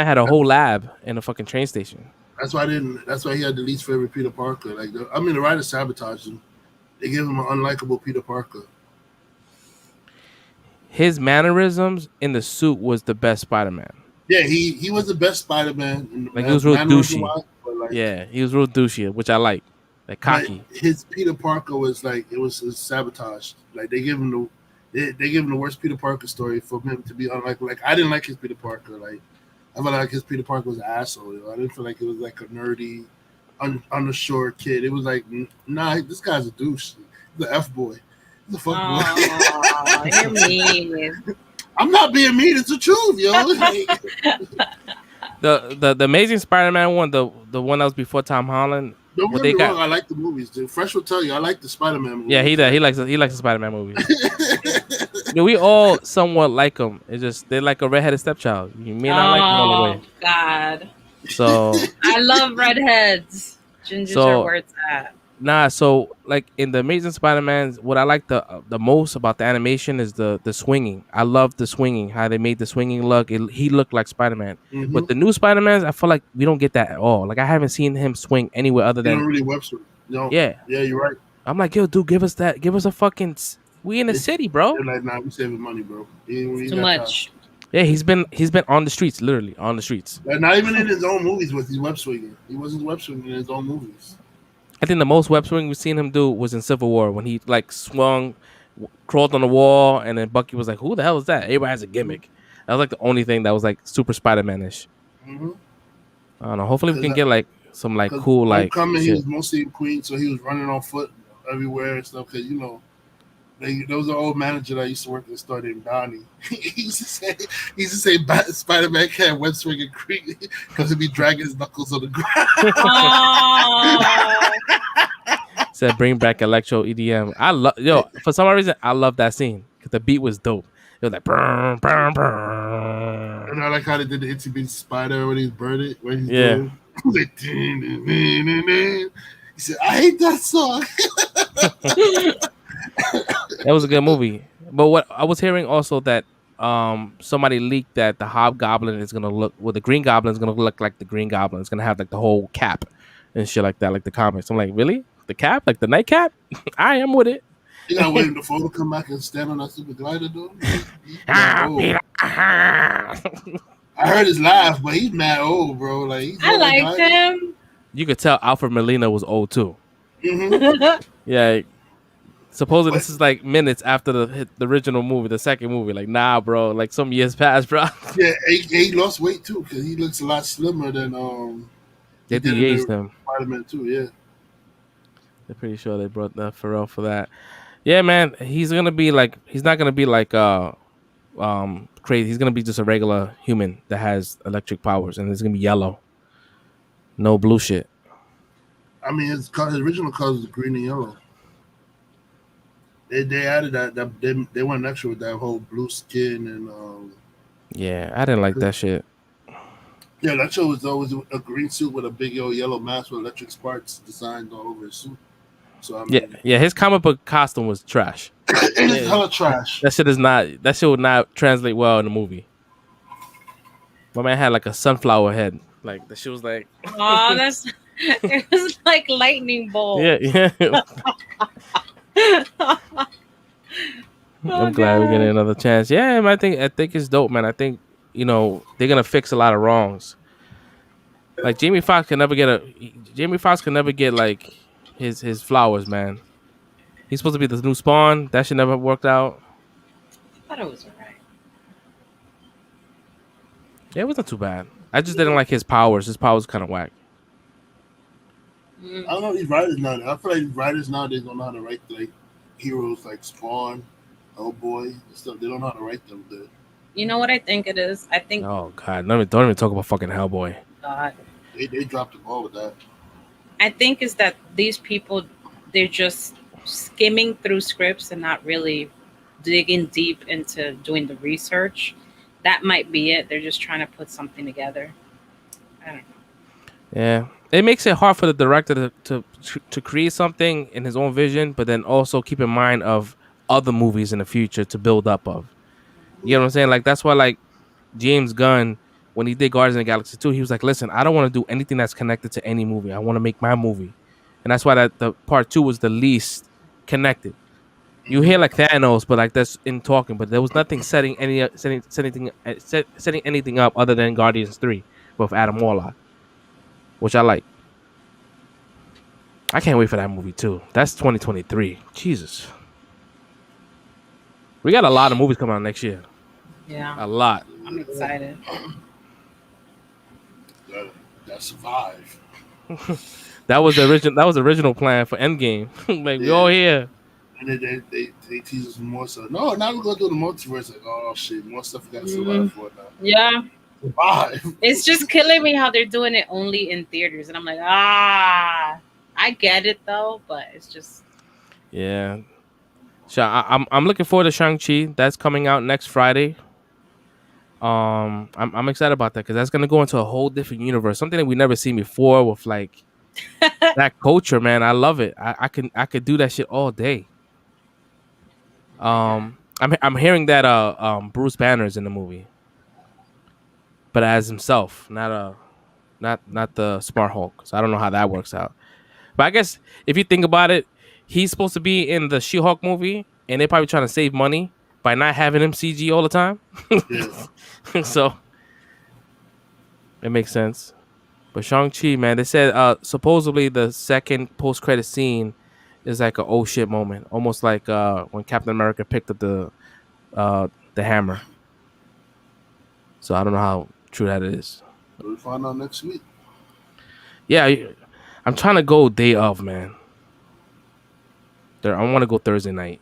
[SPEAKER 2] had a whole lab in a fucking train station.
[SPEAKER 1] That's why he had the least favorite Peter Parker. Like, the writers sabotaged him. They gave him an unlikable Peter Parker.
[SPEAKER 2] His mannerisms in the suit was the best Spider-Man.
[SPEAKER 1] Yeah, he was the best Spider-Man.
[SPEAKER 2] Like, he was real douchey. Yeah, he was real douchey, which I like. Like, cocky.
[SPEAKER 1] His Peter Parker was like it was sabotaged. Like they gave him the worst Peter Parker story for him to be unlikable. Like I didn't like his Peter Parker. Like I felt like his Peter Parker was an asshole. I didn't feel like it was like a nerdy, undershore kid. It was like, nah, this guy's a douche. He's an F boy. He's a fuck boy.
[SPEAKER 3] You're mean.
[SPEAKER 1] I'm not being mean. It's the truth, yo.
[SPEAKER 2] The Amazing Spider-Man one, the one that was before Tom Holland.
[SPEAKER 1] Don't get me wrong, I like the movies. Dude. Fresh will tell you, I like the Spider-Man movies.
[SPEAKER 2] Yeah, he likes the Spider-Man movies. Yeah, we all somewhat like them. It's just they're like a redheaded stepchild. You may not like them all the way.
[SPEAKER 3] Oh God.
[SPEAKER 2] So
[SPEAKER 3] I love redheads. Gingers are where it's at.
[SPEAKER 2] Nah, so like in the Amazing Spider-Man, what I like the most about the animation is the swinging. I love the swinging, how they made the swinging look. He looked like Spider-Man. Mm-hmm. But the new Spider-Mans, I feel like we don't get that at all. Like I haven't seen him swing anywhere other than.
[SPEAKER 1] Don't really web swing. No.
[SPEAKER 2] Yeah.
[SPEAKER 1] Yeah, you're right.
[SPEAKER 2] I'm like, yo, dude, give us that. Give us a fucking. We in the city, bro.
[SPEAKER 1] They're like, nah, we saving money, bro.
[SPEAKER 3] Too much.
[SPEAKER 1] Time.
[SPEAKER 2] Yeah, he's been on the streets, literally on the streets.
[SPEAKER 1] Like, not even in his own movies was he web swinging. He wasn't web swinging in his own movies.
[SPEAKER 2] I think the most web swing we've seen him do was in Civil War when he like swung, crawled on the wall, and then Bucky was like, "Who the hell is that?" Everybody has a gimmick. That was like the only thing that was like super Spider-Man-ish.
[SPEAKER 1] Mm-hmm.
[SPEAKER 2] I don't know. Hopefully we can get like some like cool like.
[SPEAKER 1] He was mostly in Queens, so he was running on foot everywhere and stuff. Cause there was an old manager that used to work in the store named Donnie. he used to say Spider-Man can't web swing and creep because he'd be dragging his knuckles on the ground.
[SPEAKER 2] Said bring back electro EDM. For some reason I love that scene because the beat was dope. It was like burn, burn, burn.
[SPEAKER 1] And I like how they did the Itsy Bitsy Spider when he's burning. When he's
[SPEAKER 2] doing.
[SPEAKER 1] Like, he said, "I hate that song."
[SPEAKER 2] That was a good movie. But what I was hearing also that somebody leaked that the Hobgoblin is gonna the Green Goblin is gonna look like the Green Goblin. It's gonna have like the whole cap and shit like that, like the comics. I'm like, really? The cap? Like the nightcap? I am with it.
[SPEAKER 1] You gotta wait for the to come back and stand on that super glider, dude. I heard his laugh, but he's mad old, bro. Like
[SPEAKER 3] I liked him.
[SPEAKER 2] You could tell Alfred Molina was old too.
[SPEAKER 1] Mm-hmm.
[SPEAKER 2] Yeah. Supposedly this is like minutes after the original movie, the second movie. Like, nah, bro. Like some years passed, bro.
[SPEAKER 1] Yeah, he lost weight too because he looks a lot slimmer than
[SPEAKER 2] they de-aged him.
[SPEAKER 1] Spider-Man too, yeah.
[SPEAKER 2] They're pretty sure they brought that Pharrell for that. Yeah, man. He's not gonna be like crazy. He's gonna be just a regular human that has electric powers, and it's gonna be yellow, no blue shit.
[SPEAKER 1] I mean, his original colors is green and yellow. They added that they went extra with that whole blue skin and
[SPEAKER 2] Yeah, I didn't like that shit.
[SPEAKER 1] yeah, that show was always a green suit with a big old yellow mask with electric sparks designed all over his suit. So I
[SPEAKER 2] Yeah,
[SPEAKER 1] mean,
[SPEAKER 2] yeah. His comic book costume was trash.
[SPEAKER 1] it is
[SPEAKER 2] Yeah,
[SPEAKER 1] hella trash.
[SPEAKER 2] that shit is not. That shit would not translate well in the movie. My man had like a sunflower head. Like the shit was like.
[SPEAKER 3] Oh, that's it was like lightning
[SPEAKER 2] Yeah,
[SPEAKER 3] bolts.
[SPEAKER 2] yeah.
[SPEAKER 3] Oh
[SPEAKER 2] I'm glad we're getting
[SPEAKER 3] god.
[SPEAKER 2] another chance. Yeah, man, I think it's dope, man. I think they're gonna fix a lot of wrongs. Like Jamie Foxx can never get like his flowers, man. He's supposed to be the new Spawn. That should never worked out.
[SPEAKER 3] I thought it was alright.
[SPEAKER 2] Yeah, it wasn't too bad. I just didn't like his powers. His powers kind of whack.
[SPEAKER 3] Mm.
[SPEAKER 1] I don't know these writers now. I feel like writers nowadays don't know how to write like heroes like Spawn, Hellboy, and stuff. They don't know how to write them.
[SPEAKER 3] You know what I think it is? I think
[SPEAKER 2] Oh god, don't even talk about fucking Hellboy.
[SPEAKER 3] God.
[SPEAKER 1] They dropped the ball with that.
[SPEAKER 3] I think is that these people they're just skimming through scripts and not really digging deep into doing the research. That might be it. They're just trying to put something together. I don't know.
[SPEAKER 2] Yeah, it makes it hard for the director to create something in his own vision, but then also keep in mind of other movies in the future to build up of. You know what I'm saying? Like that's why like James Gunn, when he did Guardians of the Galaxy 2, he was like, listen, I don't want to do anything that's connected to any movie. I want to make my movie. And that's why that the part 2 was the least connected. You hear like Thanos, but like that's in talking, but there was nothing setting anything up other than Guardians 3 with Adam Warlock, which I like. I can't wait for that movie too. That's 2023. Jesus. We got a lot of movies coming out next year.
[SPEAKER 3] Yeah,
[SPEAKER 2] A lot.
[SPEAKER 3] I'm excited.
[SPEAKER 1] That survive.
[SPEAKER 2] That was the original plan for Endgame. Like we all here.
[SPEAKER 1] And then they tease us more. So no, now we're gonna do the multiverse. Like, oh shit, more stuff we gotta survive for now.
[SPEAKER 3] Yeah,
[SPEAKER 1] Survive.
[SPEAKER 3] it's just killing me how they're doing it only in theaters, and I'm like, I get it though, but it's just
[SPEAKER 2] Yeah. So I'm looking forward to Shang-Chi. That's coming out next Friday. I'm excited about that because that's gonna go into a whole different universe, something that we never seen before with like that culture, man. I love it. I could do that shit all day. I'm hearing that Bruce Banner is in the movie, but as himself, not the Smart Hulk. So I don't know how that works out. But I guess if you think about it, he's supposed to be in the She-Hulk movie, and they're probably trying to save money by not having him CG all the time.
[SPEAKER 1] Yeah.
[SPEAKER 2] So it makes sense. But Shang-Chi, man, they said supposedly the second post-credit scene is like a oh shit moment, almost like when Captain America picked up the hammer. So I don't know how true that is.
[SPEAKER 1] We'll find out next week.
[SPEAKER 2] Yeah, I'm trying to go day of, man. I want to go Thursday night.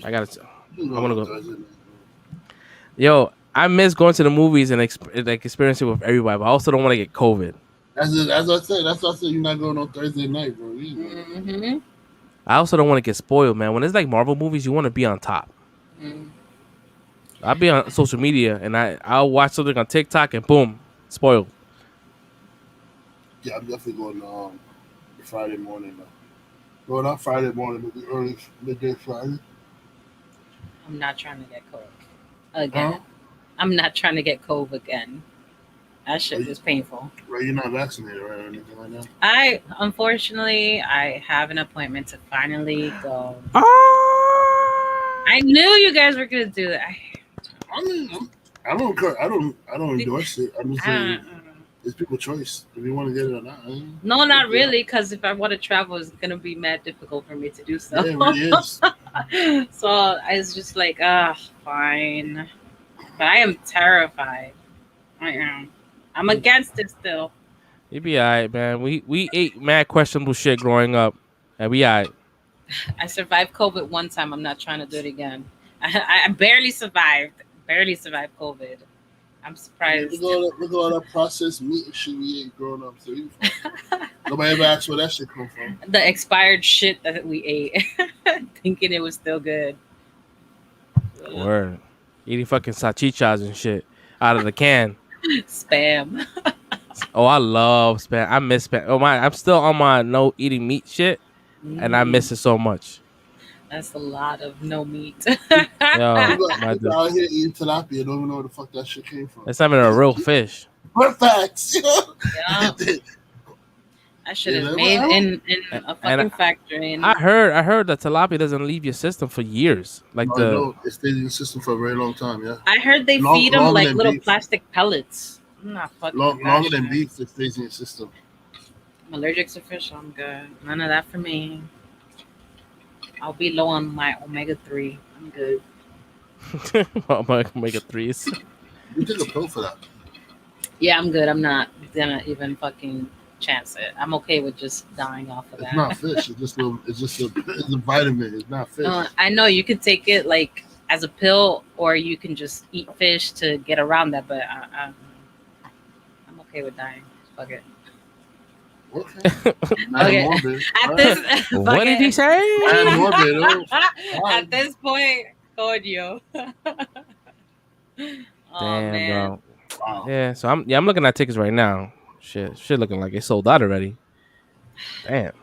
[SPEAKER 2] I want to go. Yo, I miss going to the movies and like experiencing it with everybody, but I also don't want to get COVID.
[SPEAKER 1] As I said, that's why I said you're not going on Thursday night, bro.
[SPEAKER 3] mm-hmm.
[SPEAKER 2] I also don't want to get spoiled, man. When it's like Marvel movies, you want to be on top. I'll be on social media and I'll watch something on TikTok and boom, spoiled.
[SPEAKER 1] Yeah, I'm definitely going Friday morning. Well, not Friday morning, but the early midday Friday.
[SPEAKER 3] I'm not trying to get COVID again.
[SPEAKER 1] Huh?
[SPEAKER 3] I'm not trying to get COVID again. That shit was painful.
[SPEAKER 1] Right, you're not vaccinated, right, or anything like that?
[SPEAKER 3] Unfortunately, I have an appointment to finally go.
[SPEAKER 2] Oh!
[SPEAKER 3] I knew you guys were gonna do that.
[SPEAKER 1] I mean, I don't endorse it. I'm just saying it's people's choice if you want to get it or not.
[SPEAKER 3] No, not really, because if I want to travel, it's gonna be mad difficult for me to do so.
[SPEAKER 1] Yeah, it really is.
[SPEAKER 3] So I was just like, fine. But I am terrified. I am. I'm against it still.
[SPEAKER 2] You be alright, man. We ate mad questionable shit growing up, and we alright.
[SPEAKER 3] I survived COVID one time. I'm not trying to do it again. I barely survived. Barely survived COVID. I'm
[SPEAKER 1] Yeah,
[SPEAKER 3] surprised.
[SPEAKER 1] look at all that processed meat and shit we ate growing up. So nobody ever asked where that shit come from.
[SPEAKER 3] The expired shit that we ate, thinking it was still good.
[SPEAKER 2] Word. Eating fucking salchichas and shit out of the can.
[SPEAKER 3] Spam.
[SPEAKER 2] Oh, I love spam. I miss spam. Oh my, I'm still on my no eating meat shit, and I miss it so much.
[SPEAKER 3] That's a lot of no meat.
[SPEAKER 2] Yo,
[SPEAKER 1] Nigga out here eating tilapia, don't even know where the fuck that shit came from.
[SPEAKER 2] it's not even a real fish.
[SPEAKER 1] What facts? You know?
[SPEAKER 3] Yeah. That shit is
[SPEAKER 1] Yeah,
[SPEAKER 3] made
[SPEAKER 1] well,
[SPEAKER 3] in a fucking factory. And
[SPEAKER 2] I heard that tilapia doesn't leave your system for years. Like
[SPEAKER 1] no, it stays in the system for a very long time. Yeah,
[SPEAKER 3] I heard they feed them like little plastic pellets. I'm not fucking
[SPEAKER 1] longer than beef. It stays in your system.
[SPEAKER 3] I'm allergic to fish. I'm good. None of that for me. I'll be low on my omega-3. I'm good.
[SPEAKER 2] My omega-3s.
[SPEAKER 1] You take a pill for that.
[SPEAKER 3] Yeah, I'm good. I'm not gonna even fucking chance it. I'm okay with just dying off of that.
[SPEAKER 1] It's not fish. It's a vitamin. It's not fish.
[SPEAKER 3] I know you could take it like as a pill, or you can just eat fish to get around that. But I'm okay with dying. Fuck it.
[SPEAKER 1] Okay.
[SPEAKER 3] Okay. At this,
[SPEAKER 2] what did he say?
[SPEAKER 3] At this point, coño.
[SPEAKER 2] Damn,
[SPEAKER 3] man.
[SPEAKER 2] bro. Wow. Yeah, so I'm looking at tickets right now. Shit looking like it sold out already. Damn.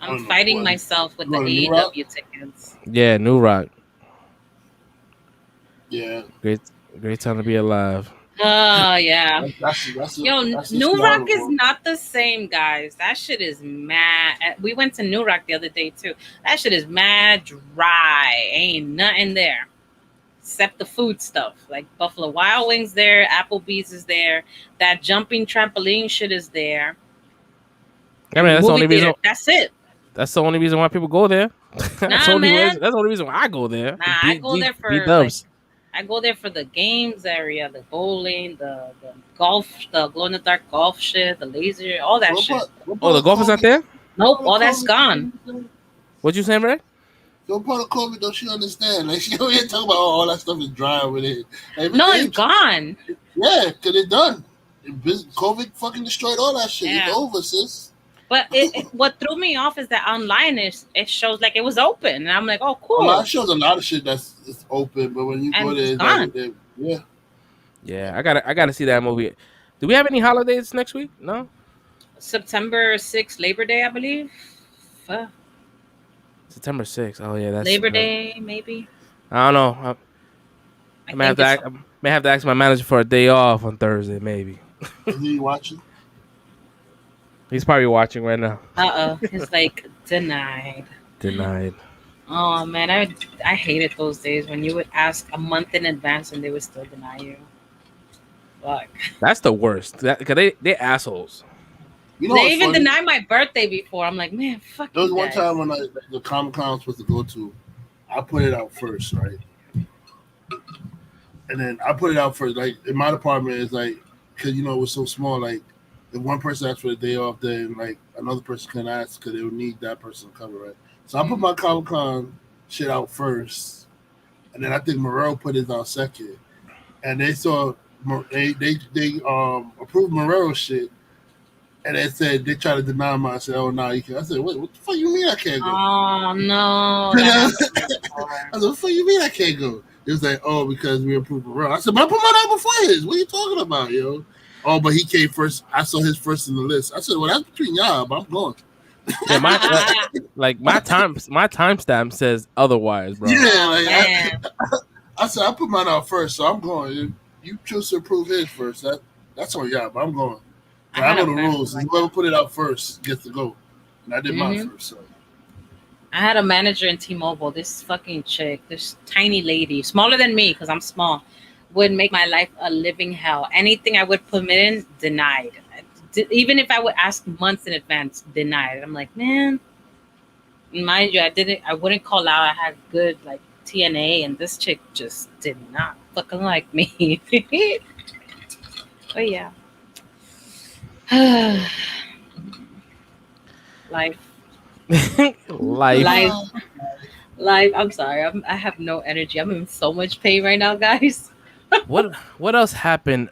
[SPEAKER 3] I'm fighting myself with the AEW tickets.
[SPEAKER 2] Yeah, New Rock.
[SPEAKER 1] Yeah.
[SPEAKER 2] Great time to be alive.
[SPEAKER 3] Oh yeah. Yo,
[SPEAKER 1] that's
[SPEAKER 3] New Rock is not the same, guys. That shit is mad. We went to New Rock the other day too. That shit is mad dry. Ain't nothing there except the food stuff. Like Buffalo Wild Wings there, Applebee's is there. That jumping trampoline shit is there.
[SPEAKER 2] I mean, that's the only reason.
[SPEAKER 3] That's it.
[SPEAKER 2] That's the only reason why people go there. That's the only reason why I go there.
[SPEAKER 3] Nah, I go there for I go there for the games area, the bowling, the golf, the glow in the dark golf shit, the laser, all that shit.
[SPEAKER 2] Oh, the golf is not there?
[SPEAKER 3] Nope, all that's gone.
[SPEAKER 2] What you saying, Ray?
[SPEAKER 1] So part of COVID, don't she understand? Like she over here talking about all that stuff is dry over there. Like,
[SPEAKER 3] no, it's gone.
[SPEAKER 1] Yeah, because it's done. COVID fucking destroyed all that shit. Yeah. It's over, sis.
[SPEAKER 3] But what threw me off is that online it shows like it was open, and I'm like, oh, cool.
[SPEAKER 1] Online shows a lot of shit it's open, but when you go there, it's gone.
[SPEAKER 2] Yeah, I gotta see that movie. Do we have any holidays next week? No.
[SPEAKER 3] September 6th, Labor Day, I believe.
[SPEAKER 2] September 6th. Oh yeah, that's
[SPEAKER 3] Labor Day, maybe.
[SPEAKER 2] I don't know. I may have to ask my manager for a day off on Thursday, maybe.
[SPEAKER 1] Is he watching?
[SPEAKER 2] He's probably watching right now.
[SPEAKER 3] It's like denied.
[SPEAKER 2] Denied.
[SPEAKER 3] Oh man, I hated those days when you would ask a month in advance and they would still deny you. Fuck.
[SPEAKER 2] That's the worst. Because they assholes.
[SPEAKER 1] You know
[SPEAKER 3] they even denied my birthday before. I'm like, man, fuck.
[SPEAKER 1] There was one time when the Comic-Con I was supposed to go to, I put it out first, right? And then I put it out first. Like in my department, it's like because it was so small. Like if one person asked for a day off, then like another person can ask because they would need that person to cover, right? So I put my Comic-Con shit out first, and then I think Morel put his out second, and they saw they approved Morel's shit, and they said they tried to deny mine. I said, "Oh no, you can't." I said, "What the fuck you mean I can't go?"
[SPEAKER 3] Oh no!
[SPEAKER 1] I said, "What the fuck you mean I can't go?" It was like, "Oh, because we approved Morel." I said, "But I put mine out before his. What are you talking about, yo?" Oh, but he came first. I saw his first in the list. I said, "Well, that's between y'all, but I'm going."
[SPEAKER 2] Yeah, my timestamp says otherwise, bro.
[SPEAKER 1] Yeah, I said I put mine out first, so I'm going. You choose to approve his first. That's on y'all, but I'm going. I know the rules. Like whoever put it out first gets to go, and I did mine first. So
[SPEAKER 3] I had a manager in T-Mobile. This fucking chick, this tiny lady, smaller than me because I'm small, would make my life a living hell. Anything I would put in, denied. Even if I would ask months in advance, denied. I'm like, man, mind you, I wouldn't call out. I had good like TNA, and this chick just did not fucking like me. But yeah, life.
[SPEAKER 2] Life.
[SPEAKER 3] Life, life. I'm sorry. I have no energy. I'm in so much pain right now, guys.
[SPEAKER 2] What else happened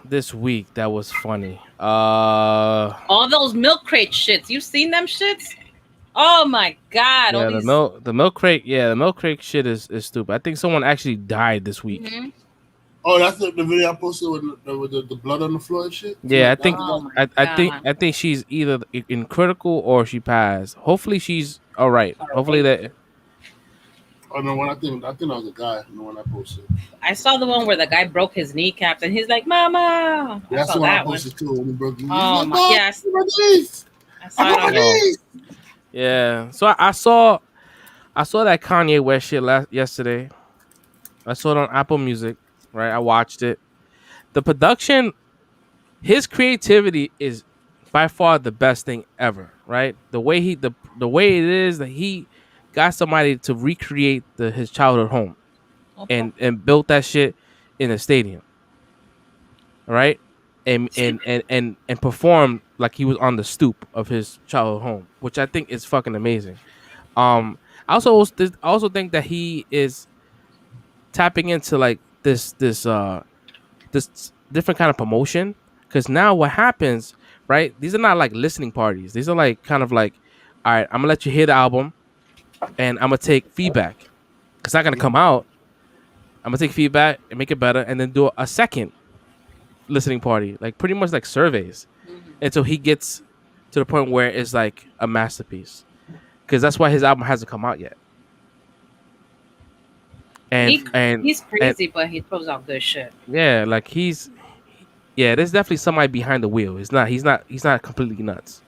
[SPEAKER 2] this week that was funny?
[SPEAKER 3] All those milk crate shits. You seen them shits? Oh my god! All
[SPEAKER 2] Yeah,
[SPEAKER 3] these.
[SPEAKER 2] the milk crate. Yeah, the milk crate shit is stupid. I think someone actually died this week.
[SPEAKER 3] Mhm.
[SPEAKER 1] Oh, that's the video I posted with the blood on the floor and shit.
[SPEAKER 2] Yeah, I
[SPEAKER 1] That's
[SPEAKER 2] think
[SPEAKER 1] the
[SPEAKER 3] Oh
[SPEAKER 1] guy.
[SPEAKER 3] my god!
[SPEAKER 2] I think she's either in critical or she passed. Hopefully she's all right.
[SPEAKER 3] All
[SPEAKER 2] Hopefully
[SPEAKER 3] right.
[SPEAKER 2] that.
[SPEAKER 1] Oh no, I think that was a guy. The one I posted.
[SPEAKER 3] I saw the one where the guy broke his kneecaps and he's like, "Mama." I
[SPEAKER 1] That's
[SPEAKER 3] saw
[SPEAKER 1] the one I
[SPEAKER 3] that one.
[SPEAKER 1] posted too. When he broke. He's
[SPEAKER 3] Oh
[SPEAKER 1] like,
[SPEAKER 3] my!
[SPEAKER 1] "Mom,
[SPEAKER 3] Yes,
[SPEAKER 1] I broke my knees.
[SPEAKER 3] I saw
[SPEAKER 1] I
[SPEAKER 3] it
[SPEAKER 1] broke my
[SPEAKER 3] on.
[SPEAKER 2] Oh
[SPEAKER 1] knees."
[SPEAKER 2] yeah. So I saw that Kanye West shit yesterday. I saw it on Apple Music. Right, I watched it. The production, his creativity is by far the best thing ever. Right, the way it is that he got somebody to recreate his childhood home
[SPEAKER 3] Okay.
[SPEAKER 2] and built that shit in a stadium, right? And performed like he was on the stoop of his childhood home, which I think is fucking amazing. I also think that he is tapping into like this different kind of promotion, because now what happens, right? These are not like listening parties. These are like kind of like, all right, I'm gonna let you hear the album and I'm gonna take feedback. It's not gonna come out. I'm gonna take feedback and make it better, and then do a second listening party, like pretty much like surveys,
[SPEAKER 3] Mhm.
[SPEAKER 2] until he gets to the point where it's like a masterpiece. Because that's why his album hasn't come out yet. And
[SPEAKER 3] He
[SPEAKER 2] and
[SPEAKER 3] he's
[SPEAKER 2] and
[SPEAKER 3] crazy, but he throws out good shit.
[SPEAKER 2] yeah, like yeah, there's definitely somebody behind the wheel. He's not completely nuts.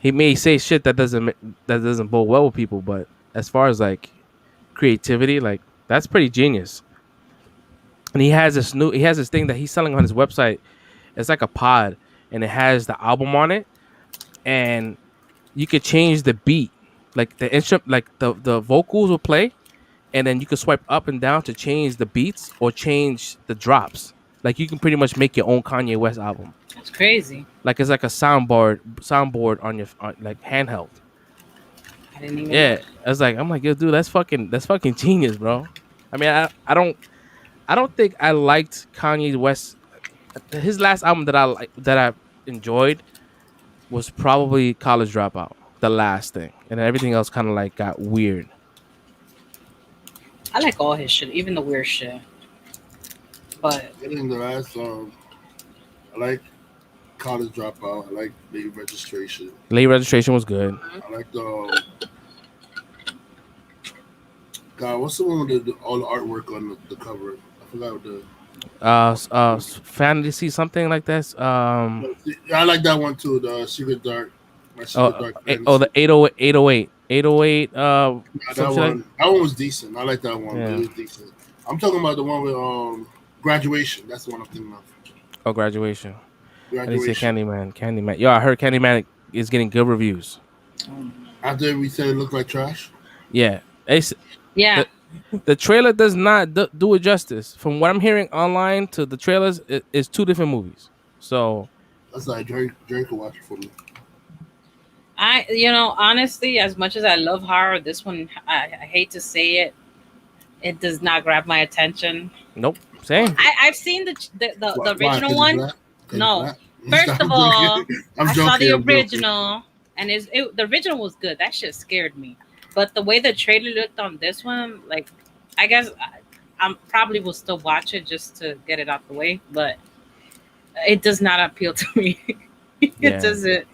[SPEAKER 2] He may say shit that doesn't bode well with people, but as far as like creativity, like that's pretty genius. And he has this thing that he's selling on his website. It's like a pod, and it has the album on it, and you could change the beat, like the instrument, like the vocals will play, and then you can swipe up and down to change the beats or change the drops. Like you can pretty much make your own Kanye West album.
[SPEAKER 3] That's crazy.
[SPEAKER 2] Like it's like a soundboard on your like handheld.
[SPEAKER 3] I didn't even know.
[SPEAKER 2] Yeah, I'm like, yo, dude, that's fucking genius, bro. I mean, I don't think I liked Kanye West. His last album that I enjoyed was probably College Dropout, the last thing, and then everything else kind of like got weird.
[SPEAKER 3] I like all his shit, even the weird shit. But
[SPEAKER 1] I think the last I like college dropout. I like the registration.
[SPEAKER 2] Late Registration was good.
[SPEAKER 1] I like the God. What's the one with all the artwork on the cover? I forgot what the.
[SPEAKER 2] Fantasy something like this.
[SPEAKER 1] Yeah, I like that one too. The Secret Dark, my Secret Dark
[SPEAKER 2] The
[SPEAKER 1] Fantasy.
[SPEAKER 2] 808.
[SPEAKER 1] Yeah,
[SPEAKER 2] Some shit like
[SPEAKER 1] that one was decent. I like that one.
[SPEAKER 2] yeah.
[SPEAKER 1] It was decent. I'm talking about the one with graduation. That's the one I'm thinking of.
[SPEAKER 2] Oh, Graduation. I didn't say
[SPEAKER 1] Graduation.
[SPEAKER 2] Candyman. Yo, I heard Candyman is getting good reviews.
[SPEAKER 1] After we said it looked like trash.
[SPEAKER 2] Yeah,
[SPEAKER 3] yeah,
[SPEAKER 2] the trailer does not do it justice. From what I'm hearing online to the trailers, it's two different movies. So
[SPEAKER 1] That's like Drake could watch it for me.
[SPEAKER 3] honestly, as much as I love horror, this one I hate to say it, it does not grab my attention.
[SPEAKER 2] nope, same.
[SPEAKER 3] I've seen the
[SPEAKER 1] Why?
[SPEAKER 3] original
[SPEAKER 1] 'Cause
[SPEAKER 3] one.
[SPEAKER 1] black? 'Cause
[SPEAKER 3] No.
[SPEAKER 1] black?
[SPEAKER 3] First
[SPEAKER 1] I'm
[SPEAKER 3] of all,
[SPEAKER 1] joking. I'm
[SPEAKER 3] I
[SPEAKER 1] joking.
[SPEAKER 3] saw the
[SPEAKER 1] I'm joking.
[SPEAKER 3] original, and the original was good. That shit scared me. But the way the trailer looked on this one, like, I guess I probably will still watch it just to get it out the way. But it does not appeal to me. It
[SPEAKER 2] Yeah.
[SPEAKER 3] doesn't.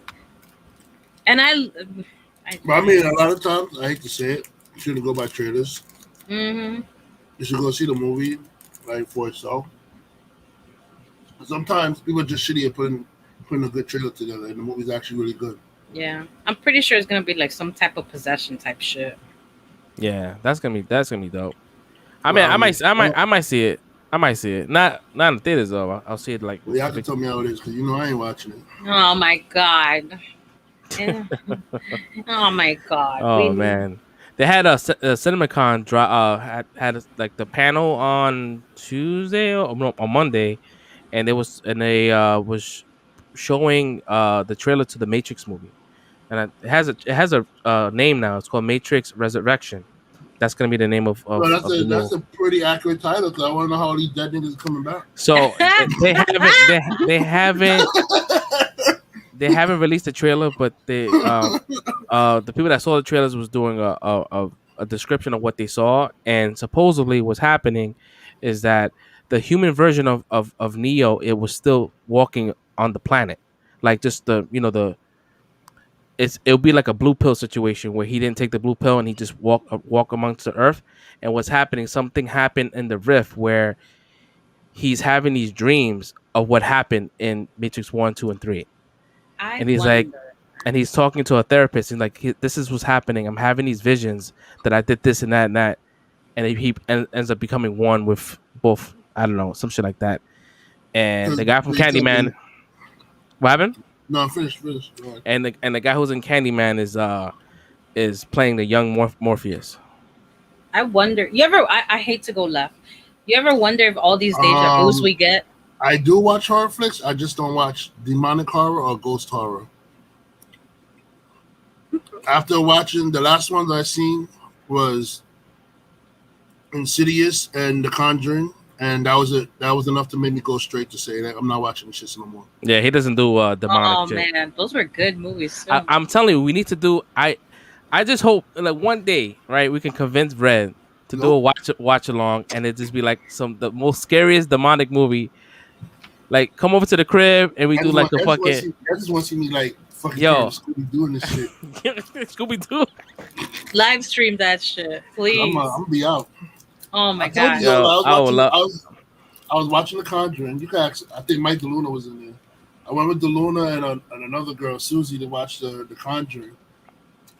[SPEAKER 3] And
[SPEAKER 1] But I mean, a lot of times, I hate to say it, you shouldn't go by trailers.
[SPEAKER 3] hmm
[SPEAKER 1] You should go see the movie like for itself. Sometimes people are just shitty at putting a good trailer together, and the movie's actually really good.
[SPEAKER 3] Yeah, I'm pretty sure it's gonna be like some type of possession type shit.
[SPEAKER 2] Yeah, that's gonna be dope. I mean,
[SPEAKER 1] Well,
[SPEAKER 2] I might see it. I might see it. Not in the theaters though. I'll see it like.
[SPEAKER 1] Well, you have to tell me how it is because I ain't watching it.
[SPEAKER 3] Oh my god. Oh my god.
[SPEAKER 2] Oh man, they had a CinemaCon had like the panel on Tuesday or no, on Monday, and they was showing the trailer to the Matrix movie. and it has a name now. It's called Matrix Resurrection. That's gonna be the name
[SPEAKER 1] Well,
[SPEAKER 2] of the
[SPEAKER 1] that's
[SPEAKER 2] new.
[SPEAKER 1] a pretty accurate title because I want to know how all these dead niggas are coming back.
[SPEAKER 2] So they haven't released a trailer, but the people that saw the trailers was doing a description of what they saw, and supposedly what's happening is that the human version of Neo, it was still walking on the planet, like just the the it'll be like a blue pill situation where he didn't take the blue pill and he just walk amongst the earth. And what's happening? Something happened in the rift where he's having these dreams of what happened in Matrix 1, 2, and 3.
[SPEAKER 3] I
[SPEAKER 2] And he's like,
[SPEAKER 3] wonder.
[SPEAKER 2] and he's talking to a therapist and like, this is what's happening. I'm having these visions that I did this and that and that, and ends up becoming one with both. I don't know, some shit like that. And the guy from Candyman, what happened?
[SPEAKER 1] No, finish.
[SPEAKER 2] And the guy who's in Candyman is playing the young Morpheus.
[SPEAKER 3] I wonder. You ever? I hate to go left. You ever wonder if all these deja vus we get?
[SPEAKER 1] I do watch horror flicks. I just don't watch demonic horror or ghost horror. After watching the last ones I seen was Insidious and The Conjuring, and that was it. That was enough to make me go straight to say that I'm not watching shit no more.
[SPEAKER 2] Yeah, he doesn't do demonic shit.
[SPEAKER 3] Oh man, those were good movies too.
[SPEAKER 2] I'm telling you, we need to do. I just hope like one day, right, we can convince Red to do a watch along, and it just be like the most scariest demonic movie. Like, come over to the crib and we do like a fucking.
[SPEAKER 1] I just want to see me like fucking
[SPEAKER 2] Scooby
[SPEAKER 1] doing this shit.
[SPEAKER 2] Scooby Doo.
[SPEAKER 3] Live stream that shit, please.
[SPEAKER 1] I'm gonna be out.
[SPEAKER 3] Oh my god!
[SPEAKER 1] I was watching The Conjuring. You guys, I think Mike DeLuna was in there. I went with DeLuna and another girl, Susie, to watch the Conjuring.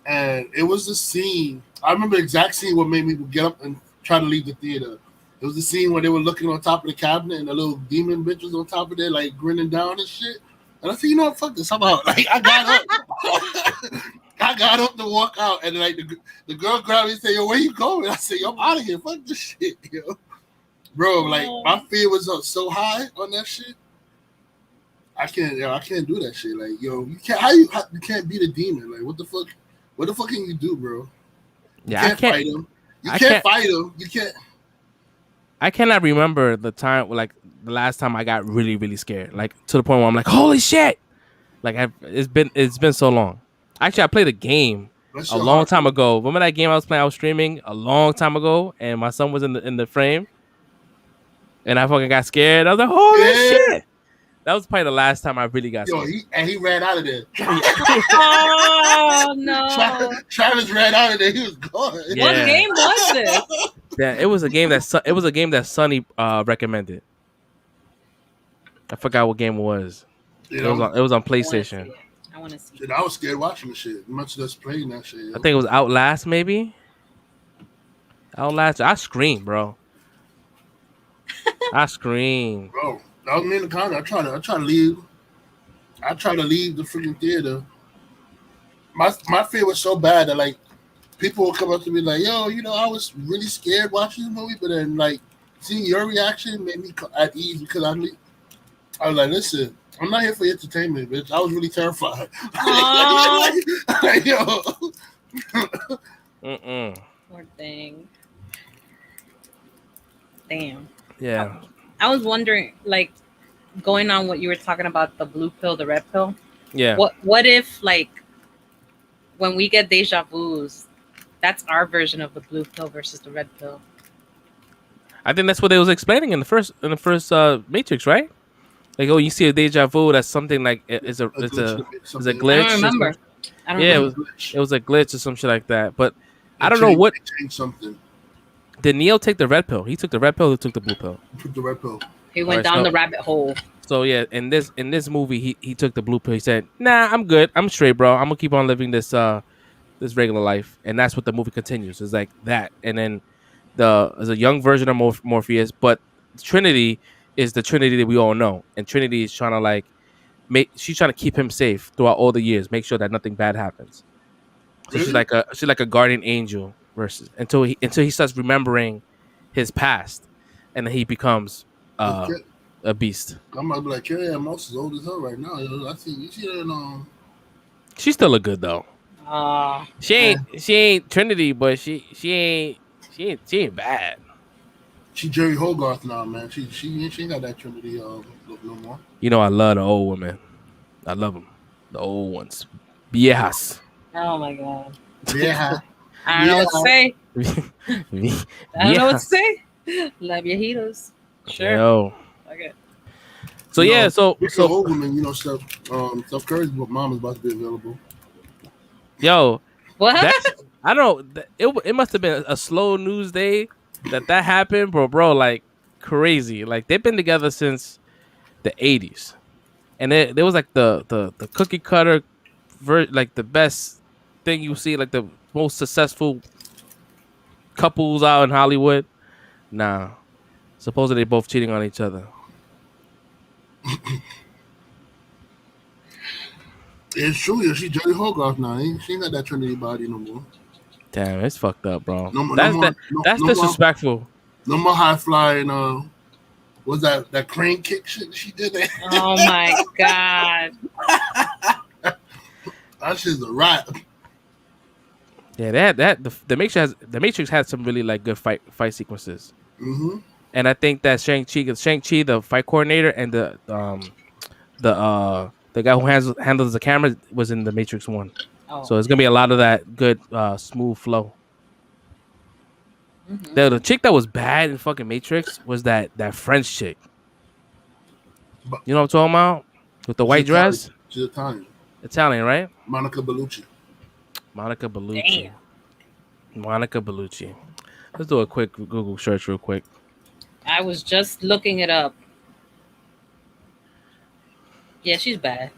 [SPEAKER 1] And it was the scene. I remember the exact scene what made me get up and try to leave the theater. It was the scene where they were looking on top of the cabinet and the little demon bitch was on top of there, like grinning down and shit. And I said, you know what, fuck this. How about like I got up. I got up to walk out, and like the girl grabbed me and said, yo, where you going? I said, yo, I'm out of here. Fuck this shit, yo. Bro, like my fear was up so high on that shit. I can't do that shit. Like, yo, you can't beat a demon. Like, what the fuck? What the fuck can you do, bro? You can't fight him. You can't fight him. You can't.
[SPEAKER 2] I cannot remember the time, like the last time I got really, really scared, like to the point where I'm like, holy shit! Like it's been so long. Actually, I played a game a long time ago. Remember that game I was playing? I was streaming a long time ago, and my son was in the frame, and I fucking got scared. I was like, holy shit! That was probably the last time I really got scared.
[SPEAKER 1] He ran out of there.
[SPEAKER 3] Oh no!
[SPEAKER 1] Travis ran out of there. He was gone.
[SPEAKER 3] Yeah. What game was this?
[SPEAKER 2] Yeah, it was a game that Sonny recommended. I forgot what game it was. It was on PlayStation.
[SPEAKER 3] I want to see.
[SPEAKER 1] Shit, I was scared watching the shit. Much less playing that shit.
[SPEAKER 2] I think it was Outlast, maybe. Outlast. I screamed, bro. I screamed.
[SPEAKER 1] Bro, that was me in the corner. I try to leave. I try to leave the freaking theater. My fear was so bad that like people will come up to me like, yo, I was really scared watching the movie, but then like seeing your reaction made me at ease because I was like, listen, I'm not here for entertainment, bitch. I was really terrified. Like, yo.
[SPEAKER 3] Poor thing. Damn.
[SPEAKER 2] Yeah.
[SPEAKER 3] I was wondering, like, going on what you were talking about, the blue pill, the red pill.
[SPEAKER 2] Yeah.
[SPEAKER 3] What if, like, when we get deja vus, that's our version of the blue pill versus the red pill?
[SPEAKER 2] I think that's what they was explaining in the first Matrix, right? Like, oh, you see a deja vu, that's something like it's a glitch.
[SPEAKER 3] I don't remember.
[SPEAKER 2] It was a glitch or some shit like that. But I don't know what.
[SPEAKER 1] Something.
[SPEAKER 2] Did Neo take the red pill? He took the red pill. He took the blue pill.
[SPEAKER 1] He took the red pill.
[SPEAKER 3] He went down the rabbit hole.
[SPEAKER 2] So yeah, in this movie, he took the blue pill. He said, "Nah, I'm good. I'm straight, bro. I'm gonna keep on living this regular life." And that's what the movie continues. It's like that, and then there's a young version of Morpheus, but Trinity is the Trinity that we all know, and Trinity is trying to she's trying to keep him safe throughout all the years, make sure that nothing bad happens. So she's like a guardian angel versus until he starts remembering his past, and then he becomes a beast.
[SPEAKER 1] I might be like, Carrie Ann Moss is old as hell right now. You see that
[SPEAKER 2] She still look good though. She
[SPEAKER 3] Uh,
[SPEAKER 2] ain't Trinity, but she ain't bad.
[SPEAKER 1] She Jerry Hogarth now, man. She ain't got that Trinity look no more.
[SPEAKER 2] You know I love the old women. I love them. The old ones. Viejas.
[SPEAKER 3] oh my god.
[SPEAKER 1] Yeah.
[SPEAKER 3] I don't know what to say. I don't know what to
[SPEAKER 2] Viejas.
[SPEAKER 3] say. La viejitos. Sure.
[SPEAKER 2] Yo.
[SPEAKER 3] Okay.
[SPEAKER 2] So
[SPEAKER 1] You
[SPEAKER 2] yeah,
[SPEAKER 1] know,
[SPEAKER 2] so
[SPEAKER 1] speaking of old women, you know, Steph Curry's mom is about to be available.
[SPEAKER 2] yo,
[SPEAKER 3] What?
[SPEAKER 2] that's I don't know. It must have been a slow news day that happened, bro. Like crazy. Like they've been together since the 80s, and there was like the cookie cutter, like the best thing you see, like the most successful couples out in Hollywood. Nah, supposedly they both cheating on each other.
[SPEAKER 1] It's true. Yeah, she Jerry Hogarth now. She ain't got that Trinity body no more.
[SPEAKER 2] Damn, it's fucked up, bro.
[SPEAKER 1] No,
[SPEAKER 2] That's disrespectful.
[SPEAKER 1] No more high flying. What's that crane kick shit she did?
[SPEAKER 3] Oh my god.
[SPEAKER 1] That shit's a wrap.
[SPEAKER 2] Yeah, the Matrix had some really like good fight sequences.
[SPEAKER 1] Mm-hmm.
[SPEAKER 2] And I think that Shang-Chi, the fight coordinator, and the guy who handles the camera was in the Matrix 1.
[SPEAKER 3] Oh.
[SPEAKER 2] So it's gonna be a lot of that good smooth flow.
[SPEAKER 3] Mhm.
[SPEAKER 2] The chick that was bad in fucking Matrix was that French chick. You know what I'm talking about? With the white dress?
[SPEAKER 1] She's Italian.
[SPEAKER 2] Italian, right?
[SPEAKER 1] Monica Bellucci.
[SPEAKER 2] Monica Bellucci.
[SPEAKER 3] Damn.
[SPEAKER 2] Monica Bellucci. Let's do a quick Google search real quick.
[SPEAKER 3] I was just looking it up. Yeah, she's bad.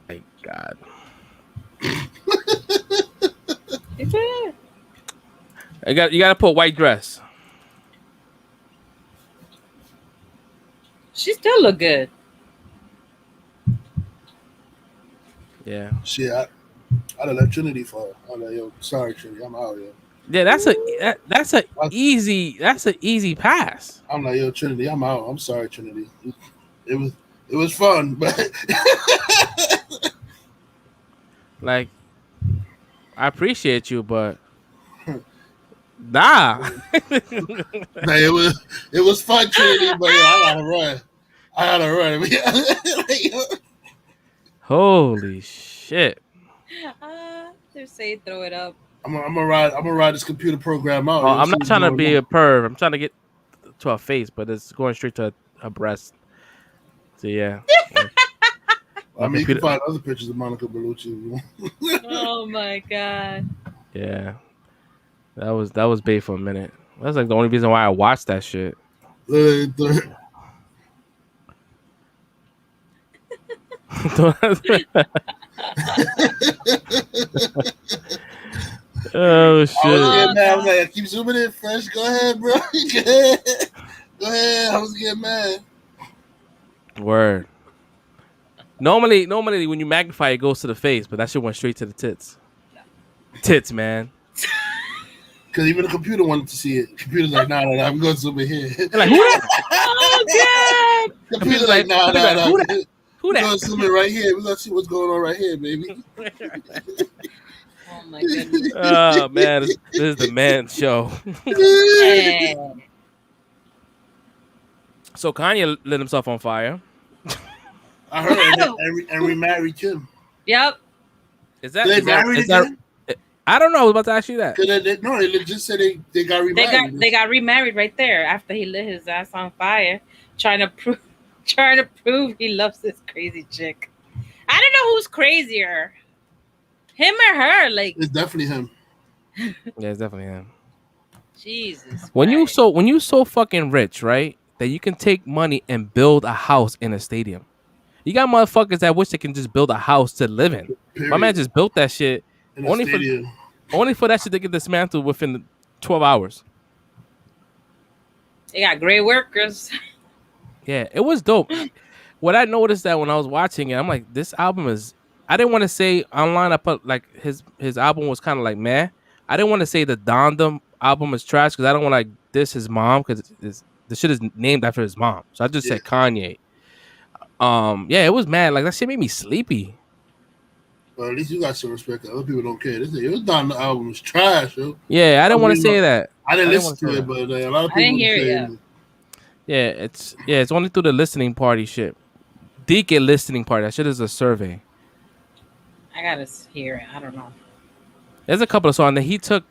[SPEAKER 2] My God.
[SPEAKER 3] She's bad.
[SPEAKER 2] You gotta put white dress.
[SPEAKER 3] She still look good.
[SPEAKER 2] Yeah.
[SPEAKER 1] Shit, I'd have left Trinity for her. I'm like, yo, sorry, Trinity, I'm out here.
[SPEAKER 2] Yeah, that's a easy pass.
[SPEAKER 1] I'm like, yo, Trinity, I'm out. I'm sorry, Trinity. It was fun, but
[SPEAKER 2] Like, I appreciate you, but nah.
[SPEAKER 1] like, it was fun, Trinity, but yeah, I gotta run.
[SPEAKER 2] Holy shit.
[SPEAKER 3] They're saying throw it up.
[SPEAKER 1] I'm gonna ride this computer program out.
[SPEAKER 2] Oh,
[SPEAKER 1] Yo,
[SPEAKER 2] I'm
[SPEAKER 1] see
[SPEAKER 2] not
[SPEAKER 1] what's
[SPEAKER 2] trying to
[SPEAKER 1] going
[SPEAKER 2] be
[SPEAKER 1] on.
[SPEAKER 2] a perv. I'm trying to get to her face, but it's going straight to her breast. So yeah.
[SPEAKER 1] I mean, you can find other pictures of Monica Bellucci.
[SPEAKER 3] Oh my god.
[SPEAKER 2] Yeah. That was bait for a minute. That's like the only reason why I watched that shit. Oh shit.
[SPEAKER 1] I was getting mad. I was like, keep zooming in, fresh. Go ahead, bro. Go ahead. I was getting mad.
[SPEAKER 2] Word. Normally when you magnify it goes to the face, but that shit went straight to the tits. Tits, man.
[SPEAKER 1] Because even the computer wanted to see it. The computer's like, nah, I'm going to zoom in here.
[SPEAKER 2] They're like, who that?
[SPEAKER 3] Oh god.
[SPEAKER 1] The computer's like, nah.
[SPEAKER 2] Who that?
[SPEAKER 1] We're going to zoom in right here. We're going to see what's going on right here, baby.
[SPEAKER 3] Oh my goodness.
[SPEAKER 2] Oh man, this is the man show.
[SPEAKER 3] Yeah.
[SPEAKER 2] So Kanye lit himself on fire.
[SPEAKER 1] I heard and remarried Kim.
[SPEAKER 3] Yep.
[SPEAKER 2] Is that?
[SPEAKER 1] They married again?
[SPEAKER 2] I don't know. I was about to ask you that.
[SPEAKER 1] No, they just said they got remarried.
[SPEAKER 3] They got remarried right there after he lit his ass on fire, trying to prove he loves this crazy chick. I don't know who's crazier, him or her. Like,
[SPEAKER 1] It's definitely him.
[SPEAKER 2] Yeah, it's definitely him.
[SPEAKER 3] Jesus.
[SPEAKER 2] When you
[SPEAKER 3] Christ.
[SPEAKER 2] so fucking rich, right, that you can take money and build a house in a stadium. You got motherfuckers that wish they can just build a house to live in.
[SPEAKER 1] Period.
[SPEAKER 2] My man just built that shit
[SPEAKER 1] In a
[SPEAKER 2] only
[SPEAKER 1] stadium.
[SPEAKER 2] for that shit to get dismantled within 12 hours.
[SPEAKER 3] They got great workers.
[SPEAKER 2] Yeah, it was dope. What I noticed that when I was watching it, I'm like, this album is. I didn't want to say online. I put like his album was kind of like meh. I didn't want to say the Donda album is trash because I don't want to like diss his mom because the shit is named after his mom. So I just said Kanye. Yeah, it was mad. Like that shit made me sleepy.
[SPEAKER 1] But at least you got some respect. Other people don't care. This It Was Done album was trash, yo.
[SPEAKER 2] Yeah, I didn't want to say that.
[SPEAKER 1] I didn't listen to it, but a lot of people
[SPEAKER 3] I didn't hear it
[SPEAKER 1] yet.
[SPEAKER 2] Yeah, it's only through the listening party shit. Deacon listening party. That shit is a survey.
[SPEAKER 3] I gotta hear it. I don't know.
[SPEAKER 2] There's a couple of songs that he took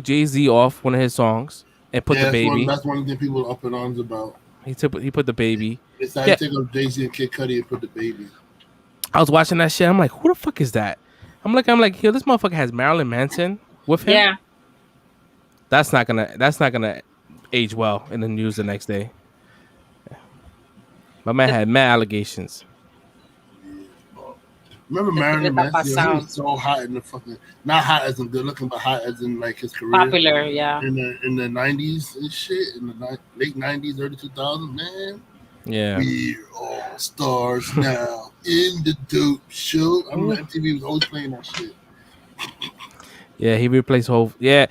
[SPEAKER 2] Jay-Z off one of his songs and put the baby.
[SPEAKER 1] That's one of the people up in arms about.
[SPEAKER 2] He put the baby.
[SPEAKER 1] It's like he took up Jay-Z and Kid Cudi and put the baby.
[SPEAKER 2] I was watching that shit. I'm like, who the fuck is that? I'm like, yo, this motherfucker has Marilyn Manson with him.
[SPEAKER 3] Yeah.
[SPEAKER 2] That's not gonna age well in the news the next day. My man had mad allegations.
[SPEAKER 1] Remember Marilyn Manson? He was so hot in the fucking, not hot as in good looking, but hot as in like his career.
[SPEAKER 3] Popular, yeah.
[SPEAKER 1] In the 90s and shit, in the late 90s, early 2000s, man.
[SPEAKER 2] Yeah.
[SPEAKER 1] We're all stars now in the dope show. I mean, MTV was always playing that shit.
[SPEAKER 2] Yeah, he replaced Hov. Yeah,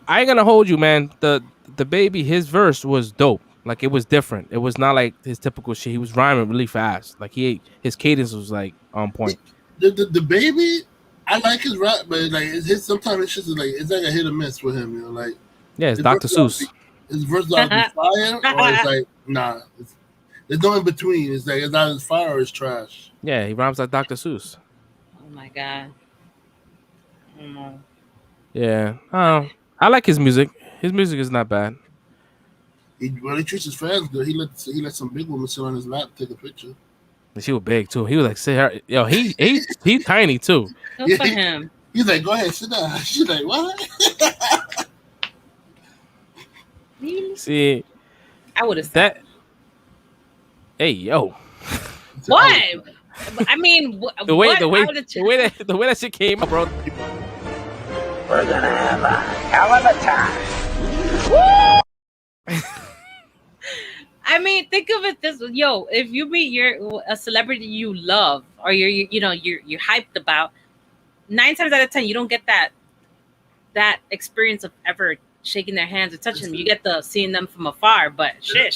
[SPEAKER 2] I ain't gonna hold you, man. The baby, his verse was dope. Like it was different. It was not like his typical shit. He was rhyming really fast. Like his cadence was like on point.
[SPEAKER 1] The baby, I like his rap, but like sometimes it's just like it's like a hit or miss with him. You know, like
[SPEAKER 2] it's Dr. Seuss.
[SPEAKER 1] His verse ought to be fire, or it's like nah. There's no in between. It's like it's not as fire or it's trash.
[SPEAKER 2] Yeah, he rhymes like Dr. Seuss.
[SPEAKER 3] Oh my god. Mm.
[SPEAKER 2] Yeah, I like his music. His music is not bad.
[SPEAKER 1] He treats his fans good. He let some big woman sit on his lap, take a picture.
[SPEAKER 2] And she was big too. He was like, "Sit her." Yo, he's tiny too.
[SPEAKER 3] Good for him.
[SPEAKER 1] He's like, "Go ahead, sit down." She's like, "What?"
[SPEAKER 2] See,
[SPEAKER 3] I would have said
[SPEAKER 2] that. Hey, yo.
[SPEAKER 3] What? I mean,
[SPEAKER 2] the way that shit came out, bro.
[SPEAKER 4] We're gonna have a hell of a time.
[SPEAKER 3] I mean, think of it this way. Yo, if you meet a celebrity you love or you're hyped about, 9 times out of 10 you don't get that experience of ever shaking their hands or touching them. You get the seeing them from afar. But shit,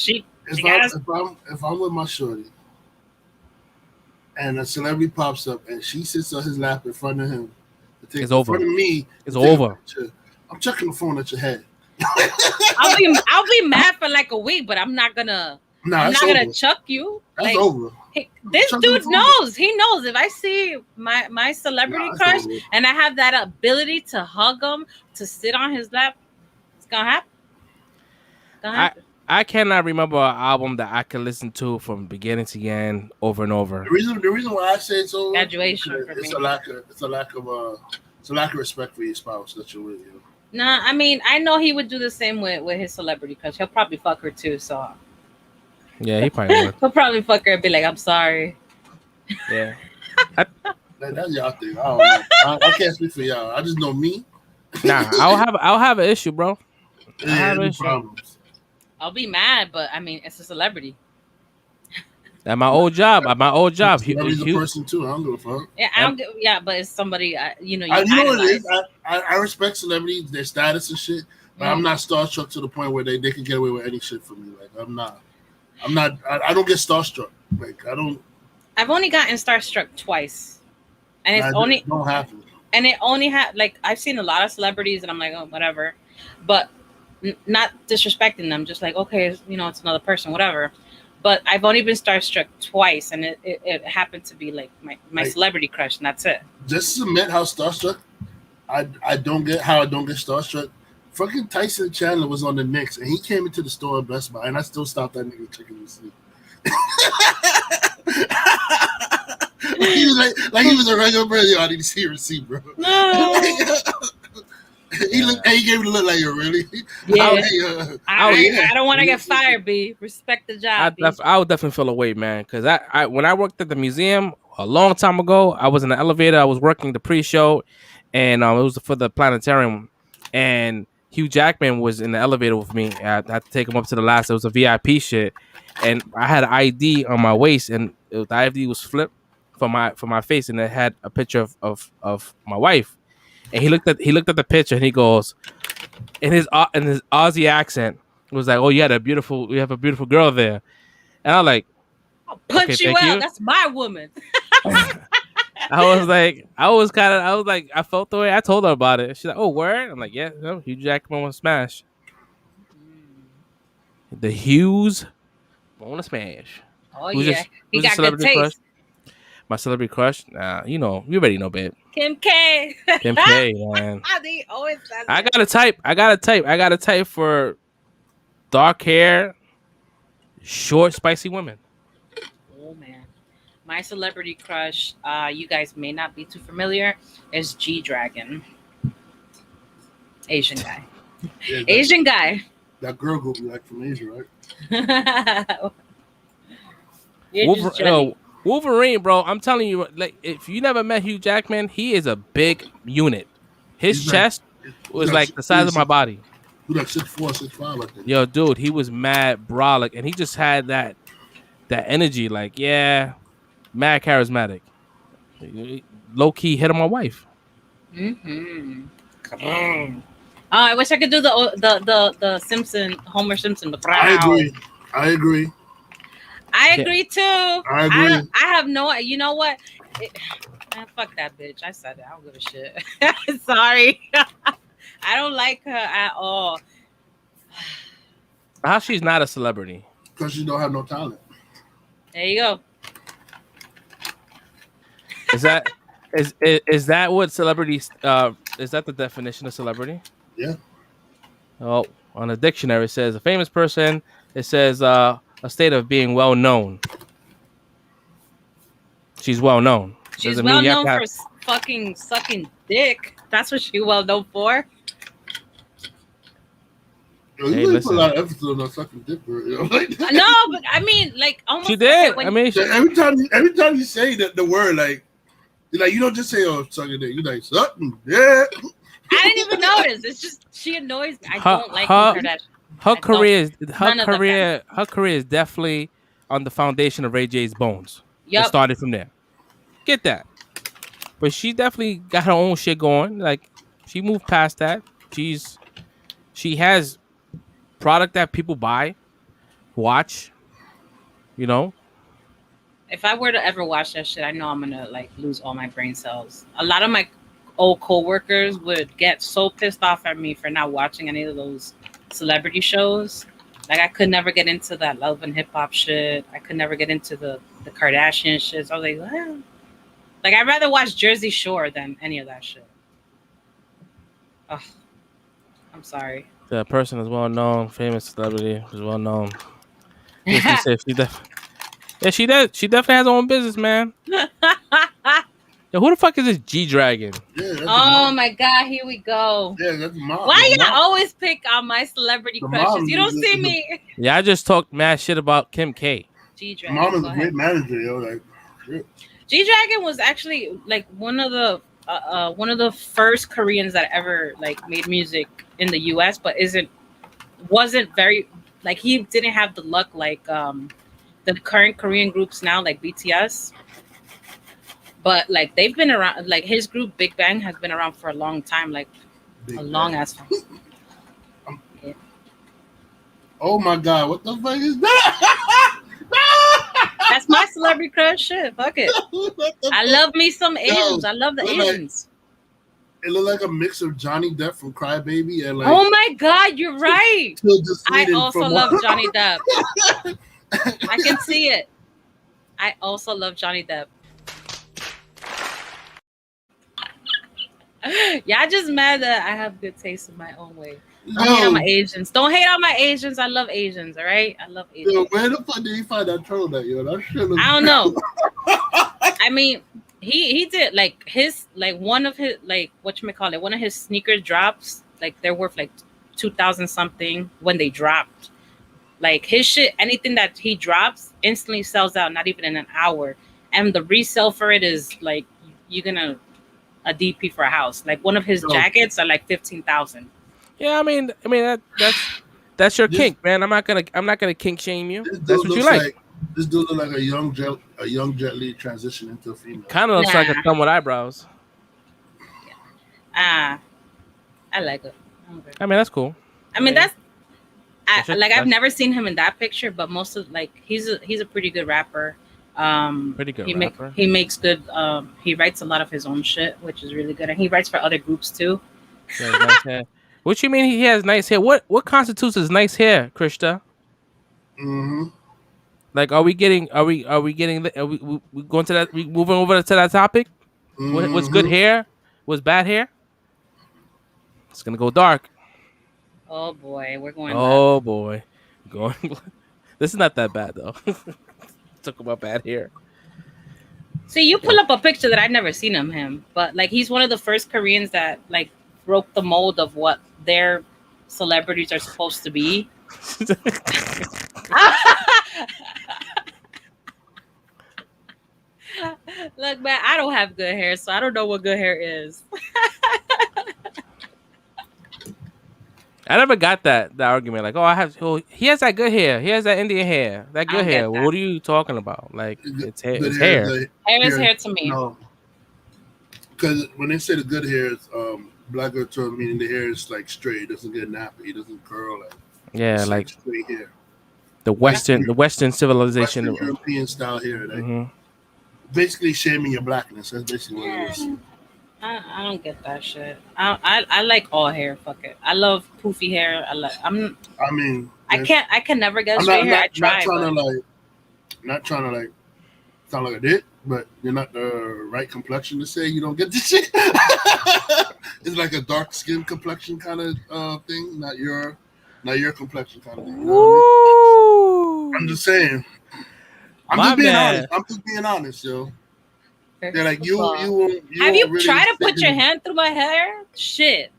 [SPEAKER 1] if I'm with my shorty and a celebrity pops up and she sits on his lap in front of him,
[SPEAKER 2] it's over.
[SPEAKER 1] In front of me,
[SPEAKER 2] it's over.
[SPEAKER 1] I'm checking the phone at your head.
[SPEAKER 3] I'll be mad for like a week, but I'm not gonna chuck you.
[SPEAKER 1] That's over.
[SPEAKER 3] This dude knows. He knows if I see my celebrity crush and I have that ability to hug him, to sit on his lap, it's gonna happen.
[SPEAKER 2] I cannot remember an album that I can listen to from beginning to end over and over.
[SPEAKER 1] The reason why I say it's over,
[SPEAKER 3] graduation.
[SPEAKER 1] It's a lack of respect for your spouse that you're with.
[SPEAKER 3] Nah, I mean, I know he would do the same with his celebrity crush. He'll probably fuck her too. So
[SPEAKER 2] yeah, he probably would.
[SPEAKER 3] He'll probably fuck her and be like, "I'm sorry."
[SPEAKER 2] Yeah,
[SPEAKER 1] that's y'all thing. I don't know. I can't speak for y'all. I just know me.
[SPEAKER 2] Nah, I'll have an issue, bro.
[SPEAKER 1] I have issue. Problems.
[SPEAKER 3] I'll be mad, but I mean, it's a celebrity.
[SPEAKER 2] At my old job,
[SPEAKER 1] he's a person too. I don't give a fuck.
[SPEAKER 3] Yeah, but it's somebody. You know
[SPEAKER 1] what it is. I respect celebrities, their status and shit, but I'm not starstruck to the point where they can get away with any shit from me. Like I'm not. I don't get starstruck. Like I don't.
[SPEAKER 3] I've only gotten starstruck twice, and it's only
[SPEAKER 1] don't happen.
[SPEAKER 3] And it only had like I've seen a lot of celebrities, and I'm like, oh, whatever, but not disrespecting them. Just like, okay, it's another person, whatever. But I've only been starstruck twice, and it happened to be like my celebrity crush, and that's it.
[SPEAKER 1] Just to admit how starstruck, I don't get starstruck. Fucking Tyson Chandler was on the Knicks, and he came into the store at Best Buy, and I still stopped that nigga checking his receipt. He was like he was a regular person. I need to see your receipt, bro.
[SPEAKER 3] No.
[SPEAKER 1] He gave it a look like you really.
[SPEAKER 3] Yeah. I don't want to get fired, B. Respect the job.
[SPEAKER 2] I would definitely feel away, man. Because I when I worked at the museum a long time ago, I was in the elevator. I was working the pre-show, and it was for the planetarium. And Hugh Jackman was in the elevator with me. I had to take him up to the last. It was a VIP shit, and I had an ID on my waist, and the ID was flipped for my face, and it had a picture of my wife. And he looked at the picture, and he goes, in his Aussie accent, it was like, "Oh, you have a beautiful girl there," and I'm like,
[SPEAKER 3] "I'll punch you out. That's my woman."
[SPEAKER 2] I was like, I felt the way. I told her about it. She's like, "Oh, word." I'm like, "Yeah, no, Hugh Jackman want to smash the Hughes want to smash."
[SPEAKER 3] Oh
[SPEAKER 2] Who's
[SPEAKER 3] yeah,
[SPEAKER 2] this?
[SPEAKER 3] he
[SPEAKER 2] Who's your
[SPEAKER 3] got good
[SPEAKER 2] celebrity crush?
[SPEAKER 3] taste.
[SPEAKER 2] My celebrity crush? Nah, you know, you already know, babe.
[SPEAKER 3] Kim K.
[SPEAKER 2] Kim K, man.
[SPEAKER 3] He always says
[SPEAKER 2] I
[SPEAKER 3] that.
[SPEAKER 2] got a type for dark hair, short, spicy women.
[SPEAKER 3] Oh man, my celebrity crush. You guys may not be too familiar. Is G Dragon, Asian guy.
[SPEAKER 1] Yeah,
[SPEAKER 3] Asian guy.
[SPEAKER 1] that girl group you like from Asia, right?
[SPEAKER 3] You're just jelly.
[SPEAKER 2] Wolverine, bro. I'm telling you, like, if you never met Hugh Jackman, he is a big unit. His
[SPEAKER 1] He's like-
[SPEAKER 2] chest was like the size of my body.
[SPEAKER 1] He's like 6'4", 6'5", I think.
[SPEAKER 2] Yo, dude, he was mad brolic, and he just had that energy. Like, yeah, mad charismatic. Low key hit on my wife.
[SPEAKER 3] Mm-hmm. Oh, I wish I could do the Simpson Homer Simpson. But
[SPEAKER 1] I agree.
[SPEAKER 3] I agree too.
[SPEAKER 1] I agree.
[SPEAKER 3] I have no. You know what? Fuck that bitch. I said it. I don't give a shit. Sorry. I don't like her at all.
[SPEAKER 2] How she's not a celebrity?
[SPEAKER 1] Because she don't have no talent.
[SPEAKER 3] There you go.
[SPEAKER 2] Is that what celebrities? Is that the definition of celebrity?
[SPEAKER 1] Yeah.
[SPEAKER 2] Oh, on a dictionary it says a famous person. It says a state of being well known. She's well known.
[SPEAKER 3] She's
[SPEAKER 2] Doesn't
[SPEAKER 3] well
[SPEAKER 2] mean you have
[SPEAKER 3] known
[SPEAKER 2] to have-
[SPEAKER 3] for fucking sucking dick. That's what she's well known for.
[SPEAKER 1] Yo, you
[SPEAKER 2] Hey,
[SPEAKER 1] really
[SPEAKER 2] listen.
[SPEAKER 1] put a lot of emphasis on that sucking dick, bro. You know? Like,
[SPEAKER 3] No, but I mean, like almost.
[SPEAKER 2] She did.
[SPEAKER 3] When,
[SPEAKER 2] I mean,
[SPEAKER 1] every time you say the word, like you don't just say "oh sucking dick," you like sucking yeah.
[SPEAKER 3] I didn't even notice. It's just she annoys me. I don't like Kardashian.
[SPEAKER 2] her
[SPEAKER 3] None of
[SPEAKER 2] career is definitely on the foundation of Ray J's bones. It
[SPEAKER 3] Yep.
[SPEAKER 2] started from there. Get that. But she definitely got her own shit going. Like, she moved past that. She has product that people buy, watch. You know.
[SPEAKER 3] If I were to ever watch that shit, I know I'm gonna like lose all my brain cells. A lot of my old coworkers would get so pissed off at me for not watching any of those celebrity shows. Like I could never get into that love and hip hop shit. I could never get into the Kardashian shit. So I was like, well, like I'd rather watch Jersey Shore than any of that shit. Ugh. I'm sorry.
[SPEAKER 2] The person is well known, famous celebrity is well known. She does. She definitely has her own business, man. Yo, who the fuck is this G Dragon?
[SPEAKER 1] Yeah, that's
[SPEAKER 3] Oh my God, here we go.
[SPEAKER 1] Yeah, that's the mom.
[SPEAKER 3] Why
[SPEAKER 1] The
[SPEAKER 3] y'all
[SPEAKER 1] mom-
[SPEAKER 3] always pick on my celebrity
[SPEAKER 1] The
[SPEAKER 3] crushes?
[SPEAKER 1] mom
[SPEAKER 3] You don't
[SPEAKER 1] is-
[SPEAKER 3] see
[SPEAKER 1] is-
[SPEAKER 3] me.
[SPEAKER 2] Yeah, I just talked mad shit about Kim K.
[SPEAKER 3] G
[SPEAKER 1] the mom is
[SPEAKER 3] Dragon.
[SPEAKER 1] a great manager, yo. Like, shit.
[SPEAKER 3] G Dragon was actually like one of the first Koreans that ever like made music in the U.S. but wasn't very like he didn't have the luck like the current Korean groups now like BTS. But like they've been around, like his group Big Bang has been around for a long time, like
[SPEAKER 1] Big
[SPEAKER 3] a long
[SPEAKER 1] man.
[SPEAKER 3] ass time.
[SPEAKER 1] Oh my God, what the fuck is that?
[SPEAKER 3] That's my celebrity crush. Shit, fuck it. I love me some Asians. I love the
[SPEAKER 1] look like-
[SPEAKER 3] Asians.
[SPEAKER 1] It looked like a mix of Johnny Depp from Cry Baby and like.
[SPEAKER 3] Oh my God, you're right.
[SPEAKER 1] Tilda
[SPEAKER 3] I
[SPEAKER 1] Swinton
[SPEAKER 3] also
[SPEAKER 1] from-
[SPEAKER 3] love Johnny Depp. I can see it. I also love Johnny Depp. Y'all just mad that I have good taste in my own way. Don't hate on my Asians. Don't hate on my Asians. I love Asians, all right? I love Asians.
[SPEAKER 1] Yo, where the fuck did he find that turtleneck, yo? That shit looks-
[SPEAKER 3] I don't know. I mean, he did like his like one of his like whatchamacallit, one of his sneakers drops, like they're worth like 2,000 something when they dropped. Like his shit, anything that he drops instantly sells out, not even in an hour. And the resale for it is like you're gonna a DP for a house. Like one of his jackets are like 15,000.
[SPEAKER 2] Yeah, I mean that's your kink, man. I'm not gonna kink shame you. That's what you like.
[SPEAKER 1] This dude look like a young Jet Li transition into a female.
[SPEAKER 2] Kind of looks like a thumb with eyebrows.
[SPEAKER 3] I like it. Okay.
[SPEAKER 2] I mean, that's cool.
[SPEAKER 3] I mean, I've
[SPEAKER 2] that's-
[SPEAKER 3] never seen him in that picture, but most of like he's a pretty good rapper.
[SPEAKER 2] Pretty good
[SPEAKER 3] He
[SPEAKER 2] rapper.
[SPEAKER 3] he makes good. He writes a lot of his own shit, which is really good, and he writes for other groups too.
[SPEAKER 2] He has nice hair. What you mean he has nice hair? What constitutes as nice hair, Krista?
[SPEAKER 1] Mm-hmm.
[SPEAKER 2] Like, are we getting? Are we getting? Are we going to that? We moving over to that topic? What's good
[SPEAKER 1] Mm-hmm.
[SPEAKER 2] hair? What's bad hair? It's gonna go dark.
[SPEAKER 3] Oh boy, we're going left.
[SPEAKER 2] Oh boy, going. This is not that bad though. Talk about bad hair.
[SPEAKER 3] See, you pull up a picture that I've never seen of him, but like he's one of the first Koreans that like broke the mold of what their celebrities are supposed to be. Look, man, I don't have good hair, so I don't know what good hair is.
[SPEAKER 2] I never got that argument. Like, oh, he has that good hair. He has that Indian hair. That
[SPEAKER 3] I
[SPEAKER 2] good
[SPEAKER 3] don't get
[SPEAKER 2] hair.
[SPEAKER 3] that.
[SPEAKER 2] What are you talking about? Like, it's hair.
[SPEAKER 1] Good
[SPEAKER 2] It's hair.
[SPEAKER 1] is
[SPEAKER 3] Hair is hair to me.
[SPEAKER 1] No, because when they say the good hair is black girl term, meaning the hair is like straight, it doesn't get nappy, it doesn't curl.
[SPEAKER 2] Yeah,
[SPEAKER 1] it's
[SPEAKER 2] like
[SPEAKER 1] straight hair.
[SPEAKER 2] the Western civilization.
[SPEAKER 1] Western European style hair. Like,
[SPEAKER 2] Mm-hmm.
[SPEAKER 1] basically shaming your blackness. That's basically what it is.
[SPEAKER 3] I don't get that shit. I like all hair. Fuck it. I love poofy hair.
[SPEAKER 1] I mean,
[SPEAKER 3] I can never get
[SPEAKER 1] I'm
[SPEAKER 3] straight hair. I
[SPEAKER 1] not
[SPEAKER 3] try.
[SPEAKER 1] not trying to like sound like a dick, but you're not the right complexion to say you don't get this shit. It's like a dark skin complexion kind of thing, not your complexion kind of thing. You know what I mean? I'm just saying. I'm just being honest, yo. They're like you
[SPEAKER 3] Have you
[SPEAKER 1] really
[SPEAKER 3] tried to put your hand through my hair? Shit.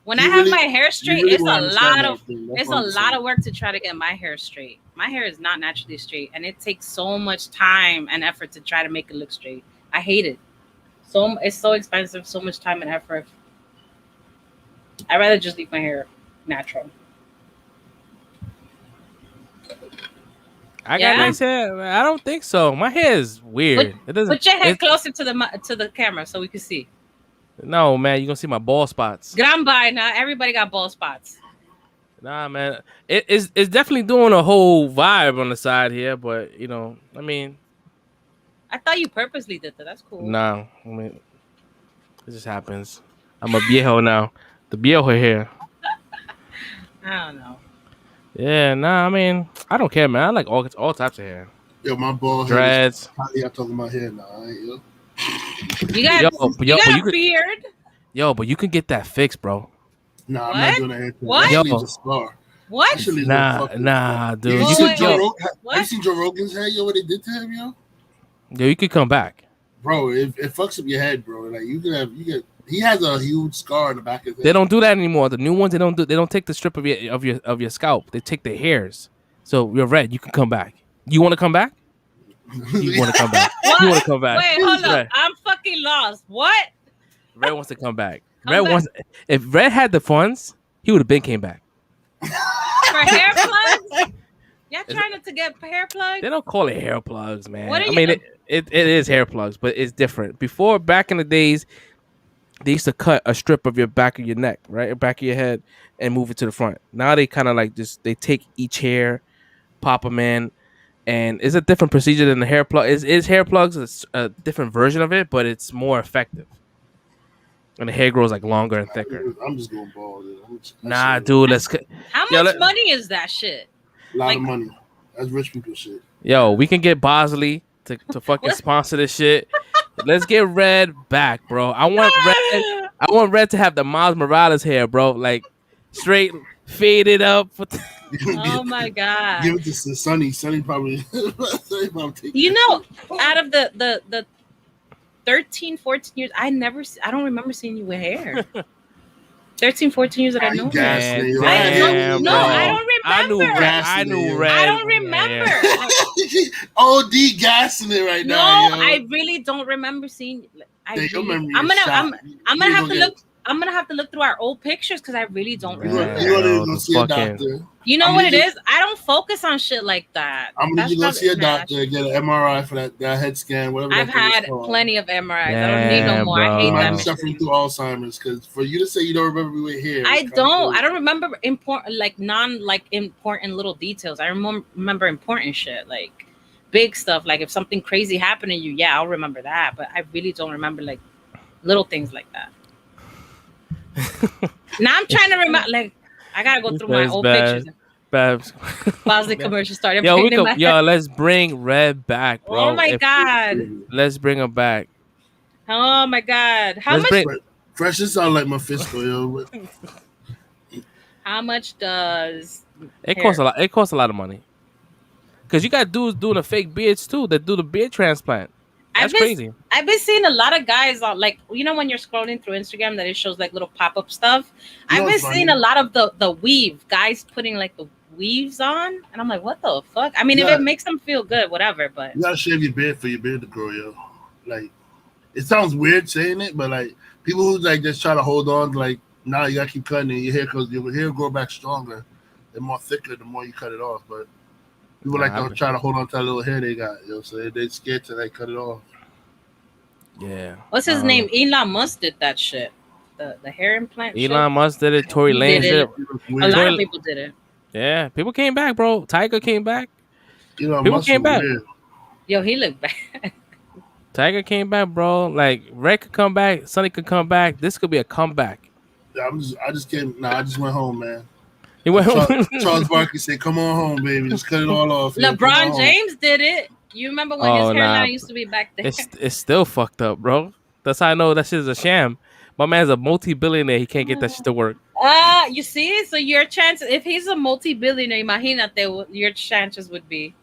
[SPEAKER 3] When I have
[SPEAKER 1] really-
[SPEAKER 3] my hair straight,
[SPEAKER 1] really
[SPEAKER 3] it's
[SPEAKER 1] won't
[SPEAKER 3] a
[SPEAKER 1] understand
[SPEAKER 3] lot
[SPEAKER 1] that
[SPEAKER 3] of
[SPEAKER 1] thing. That's
[SPEAKER 3] it's
[SPEAKER 1] what
[SPEAKER 3] a
[SPEAKER 1] I'm
[SPEAKER 3] lot
[SPEAKER 1] saying.
[SPEAKER 3] of work to try to get my hair straight. My hair is not naturally straight, and it takes so much time and effort to try to make it look straight. I hate it. So it's so expensive, so much time and effort. I'd rather just leave my hair natural.
[SPEAKER 2] I got
[SPEAKER 3] Yeah?
[SPEAKER 2] nice hair. I don't think so. My hair is weird. It doesn't.
[SPEAKER 3] Put your head
[SPEAKER 2] it's-
[SPEAKER 3] closer to the camera so we can see.
[SPEAKER 2] No, man, you're gonna see my bald spots.
[SPEAKER 3] Gramba, now everybody got bald spots.
[SPEAKER 2] Nah, man, it's definitely doing a whole vibe on the side here, but you know, I mean,
[SPEAKER 3] I thought you purposely did that. That's cool.
[SPEAKER 2] nah, I mean, it just happens. I'm a viejo now. The viejo here.
[SPEAKER 3] I don't know.
[SPEAKER 2] Yeah, nah, I mean, I don't care, man. I like all types of hair.
[SPEAKER 1] Yo, my bald head.
[SPEAKER 2] Dreads.
[SPEAKER 1] Y'all talking about hair now? All right, yo.
[SPEAKER 3] You got
[SPEAKER 2] Yo,
[SPEAKER 3] you got
[SPEAKER 2] but
[SPEAKER 3] a
[SPEAKER 2] you could,
[SPEAKER 3] beard.
[SPEAKER 2] yo, but you can get that fixed, bro.
[SPEAKER 1] Nah, I'm
[SPEAKER 3] What?
[SPEAKER 1] not doing that hair.
[SPEAKER 3] What?
[SPEAKER 1] That shit leaves
[SPEAKER 2] Yo.
[SPEAKER 1] a scar.
[SPEAKER 3] What?
[SPEAKER 1] That shit leaves a fucking
[SPEAKER 2] Nah, dude.
[SPEAKER 1] You
[SPEAKER 2] You
[SPEAKER 3] What?
[SPEAKER 1] seen
[SPEAKER 2] could,
[SPEAKER 1] Joe
[SPEAKER 2] yo,
[SPEAKER 1] Rogan?
[SPEAKER 3] What?
[SPEAKER 1] Have you seen Joe Rogan's hair? Yo, what they did to him, yo?
[SPEAKER 2] you could come back.
[SPEAKER 1] Bro, it fucks up your head, bro. Like he has a huge scar in the back of his head.
[SPEAKER 2] They don't do that anymore. The new ones, they don't take the strip of your scalp. They take the hairs. So you're red. You can come back. You want to come back? You want to come back?
[SPEAKER 3] What?
[SPEAKER 2] You want to come back?
[SPEAKER 3] Wait, hold up.
[SPEAKER 2] Red.
[SPEAKER 3] I'm fucking lost. What?
[SPEAKER 2] Red wants to come back.
[SPEAKER 3] Come
[SPEAKER 2] Red
[SPEAKER 3] back.
[SPEAKER 2] wants. If Red had the funds, he would have been came back.
[SPEAKER 3] For hair plugs? Y'all trying to get hair plugs?
[SPEAKER 2] They don't call it hair plugs, man.
[SPEAKER 3] What are
[SPEAKER 2] I
[SPEAKER 3] you-
[SPEAKER 2] mean, it is hair plugs, but it's different. Before, back in the days, they used to cut a strip of your back of your neck, right, back of your head, and move it to the front. Now they kind of like they take each hair, pop them in, and it's a different procedure than the hair plug. Is hair plugs it's a different version of it, but it's more effective. And the hair grows like longer and thicker.
[SPEAKER 1] I'm just going bald.
[SPEAKER 2] Nah, dude, let's.
[SPEAKER 3] How
[SPEAKER 2] Yo,
[SPEAKER 3] much money is that shit?
[SPEAKER 1] A lot
[SPEAKER 3] like-
[SPEAKER 1] of money. That's rich people shit.
[SPEAKER 2] Yo, we can get Bosley to fucking
[SPEAKER 3] What?
[SPEAKER 2] sponsor this shit. Let's get Red back, bro. I want Red to have the Miles Morales hair, bro. Like straight faded up.
[SPEAKER 3] Oh my god.
[SPEAKER 1] Give it to Sonny. Sonny probably. Sonny probably take
[SPEAKER 3] You
[SPEAKER 1] that
[SPEAKER 3] know,
[SPEAKER 1] shit.
[SPEAKER 3] out of the 13, 14 years, I don't remember seeing you with hair. 13, 14 years that I
[SPEAKER 1] You
[SPEAKER 3] know you.
[SPEAKER 1] gassing it.
[SPEAKER 3] I
[SPEAKER 2] Damn,
[SPEAKER 3] don't, no,
[SPEAKER 2] bro.
[SPEAKER 3] I don't
[SPEAKER 2] I knew
[SPEAKER 3] remember.
[SPEAKER 2] Red. I knew Red.
[SPEAKER 3] I don't remember.
[SPEAKER 1] OD gassing it right
[SPEAKER 3] No,
[SPEAKER 1] now. Yo.
[SPEAKER 3] I really don't remember seeing.
[SPEAKER 1] Your memory
[SPEAKER 3] I'm
[SPEAKER 1] is
[SPEAKER 3] gonna
[SPEAKER 1] shot.
[SPEAKER 3] I'm gonna
[SPEAKER 1] You
[SPEAKER 3] have to
[SPEAKER 1] get-
[SPEAKER 3] look. I'm gonna have to look through our old pictures because I really don't
[SPEAKER 1] You
[SPEAKER 3] remember.
[SPEAKER 1] want to go
[SPEAKER 2] the
[SPEAKER 1] see a
[SPEAKER 2] fucking-
[SPEAKER 1] doctor.
[SPEAKER 3] You know
[SPEAKER 1] I'm
[SPEAKER 3] what
[SPEAKER 1] gonna
[SPEAKER 3] it
[SPEAKER 1] do-
[SPEAKER 3] is? I don't focus on shit like that.
[SPEAKER 1] I'm gonna
[SPEAKER 3] That's
[SPEAKER 1] go see a
[SPEAKER 3] probably- nah,
[SPEAKER 1] doctor, get an MRI for that head scan, whatever.
[SPEAKER 3] I've
[SPEAKER 1] that thing is
[SPEAKER 3] had
[SPEAKER 1] called.
[SPEAKER 3] plenty of MRIs. I don't need no
[SPEAKER 2] Damn,
[SPEAKER 3] more. I
[SPEAKER 2] bro.
[SPEAKER 3] hate
[SPEAKER 1] You might
[SPEAKER 3] that
[SPEAKER 1] be
[SPEAKER 3] machine.
[SPEAKER 1] suffering through Alzheimer's because for you to say you don't remember me with hair,
[SPEAKER 3] I
[SPEAKER 1] it's kinda
[SPEAKER 3] don't.
[SPEAKER 1] crazy.
[SPEAKER 3] I don't remember important, like important little details. I remember important shit. Like big stuff. Like if something crazy happened to you, yeah, I'll remember that. But I really don't remember like little things like that. Now I'm trying to remember. Like I gotta go through my old pictures.
[SPEAKER 2] Babs.
[SPEAKER 3] Pause the commercial started.
[SPEAKER 2] Yo, let's bring Red back, bro.
[SPEAKER 3] Oh my god.
[SPEAKER 2] Let's bring him back.
[SPEAKER 3] Oh my god. How much?
[SPEAKER 1] Fresh, this sound like Mephisto, yo.
[SPEAKER 3] How much does
[SPEAKER 2] it cost a lot? It costs a lot of money. Cause you got dudes doing the fake beards too that do the beard transplant. That's crazy.
[SPEAKER 3] I've been seeing a lot of guys on, like, you know, when you're scrolling through Instagram that it shows like little pop-up stuff. I've been seeing a lot of the weave guys putting like the weaves on, and I'm like, what the fuck? I mean, if it makes them feel good, whatever. But
[SPEAKER 1] you gotta shave your beard for your beard to grow, yo. Like, it sounds weird saying it, but like people who like just try to hold on, like, nah, you gotta keep cutting it. Your hair will grow back stronger and more thicker the more you cut it off. But people like to try to hold on to that little hair they got, yo. So they're scared to like cut it off.
[SPEAKER 2] Yeah.
[SPEAKER 3] What's his name? Elon Musk did that shit. The hair implant.
[SPEAKER 2] Elon Musk did it. Tory Lanez did it.
[SPEAKER 3] A lot of people did it.
[SPEAKER 2] Yeah, people came back, bro. Tiger came back.
[SPEAKER 1] People came back.
[SPEAKER 3] Yo, he looked bad.
[SPEAKER 2] Tiger came back, bro. Like Red could come back, Sonny could come back. This could be a comeback.
[SPEAKER 1] I just went home, man.
[SPEAKER 2] He went home.
[SPEAKER 1] Charles Barkley said, "Come on home, baby. Just cut it all off."
[SPEAKER 3] LeBron James did it. You remember when his hairline used to be back there?
[SPEAKER 2] It's still fucked up, bro. That's how I know that shit is a sham. My man's a multi-billionaire. He can't get that shit to work.
[SPEAKER 3] You see? So your chances, if he's a multi-billionaire, imagínate your chances would be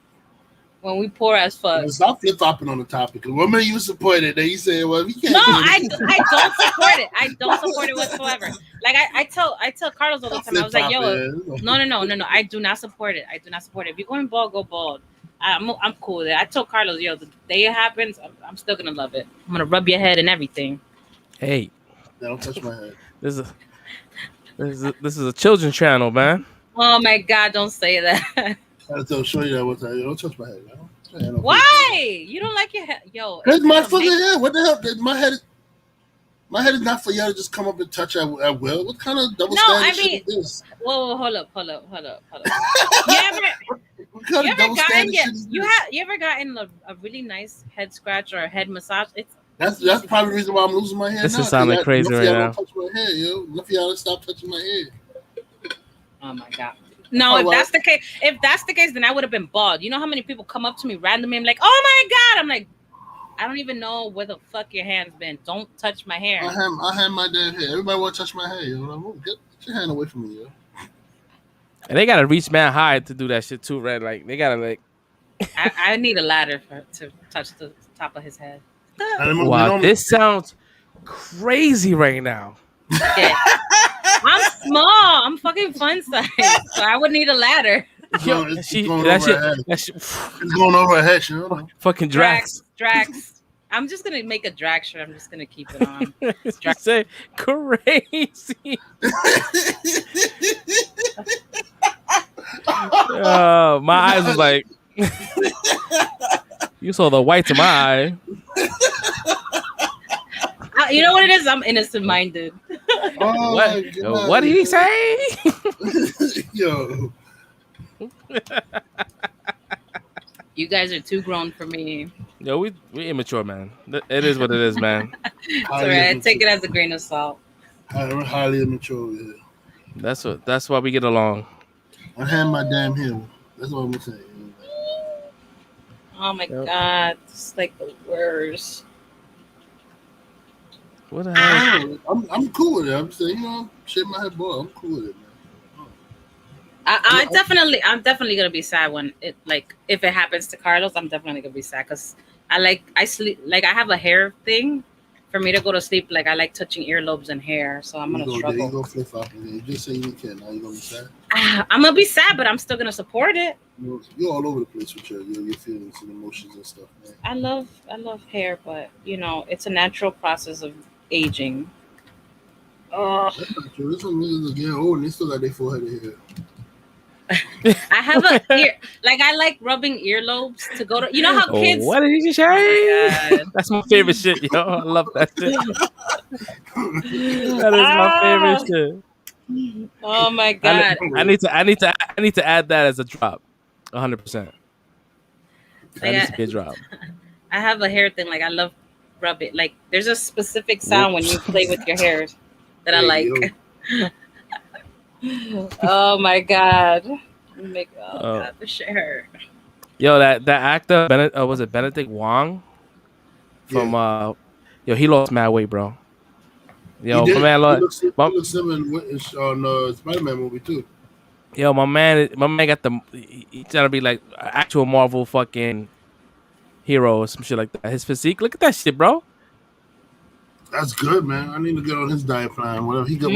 [SPEAKER 3] when we poor as fuck.
[SPEAKER 1] Stop flip-flopping on the topic. What made you support it? Then you say, well, you can't.
[SPEAKER 3] No, I don't support it. I don't support it whatsoever. Like I tell Carlos all the time. I was like, yo, no. I do not support it. I do not support it. If you're going bald, go bald. I'm cool with it. I told Carlos, yo, the day it happens, I'm still gonna love it. I'm gonna rub your head and everything.
[SPEAKER 2] Hey,
[SPEAKER 1] don't touch my head.
[SPEAKER 2] This is a children's channel, man.
[SPEAKER 3] Oh my god, don't say that.
[SPEAKER 1] I have to show you that one time. Don't touch my head, man.
[SPEAKER 3] Why? You don't like your head, yo?
[SPEAKER 1] It's my fucking head. What the hell? My head is not for y'all to just come up and touch at will. What kind of double standard shit is this?
[SPEAKER 3] Whoa, hold up. You ever gotten a really nice head scratch or a head massage?
[SPEAKER 1] That's probably the reason why I'm losing my hair.
[SPEAKER 2] This is sounding crazy right now.
[SPEAKER 1] Touch my hair, yo. Enough of y'all stop touching my hair.
[SPEAKER 3] Oh my god. No, if that's the case, then I would have been bald. You know how many people come up to me randomly and like, oh my god, I'm like, I don't even know where the fuck your hand's been. Don't touch my hair.
[SPEAKER 1] I have my damn hair. Everybody want to touch my hair, yo. Get your hand away from me, yo.
[SPEAKER 2] And they gotta reach man high to do that shit too, Red. Like they gotta like.
[SPEAKER 3] I need a ladder to touch the top of his head.
[SPEAKER 2] Wow, this sounds crazy right now.
[SPEAKER 3] Yeah. I'm small. I'm fucking fun size, so I would need a ladder.
[SPEAKER 1] Yo, it's going over her head. You know?
[SPEAKER 2] Fucking Drax.
[SPEAKER 3] I'm just gonna make a drag shirt. I'm just gonna keep it on.
[SPEAKER 2] Drax say crazy. My eyes was like. You saw the whites of my eye.
[SPEAKER 3] You know what it is? I'm innocent-minded.
[SPEAKER 2] What did he say?
[SPEAKER 1] Yo.
[SPEAKER 3] You guys are too grown for me.
[SPEAKER 2] Yo, we immature, man. It is what it is, man.
[SPEAKER 3] It's all right. I take it as a grain of salt.
[SPEAKER 1] Highly immature. Yeah.
[SPEAKER 2] That's why we get along.
[SPEAKER 1] I had my damn hair. That's what I'm saying.
[SPEAKER 3] Oh my god, it's like the worst.
[SPEAKER 2] What the hell?
[SPEAKER 1] I'm cool with it. I'm saying, shave my head, boy. I'm cool with it, man.
[SPEAKER 3] I'm definitely gonna be sad when if it happens to Carlos. I'm definitely gonna be sad because I sleep I have a hair thing. For me to go to sleep, I like touching earlobes and hair, so I'm gonna struggle.
[SPEAKER 1] You go flip flop. You just say you can. Now you gonna be sad.
[SPEAKER 3] I'm gonna be sad, but I'm still gonna support it.
[SPEAKER 1] You're all over the place with your feelings and emotions and stuff, man.
[SPEAKER 3] I love hair, but it's a natural process of aging.
[SPEAKER 1] That's not true. This one niggas are getting old and they still got their forehead hair.
[SPEAKER 3] I have I like rubbing earlobes to go to. You know how kids.
[SPEAKER 2] What did he say? That's my favorite shit, yo. I love that shit. That is my favorite shit.
[SPEAKER 3] Oh my god!
[SPEAKER 2] I need to add that as a drop. 100%. That needs to be a drop.
[SPEAKER 3] I have a hair thing. Like I love rub it. Like there's a specific sound when you play with your hair that I like. Oh my god. God, the shit hurt.
[SPEAKER 2] Yo, that actor was it Benedict Wong from he lost mad weight, bro. Yo, my man
[SPEAKER 1] looks similar on Spider-Man movie too.
[SPEAKER 2] Yo, my man got he's trying to be like actual Marvel fucking hero or some shit like that. His physique, look at that shit, bro.
[SPEAKER 1] That's good, man. I need to get on his diet plan. Whatever he's on,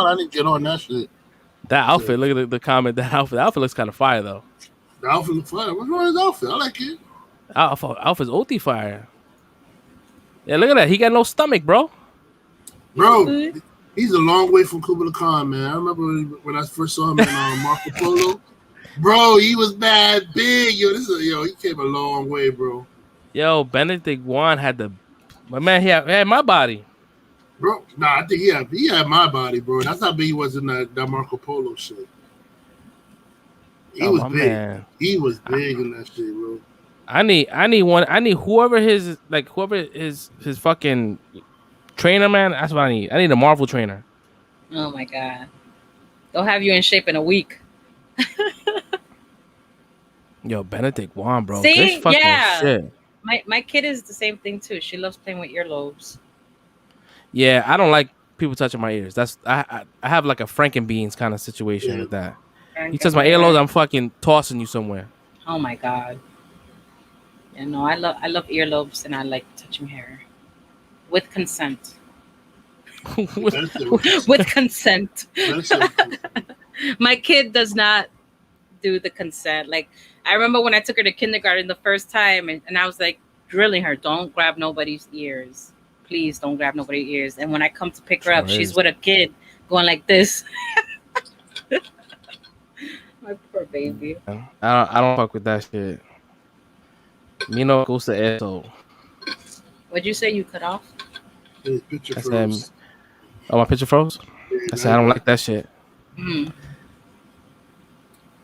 [SPEAKER 1] I need to get on that shit.
[SPEAKER 2] That outfit, look at the comment. That outfit looks kind of fire though.
[SPEAKER 1] The outfit looks fire. What's wrong with his outfit? I like it.
[SPEAKER 2] Outfit's OT fire. Yeah, look at that. He got no stomach, bro.
[SPEAKER 1] Bro, he's a long way from Kublai Khan, man. I remember when I first saw him in Marco Polo. Bro, he was bad big. Yo, he came a long way, bro.
[SPEAKER 2] Yo, Benedict Wong had my man, he had my body.
[SPEAKER 1] Bro, I think he had my body, bro. That's how big he was in that Marco Polo shit. He was big. Man. He was big in that shit, bro.
[SPEAKER 2] I need whoever his fucking trainer, man. That's what I need. I need a Marvel trainer.
[SPEAKER 3] Oh my god. They'll have you in shape in a week.
[SPEAKER 2] Yo, Benedict Wong, bro.
[SPEAKER 3] See?
[SPEAKER 2] This fucking shit.
[SPEAKER 3] My kid is the same thing too. She loves playing with earlobes.
[SPEAKER 2] Yeah, I don't like people touching my ears. I have like a Frankenbeans kind of situation with that. You touch my earlobes, I'm fucking tossing you somewhere.
[SPEAKER 3] Oh my god. Yeah, no, I love earlobes and I like touching hair. With consent. with consent. My kid does not do the consent. Like I remember when I took her to kindergarten the first time and I was like drilling her, don't grab nobody's ears. Please don't grab nobody's ears. And when I come to pick her up, she's with a kid going like this. My poor baby.
[SPEAKER 2] I don't fuck with that shit. Me no goes to asshole.
[SPEAKER 3] What'd you say you cut off?
[SPEAKER 1] His picture froze.
[SPEAKER 2] My picture froze?
[SPEAKER 1] Yeah,
[SPEAKER 2] I said I don't like that shit.
[SPEAKER 3] Mm.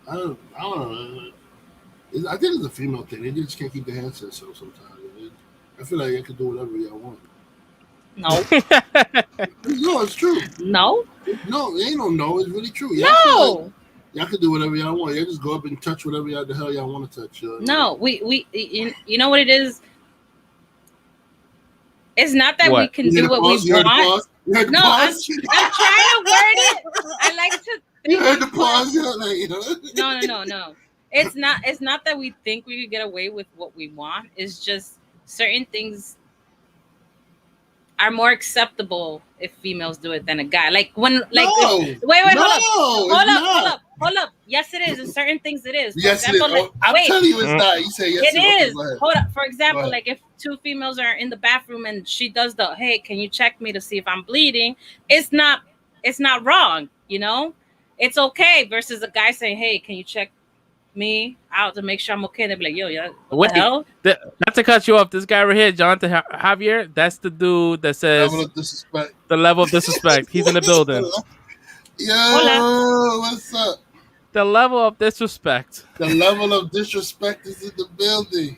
[SPEAKER 1] I don't know. I think it's a female thing. They just can't keep their hands to themselves sometimes. I feel like you can do whatever y'all want.
[SPEAKER 3] No.
[SPEAKER 1] No, it's true.
[SPEAKER 3] No?
[SPEAKER 1] No, it ain't no. It's really true.
[SPEAKER 3] No.
[SPEAKER 1] Y'all can do whatever y'all want. Y'all just go up and touch whatever the hell y'all want to touch.
[SPEAKER 3] No, we you know what it is? It's not that we can do what we want. No, I'm trying to word it. I like to.
[SPEAKER 1] You heard the pause.
[SPEAKER 3] No. It's not that we think we could get away with what we want. It's just certain things are more acceptable if females do it than a guy. Like when, like, wait, hold up. Yes, it is. In certain things, it is.
[SPEAKER 1] Yes, it is. Like, I'm telling you, it's not. You say yes.
[SPEAKER 3] It is. Hold up. For example, like if two females are in the bathroom and she does the, hey, can you check me to see if I'm bleeding? It's not wrong. You know, it's okay. Versus a guy saying, hey, can you check me out to make sure I'm okay? They'd be like, yo, what the hell?
[SPEAKER 2] Not to cut you off, this guy right here, Jonathan Javier, that's the dude that says the level of disrespect. He's in the building.
[SPEAKER 1] Yo, hola. What's up?
[SPEAKER 2] The level of disrespect.
[SPEAKER 1] The level of disrespect is in the building.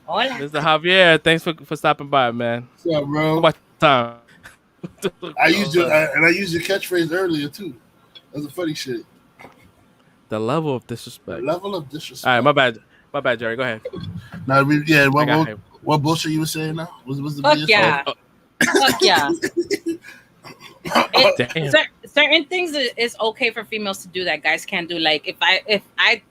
[SPEAKER 3] Hola.
[SPEAKER 2] Mr. Javier, thanks for stopping by, man.
[SPEAKER 1] What's up, bro?
[SPEAKER 2] How time?
[SPEAKER 1] I used your catchphrase earlier too. That's a funny shit.
[SPEAKER 2] The level of disrespect.
[SPEAKER 1] The level of disrespect.
[SPEAKER 2] All right, my bad, Jerry. Go ahead.
[SPEAKER 1] What bullshit you were saying now? What's the
[SPEAKER 3] Fuck yeah. Fuck yeah. Certain things is okay for females to do that guys can't do. Like if I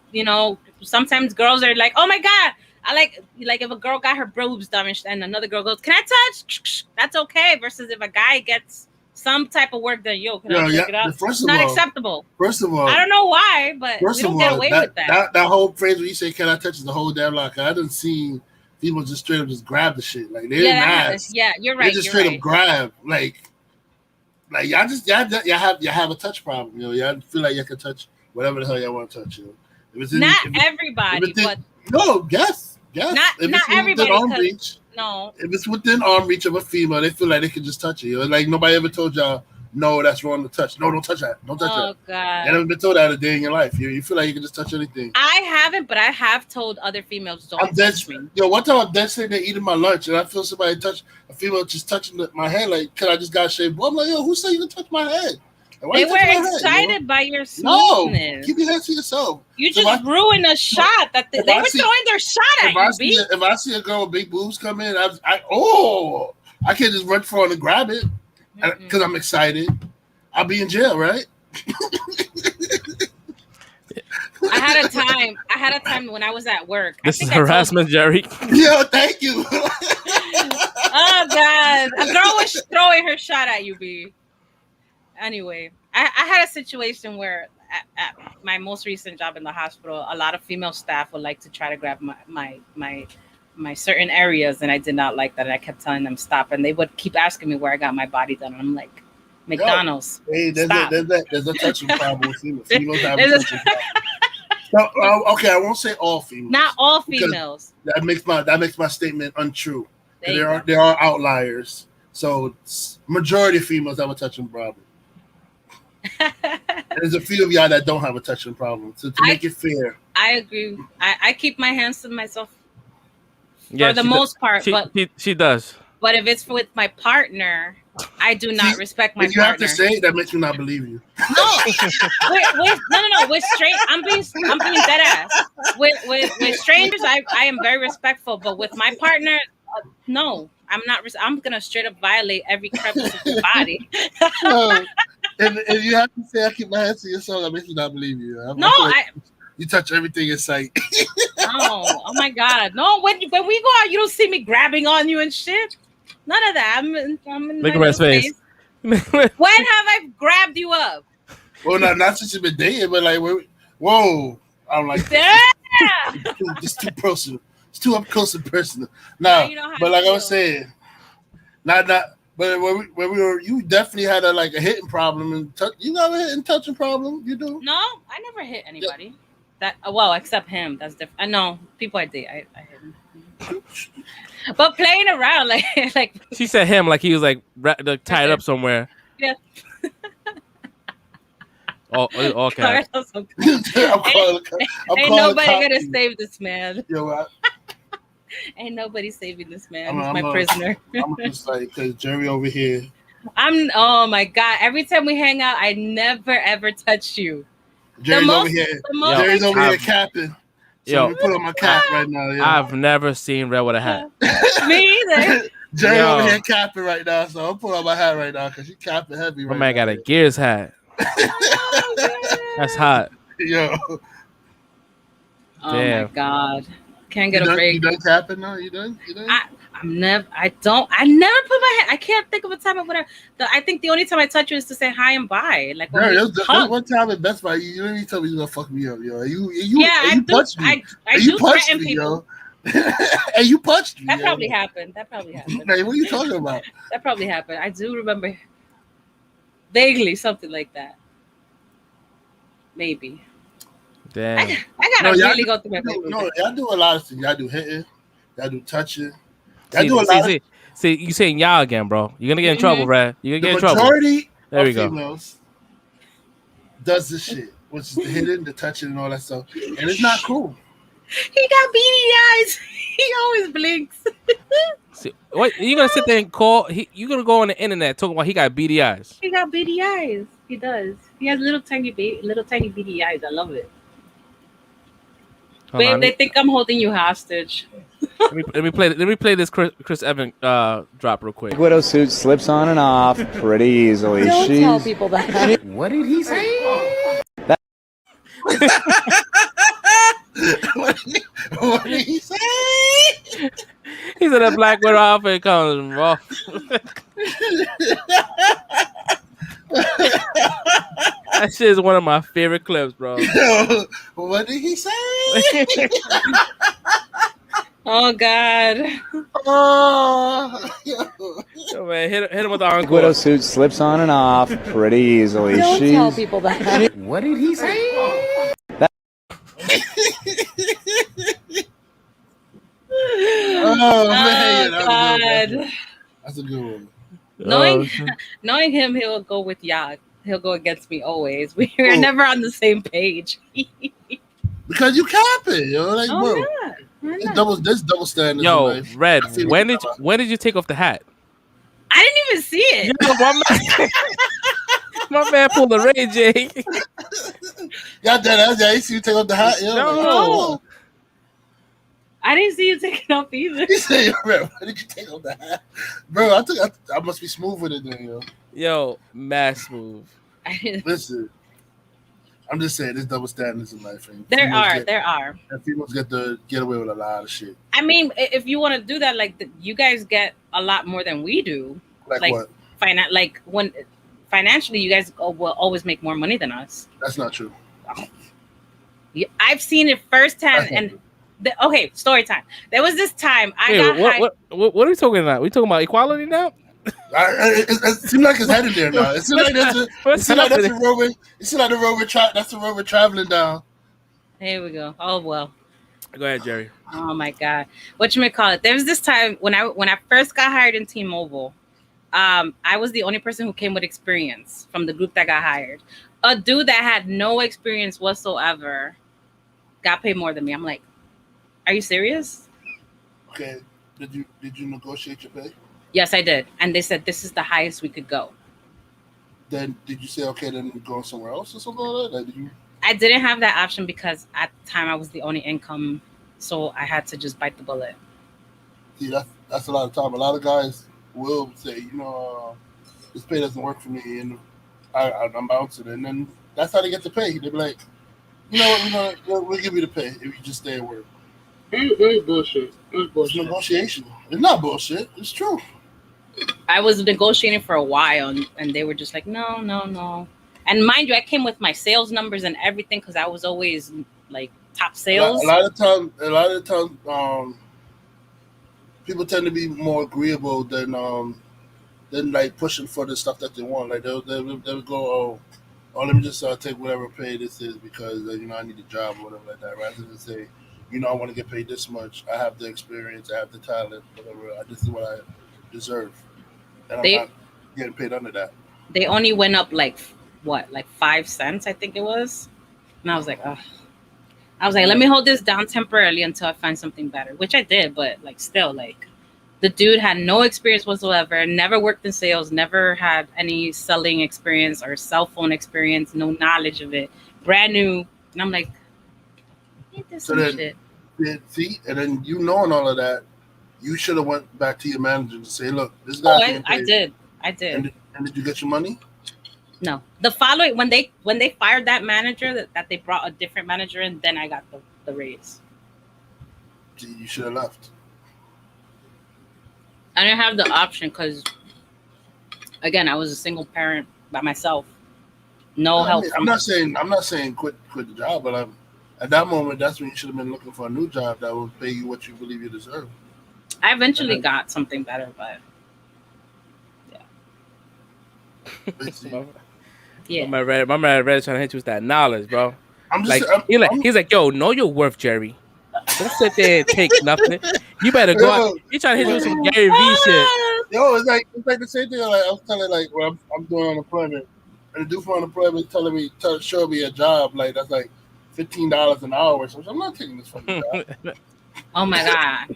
[SPEAKER 3] sometimes girls are like, oh my god, I like if a girl got her boobs damaged and another girl goes, can I touch? That's okay. Versus if a guy gets some type of work done, can I check it out? It's not acceptable.
[SPEAKER 1] First of all,
[SPEAKER 3] I don't know why, but we don't get away with that.
[SPEAKER 1] That whole phrase where you say, can I touch, is the whole damn lie. I didn't see people just straight up just grab the shit. Like they didn't ask.
[SPEAKER 3] Yeah, you're right.
[SPEAKER 1] They just straight up grab. Like y'all just y'all have a touch problem. Y'all feel like you can touch whatever the hell y'all want to touch.
[SPEAKER 3] Not everybody, but
[SPEAKER 1] no, yes.
[SPEAKER 3] Not everybody.
[SPEAKER 1] No. If it's within arm reach of a female, they feel like they can just touch it. Like nobody ever told y'all no, that's wrong to touch. No, don't touch that. Don't touch that.
[SPEAKER 3] Oh God.
[SPEAKER 1] You never been told that a day in your life. You feel like you can just touch anything.
[SPEAKER 3] I haven't, but I have told other females, don't touch me.
[SPEAKER 1] Yo, one time I'm dead sitting there eating my lunch and I feel somebody touch a female just touching my head like, cause I just got shaved. I'm like, yo, who said you can touch my head?
[SPEAKER 3] They were excited by your smoothness.
[SPEAKER 1] No, keep your hands to yourself.
[SPEAKER 3] You just ruined a shot that they were throwing their shot at you.
[SPEAKER 1] If I see a girl with big boobs come in, I can't just run for and grab it because I'm excited. I'll be in jail, right?
[SPEAKER 3] I had a time when I was at work.
[SPEAKER 2] This is harassment, Jerry.
[SPEAKER 1] Yo, thank you.
[SPEAKER 3] Oh God, a girl was throwing her shot at you, B. Anyway, I had a situation where at my most recent job in the hospital, a lot of female staff would like to try to grab my certain areas, and I did not like that. And I kept telling them stop, and they would keep asking me where I got my body done. And I'm like, McDonald's.
[SPEAKER 1] Hey, there's a touching problem with females. Females have a touching problem. Okay, I won't say all females.
[SPEAKER 3] Not all females.
[SPEAKER 1] That makes my statement untrue. There are outliers. So majority of females have a touching problem. There's a few of y'all that don't have a touching problem. So to make it fair,
[SPEAKER 3] I agree. I keep my hands to myself for the most part, but
[SPEAKER 2] she does.
[SPEAKER 3] But if it's with my partner, I do not respect my partner.
[SPEAKER 1] You have to say it, that makes me not believe you.
[SPEAKER 3] No, no. With straight, I'm being dead ass. With strangers, I am very respectful, but with my partner, no, I'm not. I'm gonna straight up violate every crevice of your body.
[SPEAKER 1] If you have to say I keep my hands to yourself, that makes me not believe you. You touch everything in sight.
[SPEAKER 3] Oh my God! No, when we go out, you don't see me grabbing on you and shit. None of that. I'm in
[SPEAKER 2] Look at my face.
[SPEAKER 3] When have I grabbed you up?
[SPEAKER 1] Well, not since you've been dating, but like, whoa! I'm like, it's too personal. It's too up close and personal. Nah, but like I was saying, not. But when we were, you definitely had a hitting problem and you got a hitting touching problem. You do?
[SPEAKER 3] No, I never hit anybody. Yeah. Except him. That's different. I know people I date. I hit him. But playing around like
[SPEAKER 2] she said him like he was tied up somewhere.
[SPEAKER 3] Yeah.
[SPEAKER 2] Oh, okay.
[SPEAKER 3] Ain't nobody gonna save this man.
[SPEAKER 1] Yo,
[SPEAKER 3] ain't nobody saving this man. He's my prisoner.
[SPEAKER 1] I'm just because Jerry over here.
[SPEAKER 3] Oh my God! Every time we hang out, I never ever touch you.
[SPEAKER 1] Jerry's over here capping. So we put on my cap right now. Yeah.
[SPEAKER 2] I've never seen Red with a hat.
[SPEAKER 3] Me either.
[SPEAKER 1] Jerry over here capping right now, so I'm putting on my hat right now because she capping heavy right now.
[SPEAKER 2] My man got a Gears hat. That's hot.
[SPEAKER 1] Yo.
[SPEAKER 3] Oh my God. Can't get a break.
[SPEAKER 1] You done capping now? You done?
[SPEAKER 3] I never put my hand. I can't think of a time of whatever. I think the only time I touch you is to say hi and bye. Like
[SPEAKER 1] there's one time at Best Buy, you didn't tell me you gonna fuck me up, yo.
[SPEAKER 3] I do threaten people.
[SPEAKER 1] And you punched me.
[SPEAKER 3] That probably happened.
[SPEAKER 1] Hey, what are you talking about?
[SPEAKER 3] That probably happened. I do remember vaguely something like that. Maybe.
[SPEAKER 2] Damn.
[SPEAKER 3] I gotta really go through my paper.
[SPEAKER 1] No, y'all do a lot of things. Y'all do hitting. Y'all do touching.
[SPEAKER 2] See, you saying y'all again, bro. You're gonna get in trouble, Brad. You're gonna get in trouble.
[SPEAKER 1] The majority
[SPEAKER 2] of
[SPEAKER 1] females does this shit, which is the hitting, the touching, and all that stuff. And it's not cool.
[SPEAKER 3] He got beady eyes. He always blinks.
[SPEAKER 2] See, what you gonna sit there and call? You gonna go on the internet talking about he got beady eyes?
[SPEAKER 3] He got beady eyes. He does. He has little tiny beady eyes. I love it. Babe, they think I'm holding you hostage.
[SPEAKER 2] Let me play this Chris Evans drop real quick.
[SPEAKER 5] Widow suit slips on and off pretty easily.
[SPEAKER 6] Don't tell people that.
[SPEAKER 5] What did he say?
[SPEAKER 1] What did he say?
[SPEAKER 2] He said that Black Widow outfit comes off. That shit is one of my favorite clips, bro.
[SPEAKER 1] What did he say?
[SPEAKER 3] Oh God!
[SPEAKER 1] Oh,
[SPEAKER 2] Yo, man, hit him with the encore.
[SPEAKER 5] Widow suit slips on and off pretty easily.
[SPEAKER 6] Don't tell people that.
[SPEAKER 5] What did he say?
[SPEAKER 1] Oh man,
[SPEAKER 3] God.
[SPEAKER 1] that's a good one.
[SPEAKER 3] Knowing
[SPEAKER 2] shit.
[SPEAKER 3] knowing him, he'll go with Yad. He'll go against me always. We're
[SPEAKER 1] Oh.
[SPEAKER 3] never on the same page.
[SPEAKER 1] Because you capping, yo. Like,
[SPEAKER 3] Oh,
[SPEAKER 1] bro,
[SPEAKER 3] yeah. Why not?
[SPEAKER 1] there's double standards in
[SPEAKER 2] Yo,
[SPEAKER 1] life.
[SPEAKER 2] Red,
[SPEAKER 1] I feel
[SPEAKER 2] when
[SPEAKER 1] like
[SPEAKER 2] did you take off the hat?
[SPEAKER 3] I didn't even see it.
[SPEAKER 2] Yo, my man pulled a Ray J.
[SPEAKER 1] Y'all dead ass. Yeah, you see you take off the hat, yo.
[SPEAKER 2] No.
[SPEAKER 1] Like,
[SPEAKER 3] No. I didn't see you taking off either.
[SPEAKER 1] he said, yo, bro, why did you take off the hat? Bro, I must be smooth with it then, yo.
[SPEAKER 2] Yo, mad smooth.
[SPEAKER 3] I didn't.
[SPEAKER 1] Listen, I'm just saying, there's double standards in life. And
[SPEAKER 3] There
[SPEAKER 1] females
[SPEAKER 3] are.
[SPEAKER 1] And females get away with a lot of shit.
[SPEAKER 3] I mean, if you want to do that, like you guys get a lot more than we do.
[SPEAKER 1] Like what?
[SPEAKER 3] When financially, you guys will always make more money than us.
[SPEAKER 1] That's not true.
[SPEAKER 3] I've seen it firsthand.
[SPEAKER 1] That's not
[SPEAKER 3] And
[SPEAKER 1] true.
[SPEAKER 3] okay, story time. There was this time I
[SPEAKER 2] Hey,
[SPEAKER 3] got hired.
[SPEAKER 2] what are we talking about? We talking about equality now?
[SPEAKER 1] It seems like it's headed there now. It seems like that's the road. It seems like the road that's the road we're traveling down.
[SPEAKER 3] Here we go. Oh well.
[SPEAKER 2] Go ahead, Jerry.
[SPEAKER 3] Oh my God. Whatchamacallit? There was this time when I first got hired in T-Mobile. I was the only person who came with experience from the group that got hired. A dude that had no experience whatsoever got paid more than me. I'm like, are you serious?
[SPEAKER 1] Okay. Did you negotiate your pay?
[SPEAKER 3] Yes, I did. And they said this is the highest we could go.
[SPEAKER 1] Then did you say okay? Then go somewhere else or something like that? Like, did you?
[SPEAKER 3] I didn't have that option because at the time I was the only income, so I had to just bite the bullet.
[SPEAKER 1] See, that's a lot of time. A lot of guys will say, this pay doesn't work for me, and I'm bouncing. And then that's how they get the pay. They be like, you know what, we'll give you the pay if you just stay at work.
[SPEAKER 7] It's bullshit.
[SPEAKER 1] It's negotiation. It's not bullshit. It's true.
[SPEAKER 3] I was negotiating for a while, and they were just like, no. And mind you, I came with my sales numbers and everything because I was always like top sales.
[SPEAKER 1] A lot of times, people tend to be more agreeable than like pushing for the stuff that they want. Like they'll go, oh, let me just take whatever pay this is because I need a job or whatever like that, rather than say, I want to get paid this much. I have the experience, I have the talent, whatever. This is what I deserve, and I'm not getting paid under that.
[SPEAKER 3] They only went up like 5 cents, I think it was, and I was like, oh. I was like, let me hold this down temporarily until I find something better, which I did, but still, the dude had no experience whatsoever, never worked in sales, never had any selling experience or cell phone experience, no knowledge of it, brand new. And I'm like, ain't this some shit?
[SPEAKER 1] See, and then knowing all of that, you should have went back to your manager to say, look, this guy.
[SPEAKER 3] I did. And
[SPEAKER 1] did you get your money?
[SPEAKER 3] No. The following when they fired that manager, that they brought a different manager in, then I got the raise.
[SPEAKER 1] See, you should have left.
[SPEAKER 3] I didn't have the option because, again, I was a single parent by myself. No help.
[SPEAKER 1] I'm not saying quit the job, but at that moment, that's when you should have been looking for a new job that will pay you what you believe you deserve.
[SPEAKER 3] I eventually got something better, but yeah.
[SPEAKER 2] My man Red trying to hit you with that knowledge, bro. He's like, yo, know your worth, Jerry. Don't sit there and take nothing. You better go out. He trying to hit you with some Gary V shit.
[SPEAKER 1] Yo, it's like the same thing. Like I was telling, when I'm doing unemployment, and the dude for unemployment showing me a job that's like $15 an hour. So I'm not taking this fucking job.
[SPEAKER 3] Oh my God.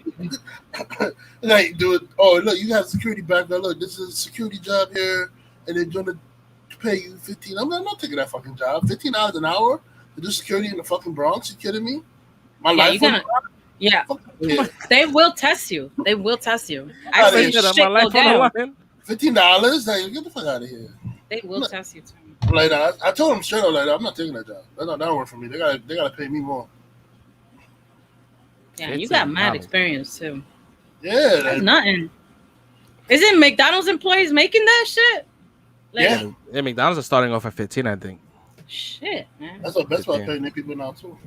[SPEAKER 1] Dude, oh look, you have security background. Look, this is a security job here, and they're gonna pay you $15. I'm not taking that fucking job. $15 an hour to do security in the fucking Bronx. You kidding me? My life.
[SPEAKER 3] Yeah. They will test you. They will test you.
[SPEAKER 2] I say that my life on the line.
[SPEAKER 1] $15? Like, get the fuck out of here.
[SPEAKER 3] They will test you too.
[SPEAKER 1] I told them straight up, I'm not taking that job. That don't work for me. They gotta pay me more.
[SPEAKER 3] Yeah, you got mad experience too.
[SPEAKER 1] Yeah,
[SPEAKER 3] that's nothing. Isn't McDonald's employees making that shit?
[SPEAKER 2] Yeah, McDonald's are starting off at 15, I think.
[SPEAKER 3] Shit, man.
[SPEAKER 1] That's what Best Buy paying their people now too.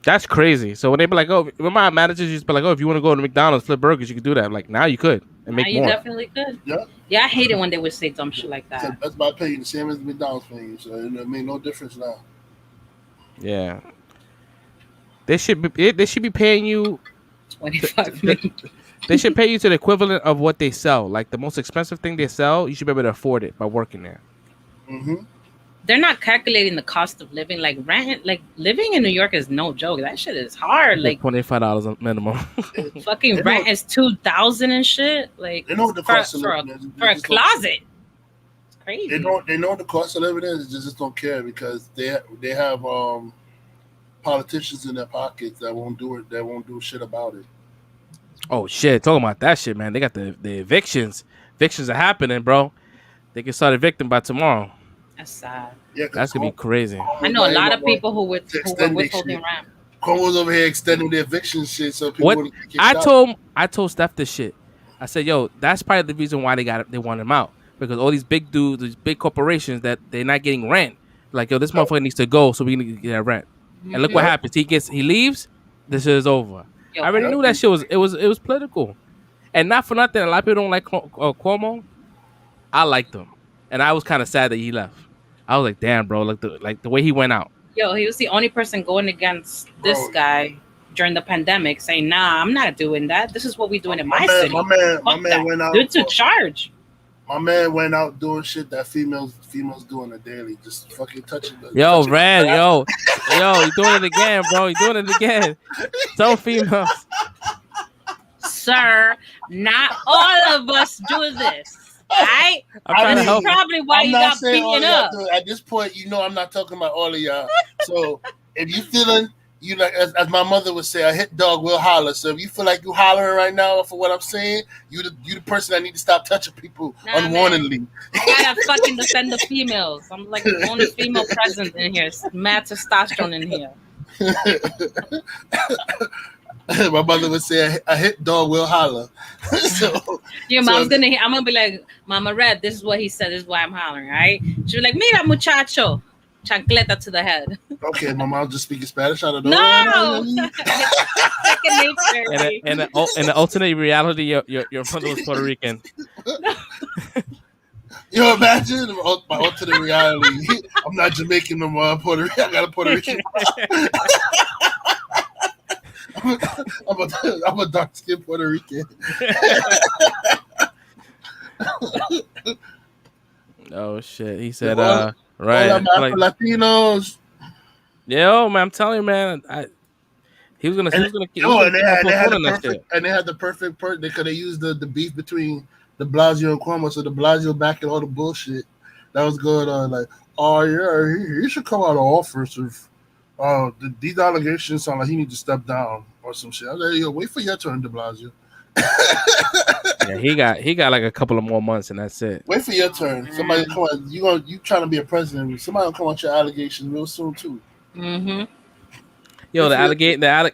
[SPEAKER 2] That's crazy. So when they be like, oh, remember our managers used to be like, oh, if you want to go to McDonald's, flip burgers, you could do that. I'm like, now you could and make more.
[SPEAKER 3] You definitely could.
[SPEAKER 1] Yeah.
[SPEAKER 3] Yeah, I hate it when they would say dumb shit like that.
[SPEAKER 1] So Best Buy paying the same as McDonald's paying you, so it made no difference now.
[SPEAKER 2] Yeah. They should be paying you
[SPEAKER 3] 25 million.
[SPEAKER 2] They should pay you to the equivalent of what they sell. Like the most expensive thing they sell, you should be able to afford it by working there.
[SPEAKER 1] Mm-hmm.
[SPEAKER 3] They're not calculating the cost of living. Like rent, like living in New York is no joke. That shit is hard. Like
[SPEAKER 2] $25 minimum.
[SPEAKER 3] fucking rent is $2,000 and shit. Like
[SPEAKER 1] They know what the cost of living is.
[SPEAKER 3] for a closet. It's crazy.
[SPEAKER 1] They know what the cost of living is. They just don't care because they have politicians in their pockets that won't do it. That won't do shit about it.
[SPEAKER 2] Oh shit! Talking about that shit, man. They got the evictions. Evictions are happening, bro. They can start evicting by tomorrow.
[SPEAKER 3] That's sad.
[SPEAKER 1] Yeah,
[SPEAKER 2] that's gonna be crazy.
[SPEAKER 3] I know a lot of people who were withholding rent.
[SPEAKER 1] Cuomo's over here extending the eviction shit so people wouldn't get kicked out.
[SPEAKER 2] I told Steph this shit. I said, yo, that's probably the reason why they want him out, because all these big dudes, these big corporations, that they're not getting rent. Like, yo, this motherfucker needs to go so we need to get that rent. And look what happens. He leaves. This shit is over. I already knew that shit was political, and not for nothing. A lot of people don't like Cuomo. I liked him, and I was kind of sad that he left. I was like, damn, bro, like the way he went out. Yo,
[SPEAKER 3] he was the only person going against this guy during the pandemic, saying, "Nah, I'm not doing that. This is what we doing in my city."
[SPEAKER 1] My man went out.
[SPEAKER 3] Due to charge.
[SPEAKER 1] My man went out doing shit that females do on a daily, just fucking touching.
[SPEAKER 2] Yo, Red, yo, you doing it again, bro? You doing it again? Some females.
[SPEAKER 3] Sir, not all of us do this. Right? That's probably why you got beaten up.
[SPEAKER 1] At this point, I'm not talking about all of y'all. So if you feeling, like as my mother would say, a hit dog will holler. So if you feel like you hollering right now for what I'm saying, you the person that need to stop touching people unwarningly.
[SPEAKER 3] Man. I gotta fucking defend the females. I'm like the only female present in here. It's mad testosterone in here.
[SPEAKER 1] My mother would say a hit dog will holler.
[SPEAKER 3] Your mom's gonna hear. I'm gonna be like, Mama Red, this is what he said, this is why I'm hollering, right? She'll be like, mira muchacho, chancleta to the head.
[SPEAKER 1] Okay, my mom just speaking Spanish. I don't know.
[SPEAKER 3] No.
[SPEAKER 2] In the alternate reality, your mother was Puerto Rican.
[SPEAKER 1] You imagine my alternate reality. I'm not Jamaican no more. I'm Puerto Rican. I got a Puerto Rican. I'm a dark skinned Puerto Rican.
[SPEAKER 2] Oh shit! He said, right.
[SPEAKER 1] Like, Latinos.
[SPEAKER 2] Yo, man, I'm telling you, man. He was gonna.
[SPEAKER 1] And they had the perfect part. They could have used the beef between De Blasio and Cuomo. So De Blasio backing all the bullshit that was going on. Like, oh yeah, he should come out of office if these allegations sound like he needs to step down or some shit. I was like, yo, wait for your turn, De Blasio.
[SPEAKER 2] Yeah, he got like a couple of more months and that's it.
[SPEAKER 1] Wait for your turn. Somebody come on. You trying to be a president? Somebody will come out your allegations real soon too.
[SPEAKER 3] Mm-hmm.
[SPEAKER 2] Yo,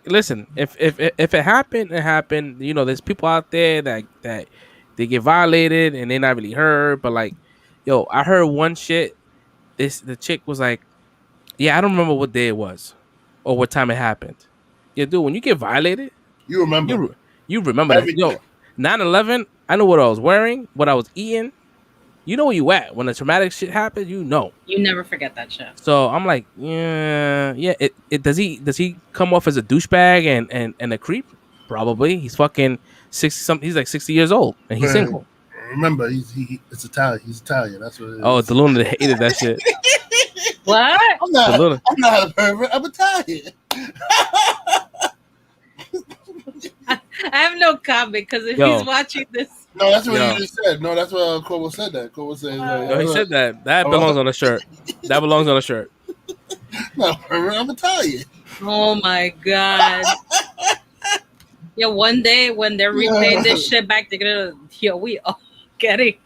[SPEAKER 2] listen, if it happened, it happened. There's people out there that they get violated and they're not really heard. But like, yo, I heard one shit. The chick was like, yeah, I don't remember what day it was or what time it happened. Yeah, dude, when you get violated,
[SPEAKER 1] you remember.
[SPEAKER 2] You remember that. Yo, 9/11, I know what I was wearing, what I was eating. You know where you at. When the traumatic shit happens, you know.
[SPEAKER 3] You never forget that shit.
[SPEAKER 2] So I'm like, yeah. Does he come off as a douchebag and a creep? Probably. He's fucking 60 he's like 60 years old and he's single.
[SPEAKER 1] Remember, it's Italian. He's Italian. That's what it is.
[SPEAKER 2] Oh, DeLuna hated that shit.
[SPEAKER 3] What?
[SPEAKER 1] I'm not a pervert. I'm Italian.
[SPEAKER 3] I have no comment because if he's watching this.
[SPEAKER 1] No, that's what he just said. No, that's what Cuomo said that. Cuomo said
[SPEAKER 2] no, he said that. That belongs on a shirt. That belongs on a shirt.
[SPEAKER 1] No, I'm Italian.
[SPEAKER 3] Oh my God. Yeah, one day when they're replaying this shit back, they're gonna we all get it.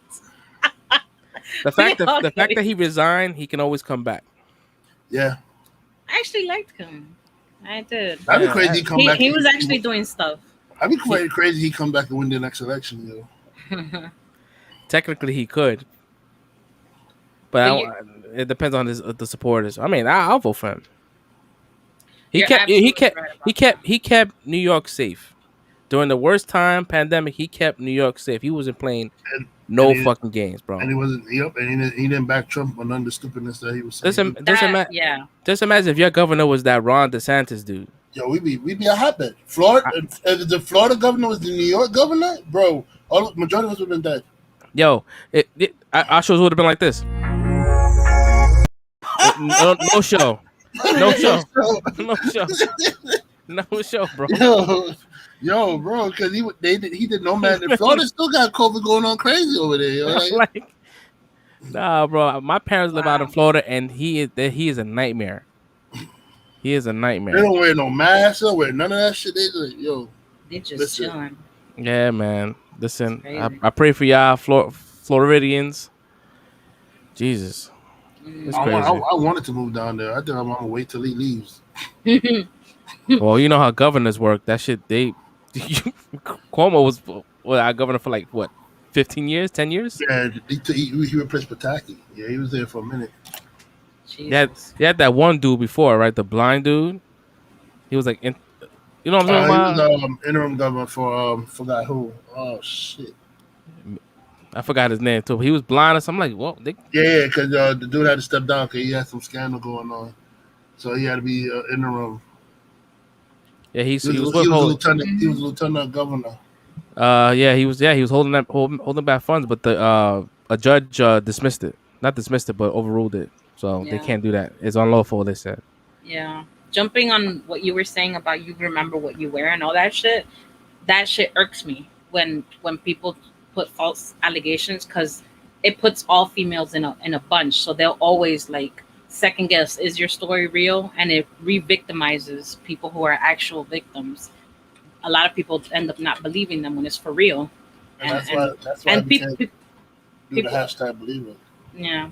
[SPEAKER 2] The fact that he resigned, he can always come back.
[SPEAKER 1] Yeah.
[SPEAKER 3] I actually liked him. I did.
[SPEAKER 1] That'd be crazy.
[SPEAKER 3] He was actually doing stuff.
[SPEAKER 1] I'd be quite crazy. He come back and win the next election, yo.
[SPEAKER 2] Technically, he could, but it depends on the supporters. I mean, I'll vote for him. He kept New York safe during the worst time pandemic. He kept New York safe. He wasn't playing fucking games, bro.
[SPEAKER 1] And he wasn't. Yep. And he didn't back Trump on the stupidness that he was saying.
[SPEAKER 2] Just imagine if your governor was that Ron DeSantis dude.
[SPEAKER 1] Yo, we be a hotbed. Florida, if the Florida governor was the New York governor, bro, all majority of us would have been dead.
[SPEAKER 2] Yo, our shows would have been like this. No show. No show. No show. No show, bro.
[SPEAKER 1] Yo, bro, because he did no man. Florida still got COVID going on crazy over there. Yo.
[SPEAKER 2] Like, nah, bro. My parents live out in Florida, and he is a nightmare. He is a nightmare.
[SPEAKER 1] They don't wear no mask. They don't wear none of that shit.
[SPEAKER 3] They just chilling.
[SPEAKER 2] Yeah, man. Listen, I pray for y'all, Floridians. Jesus.
[SPEAKER 1] I wanted to move down there. I think I'm gonna wait till he leaves.
[SPEAKER 2] Well, you know how governors work. That shit, Cuomo was our governor for like what, 15 years, 10 years?
[SPEAKER 1] Yeah, he replaced Pataki. Yeah, he was there for a minute.
[SPEAKER 2] Jesus. He had that one dude before, right? The blind dude. He was like, you know what I'm talking about?
[SPEAKER 1] He was interim governor for forgot who. Oh shit.
[SPEAKER 2] I forgot his name too. He was blind or something. Like, well,
[SPEAKER 1] yeah, because the dude had to step down because he had some scandal going on, so he had to be interim.
[SPEAKER 2] Yeah, he was
[SPEAKER 1] lieutenant governor.
[SPEAKER 2] He was holding back funds, but a judge dismissed it. Not dismissed it, but overruled it. So they can't do that. It's unlawful, they said.
[SPEAKER 3] Yeah. Jumping on what you were saying about you remember what you wear and all that shit irks me when people put false allegations, because it puts all females in a bunch. So they'll always like second guess, is your story real? And it re-victimizes people who are actual victims. A lot of people end up not believing them when it's for real.
[SPEAKER 1] That's why people do the hashtag believe it.
[SPEAKER 3] Yeah.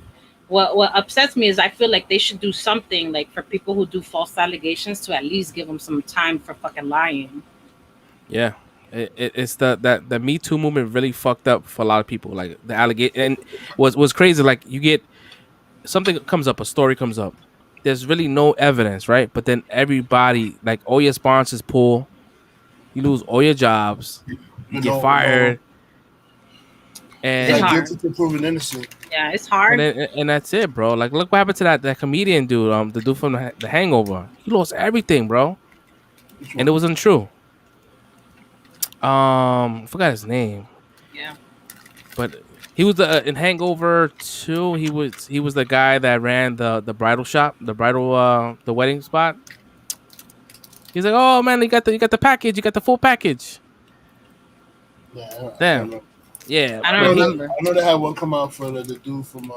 [SPEAKER 3] What upsets me is I feel like they should do something like for people who do false allegations to at least give them some time for fucking lying.
[SPEAKER 2] Yeah. It's the Me Too movement really fucked up for a lot of people. Like the allegation, and was crazy. Like you get something comes up, a story comes up. There's really no evidence, right? But then everybody, like all your sponsors pull, you lose all your jobs, you get fired, and
[SPEAKER 3] it's hard.
[SPEAKER 1] Guilty to proven innocent.
[SPEAKER 3] Yeah, it's hard.
[SPEAKER 2] And that's it, bro. Like look what happened to that comedian dude, the dude from the Hangover. He lost everything, bro, and it was untrue. I forgot his name.
[SPEAKER 3] Yeah.
[SPEAKER 2] But he was in Hangover 2. He was the guy that ran the bridal shop, the wedding spot. He's like, oh man, you got the package, you got the full package.
[SPEAKER 1] Yeah.
[SPEAKER 2] Damn. Yeah.
[SPEAKER 3] I don't remember.
[SPEAKER 1] I know they had one come out for the dude from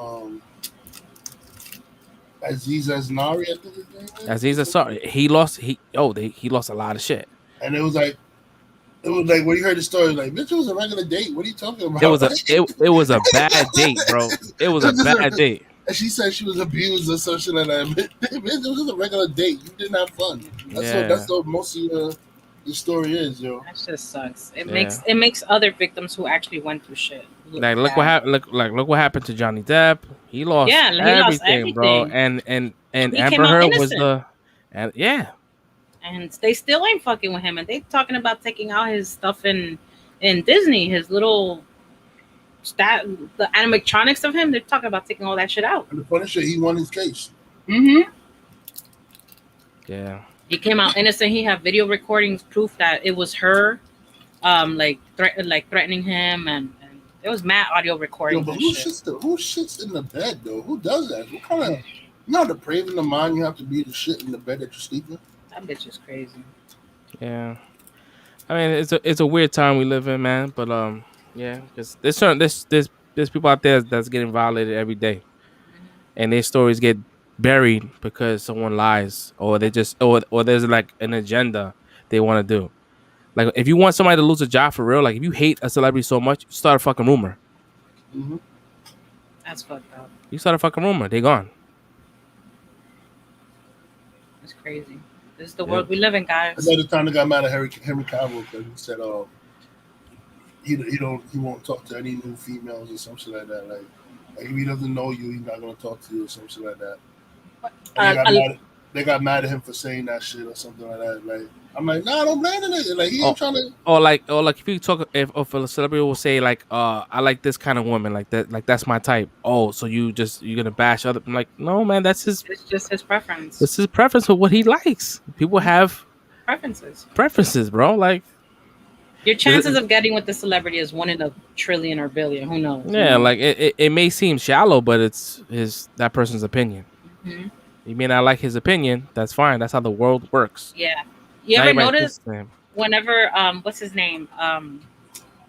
[SPEAKER 1] Aziz Ansari, I think his name is.
[SPEAKER 2] Aziz Ansari. He lost a lot of shit.
[SPEAKER 1] And it was like when you heard the story, like, bitch, it was a regular date. What are you talking about?
[SPEAKER 2] It was a bad date, bro. It was a bad date.
[SPEAKER 1] And she said she was abused or some shit like that. Bitch, it was just a regular date. You didn't have fun. That's what most of your story is, yo.
[SPEAKER 3] That just sucks. It makes other victims who actually went through shit.
[SPEAKER 2] Look what happened. Look what happened to Johnny Depp. He lost everything, bro. And Amber Heard was
[SPEAKER 3] and they still ain't fucking with him, and they talking about taking out his stuff in Disney, his little the animatronics of him. They're talking about taking all that shit out.
[SPEAKER 1] And the funny shit, he won his case.
[SPEAKER 3] Mm-hmm.
[SPEAKER 2] Yeah.
[SPEAKER 3] He came out innocent. He had video recordings, proof that it was her, threatening him, and there was mad audio recordings.
[SPEAKER 1] Yo, but who shits in the bed though? Who does that? What kind of how depraved in the mind you have to be to shit in the bed that you're sleeping?
[SPEAKER 3] That bitch is crazy.
[SPEAKER 2] Yeah, I mean it's a weird time we live in, man. But yeah, because there's people out there that's getting violated every day, and their stories get buried because someone lies, or they just or there's like an agenda they want to do. Like if you want somebody to lose a job for real, like if you hate a celebrity so much, start a fucking rumor.
[SPEAKER 1] Mm-hmm.
[SPEAKER 3] That's fucked up.
[SPEAKER 2] You start a fucking rumor, they gone.
[SPEAKER 3] It's crazy. This is the world we live in, guys.
[SPEAKER 1] Another time they got mad at Henry Cavill because he said, he won't talk to any new females or something like that. Like if he doesn't know you, he's not gonna talk to you or something like that. They got mad at him for saying that shit or something like that. Like I'm like, nah, don't blame the nigga. Like he ain't trying to.
[SPEAKER 2] Or like if you talk, if a celebrity will say like, I like this kind of woman, like that's my type. Oh, so you're gonna bash other? I'm like, no, man, that's his.
[SPEAKER 3] It's just his preference.
[SPEAKER 2] It's his preference for what he likes. People have Preferences, bro. Like
[SPEAKER 3] Your chances of getting with the celebrity is 1 in a trillion or billion. Who knows?
[SPEAKER 2] yeah, like it may seem shallow, but it's that person's opinion.
[SPEAKER 3] Mhm.
[SPEAKER 2] You may not like his opinion. That's fine. That's how the world works.
[SPEAKER 3] Yeah. You
[SPEAKER 2] Not
[SPEAKER 3] ever
[SPEAKER 2] everybody
[SPEAKER 3] notice
[SPEAKER 2] thinks the same.
[SPEAKER 3] whenever what's his name?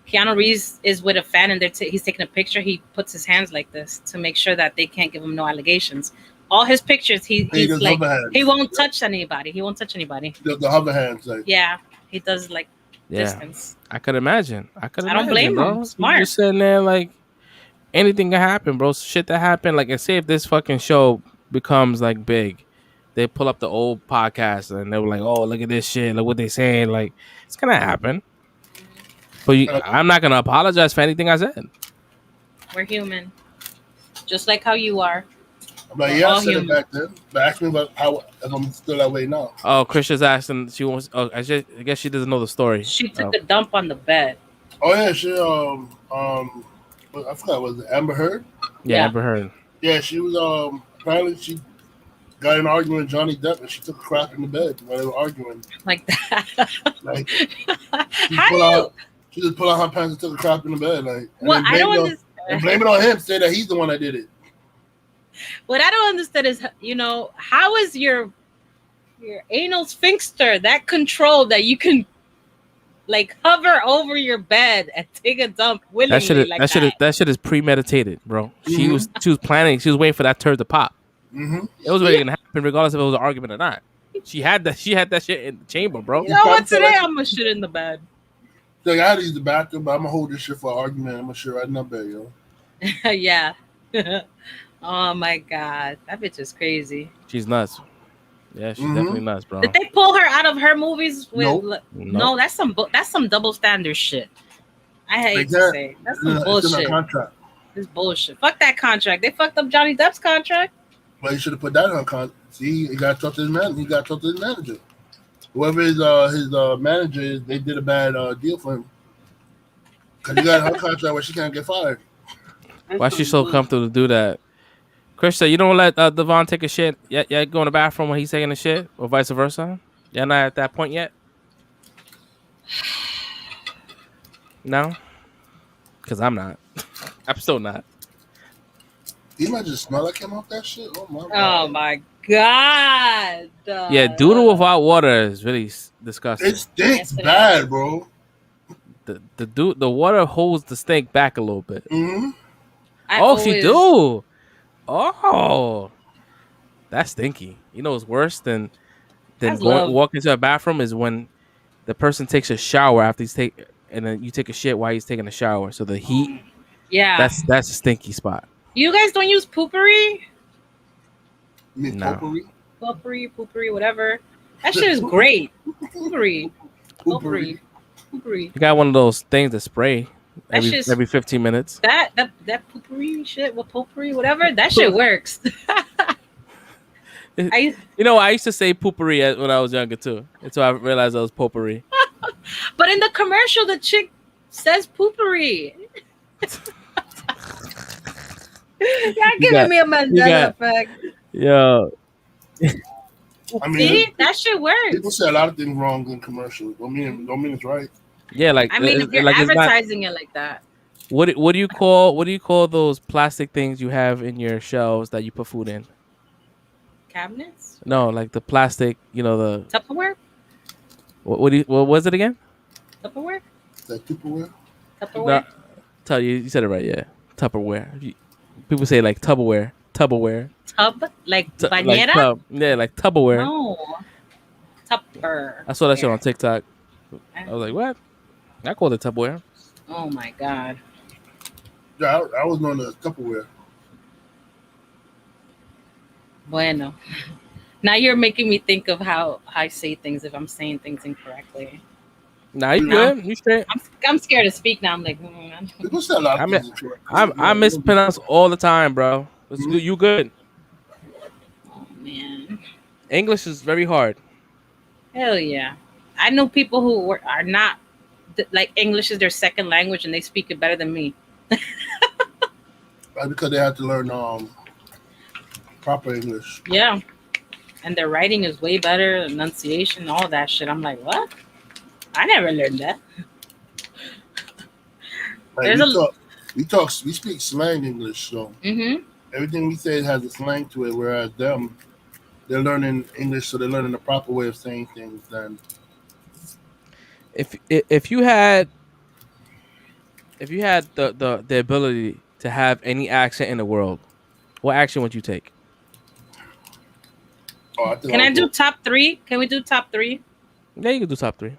[SPEAKER 3] Keanu Reeves is with a fan and he's taking a picture, he puts his hands like this to make sure that they can't give him no allegations. All his pictures, he's
[SPEAKER 1] does
[SPEAKER 3] like,
[SPEAKER 1] hover hands.
[SPEAKER 3] he won't touch anybody. He won't touch anybody.
[SPEAKER 1] The hover hands, like
[SPEAKER 3] Yeah, he does like
[SPEAKER 2] Yeah,
[SPEAKER 3] distance.
[SPEAKER 2] I could imagine. I
[SPEAKER 3] don't blame
[SPEAKER 2] bro.
[SPEAKER 3] him. Smart.
[SPEAKER 2] You're sitting there like anything can happen, bro. Shit that happened. Like, say if this fucking show becomes like big, they pull up the old podcast and they were like, "Oh, look at this shit. Look what they saying." Like, it's gonna happen. But I'm not gonna apologize for anything I said.
[SPEAKER 3] We're human, just like how you are.
[SPEAKER 1] I'm like,
[SPEAKER 3] We're
[SPEAKER 1] yeah, I
[SPEAKER 3] all
[SPEAKER 1] said it
[SPEAKER 3] human.
[SPEAKER 1] back then. But ask me about how if I'm still that way now.
[SPEAKER 2] Oh, Christian's asking. She wants. Oh, I guess she doesn't know the story.
[SPEAKER 3] She took a dump on the bed.
[SPEAKER 1] Oh yeah, she I forgot, was it Amber Heard?
[SPEAKER 2] Yeah, Amber Heard.
[SPEAKER 1] Yeah, she was apparently she got in an argument with Johnny Depp and she took a crap in the bed while they were arguing.
[SPEAKER 3] Like that.
[SPEAKER 1] Like
[SPEAKER 3] How do you?
[SPEAKER 1] she just pulled out her pants and took a crap in the bed. Like,
[SPEAKER 3] Well, I don't understand.
[SPEAKER 1] And blame it on him, say that he's the one that did it.
[SPEAKER 3] What I don't understand is, how is your anal sphincter that controlled that you can like hover over your bed and take a dump willingly
[SPEAKER 2] That shit is premeditated, bro. She was planning. She was waiting for that turd to pop.
[SPEAKER 1] Mm-hmm.
[SPEAKER 2] It was really gonna happen, regardless if it was an argument or not. She had that shit in the chamber, bro.
[SPEAKER 3] You know what? Today I'm gonna shit in the bed.
[SPEAKER 1] Like, I had to use the bathroom, but I'm gonna hold this shit for an argument. I'm gonna shit right in that bed, yo.
[SPEAKER 3] Yeah. Oh my god, that bitch is crazy.
[SPEAKER 2] She's nuts. Yeah, she's definitely nuts, bro.
[SPEAKER 3] Did they pull her out of her movies?
[SPEAKER 1] Nope.
[SPEAKER 3] No, that's some double standard shit. I hate to say that's some bullshit.
[SPEAKER 1] It's in a contract.
[SPEAKER 3] It's bullshit. Fuck that contract. They fucked up Johnny Depp's contract.
[SPEAKER 1] Well, you should have put that on contract. See, he got to talk to his man. He got to talk to his manager. Whoever his manager is, they did a bad deal for him. Because he got her contract where she can't get fired.
[SPEAKER 2] Why is she so comfortable to do that? Krista, you don't let Devon take a shit. Yeah, go in the bathroom when he's taking a shit, or vice versa. Y'all not at that point yet? No? Because I'm not. I'm still not.
[SPEAKER 1] You might just smell like him off that shit. Oh my god.
[SPEAKER 3] Oh my god.
[SPEAKER 2] Yeah, doodle without water is really disgusting.
[SPEAKER 1] It stinks bad, bro.
[SPEAKER 2] The water holds the stink back a little bit.
[SPEAKER 1] Mm-hmm.
[SPEAKER 2] She do. Oh, that's stinky. You know what's worse than walking to a bathroom is when the person takes a shower after and then you take a shit while he's taking a shower. So the heat, that's a stinky spot.
[SPEAKER 3] You guys don't use poopery?
[SPEAKER 1] You mean
[SPEAKER 2] No.
[SPEAKER 3] Poopery, whatever. That shit is great. Poopery.
[SPEAKER 2] You got one of those things to spray every 15 minutes.
[SPEAKER 3] That poopery shit, potpourri, whatever. That shit works.
[SPEAKER 2] I used to say poopery when I was younger too, until I realized it was potpourri.
[SPEAKER 3] But in the commercial, the chick says poopery. Y'all giving me a Mandela effect.
[SPEAKER 2] Yo.
[SPEAKER 1] I mean,
[SPEAKER 3] see, that shit works.
[SPEAKER 1] People say a lot of things wrong in commercials. Don't mean it's right.
[SPEAKER 2] Yeah, like
[SPEAKER 3] I mean, if you're advertising it like that.
[SPEAKER 2] What do you call those plastic things you have in your shelves that you put food in?
[SPEAKER 3] Cabinets?
[SPEAKER 2] No, like the plastic. The
[SPEAKER 3] Tupperware.
[SPEAKER 2] What was it again?
[SPEAKER 3] Tupperware.
[SPEAKER 1] That Tupperware.
[SPEAKER 3] Tupperware.
[SPEAKER 2] No, you said it right. Yeah, Tupperware. People say like Tupperware.
[SPEAKER 3] Tub like bañera.
[SPEAKER 2] Like tub. Yeah, like Tupperware.
[SPEAKER 3] No. Tupper.
[SPEAKER 2] I saw that shit on TikTok. I was like, what? I called it Tupperware.
[SPEAKER 3] Oh my god.
[SPEAKER 1] Yeah, I was known as Tupperware.
[SPEAKER 3] Bueno. Now you're making me think of how I say things if I'm saying things incorrectly.
[SPEAKER 2] Nah, you good. You straight.
[SPEAKER 3] I'm scared to speak now. I'm like,
[SPEAKER 1] People say a lot of things incorrectly.
[SPEAKER 2] I mispronounce all the time, bro. You good.
[SPEAKER 3] Oh man.
[SPEAKER 2] English is very hard.
[SPEAKER 3] Hell yeah. I know people who are not like English is their second language and they speak it better than me.
[SPEAKER 1] Right, because they have to learn proper English.
[SPEAKER 3] Yeah. and their writing is way better, enunciation, all that shit. I'm like, what? I never learned that.
[SPEAKER 1] Like we speak slang English, so everything we say has a slang to it. Whereas them, they're learning English, so they're learning the proper way of saying things. Then,
[SPEAKER 2] if you had the ability to have any accent in the world, what accent would you take?
[SPEAKER 3] Can I do top 3? Can we do top 3?
[SPEAKER 2] Yeah, you can do top 3.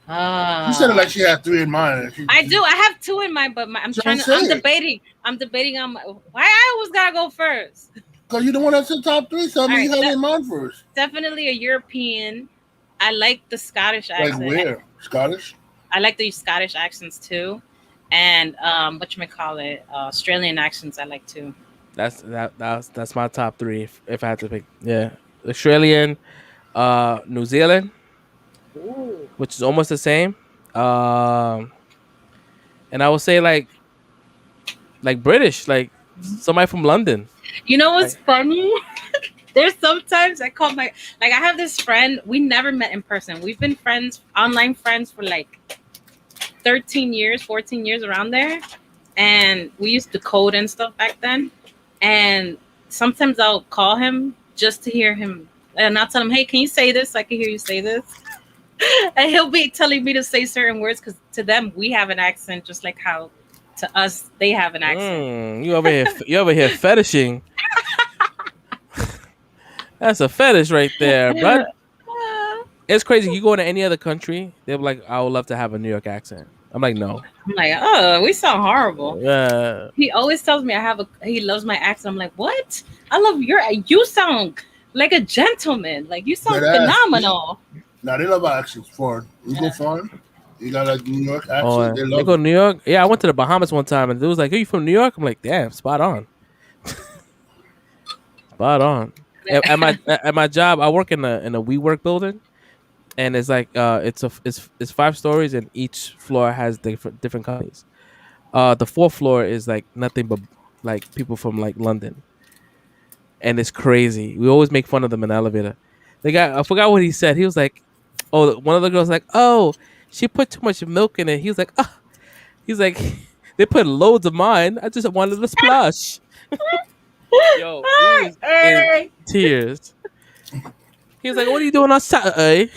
[SPEAKER 1] You said it like she had 3 in mind.
[SPEAKER 3] I do. I have 2 in mind, but I'm debating. I'm debating on why I always gotta go first.
[SPEAKER 1] Because you don't want to say top 3, so you have in mind first.
[SPEAKER 3] Definitely a European. I like the Scottish accent.
[SPEAKER 1] Like where? Scottish?
[SPEAKER 3] I like the Scottish accents too, and Australian accents I like too.
[SPEAKER 2] That's my top 3 if I had to pick. Yeah, Australian, New Zealand, which is almost the same. And I would say like British, like somebody from London.
[SPEAKER 3] You know what's funny? There's sometimes I call I have this friend. We never met in person. We've been friends, online friends for like 13 years, 14 years around there. And we used to code and stuff back then. And sometimes I'll call him just to hear him. And I'll tell him, hey, can you say this? So I can hear you say this. And he'll be telling me to say certain words because to them, we have an accent just like how to us, they have an accent.
[SPEAKER 2] You over here fetishing. That's a fetish right there, but it's crazy. You go to any other country, they're like, I would love to have a New York accent. I'm like, no.
[SPEAKER 3] I'm like, oh, we sound horrible.
[SPEAKER 2] Yeah.
[SPEAKER 3] He always tells me he loves my accent. I'm like, what? I love you sound like a gentleman. Like you sound phenomenal.
[SPEAKER 1] Now they love our accents foreign. You go foreign, you got a New York accent.
[SPEAKER 2] Oh, they go to New York? Yeah, I went to the Bahamas one time and it was like, are you from New York? I'm like, damn, spot on. Spot on. At my job, I work in a WeWork building, and it's like it's 5 stories, and each floor has different companies. The 4th floor is like nothing but like people from like London, and it's crazy. We always make fun of them in the elevator. The guy, I forgot what he said. He was like, "Oh, one of the girls like, oh, she put too much milk in it." He was like, "Oh," he's like, "They put loads of mine. I just wanted to splash." Yo, he was in tears. He was like, "What are you doing on Saturday?"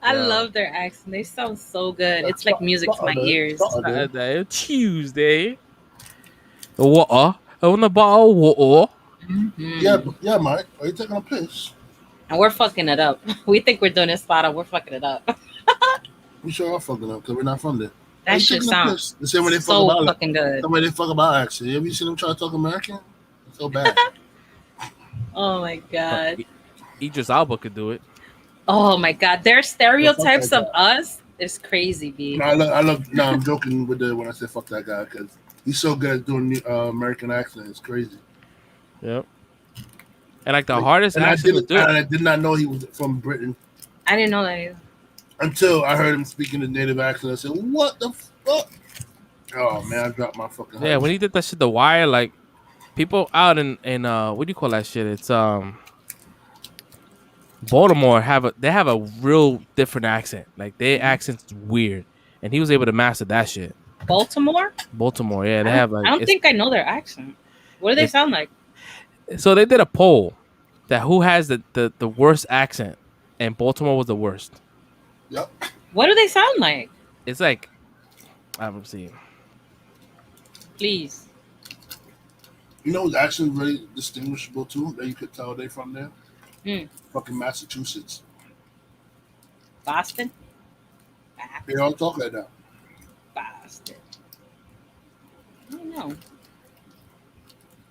[SPEAKER 3] I love their accent. They sound so good. It's like music to my ears.
[SPEAKER 2] Saturday, Tuesday. Water. I want a bottle of water.
[SPEAKER 1] Yeah, Mike. Are you taking a piss?
[SPEAKER 3] And we're fucking it up. We think we're doing it spot on. We're fucking it up.
[SPEAKER 1] We sure are fucking up because we're not from there.
[SPEAKER 3] That shit sounds
[SPEAKER 1] the same way they
[SPEAKER 3] so
[SPEAKER 1] fuck about
[SPEAKER 3] fucking good.
[SPEAKER 1] The way they fuck about accent. Have you seen them try to talk American? It's so bad.
[SPEAKER 3] Oh my god.
[SPEAKER 2] Idris Elba could do it.
[SPEAKER 3] Oh my god. Their stereotypes of us is crazy, B.
[SPEAKER 1] No, I love. No, I'm joking with when I say fuck that guy because he's so good at doing American accent. It's crazy.
[SPEAKER 2] Yep. And like the hardest accent to do.
[SPEAKER 1] And I did not know he was from Britain.
[SPEAKER 3] I didn't know that either.
[SPEAKER 1] Until I heard him speaking the native accent. I said, what the fuck? Oh man, I dropped my fucking head.
[SPEAKER 2] Yeah, when he did that shit, The Wire, like people out in what do you call that shit? It's Baltimore have a real different accent. Like their accent's weird. And he was able to master that shit.
[SPEAKER 3] Baltimore,
[SPEAKER 2] yeah, they have like
[SPEAKER 3] I don't think I know their accent. What do they sound like?
[SPEAKER 2] So they did a poll that who has the worst accent, and Baltimore was the worst.
[SPEAKER 1] Yep.
[SPEAKER 3] What do they sound like?
[SPEAKER 2] It's like I haven't seen.
[SPEAKER 3] Please.
[SPEAKER 1] You know who's actually really distinguishable too? That you could tell they from there? Fucking Massachusetts.
[SPEAKER 3] Boston?
[SPEAKER 1] They all talk like that.
[SPEAKER 3] Boston. I don't know.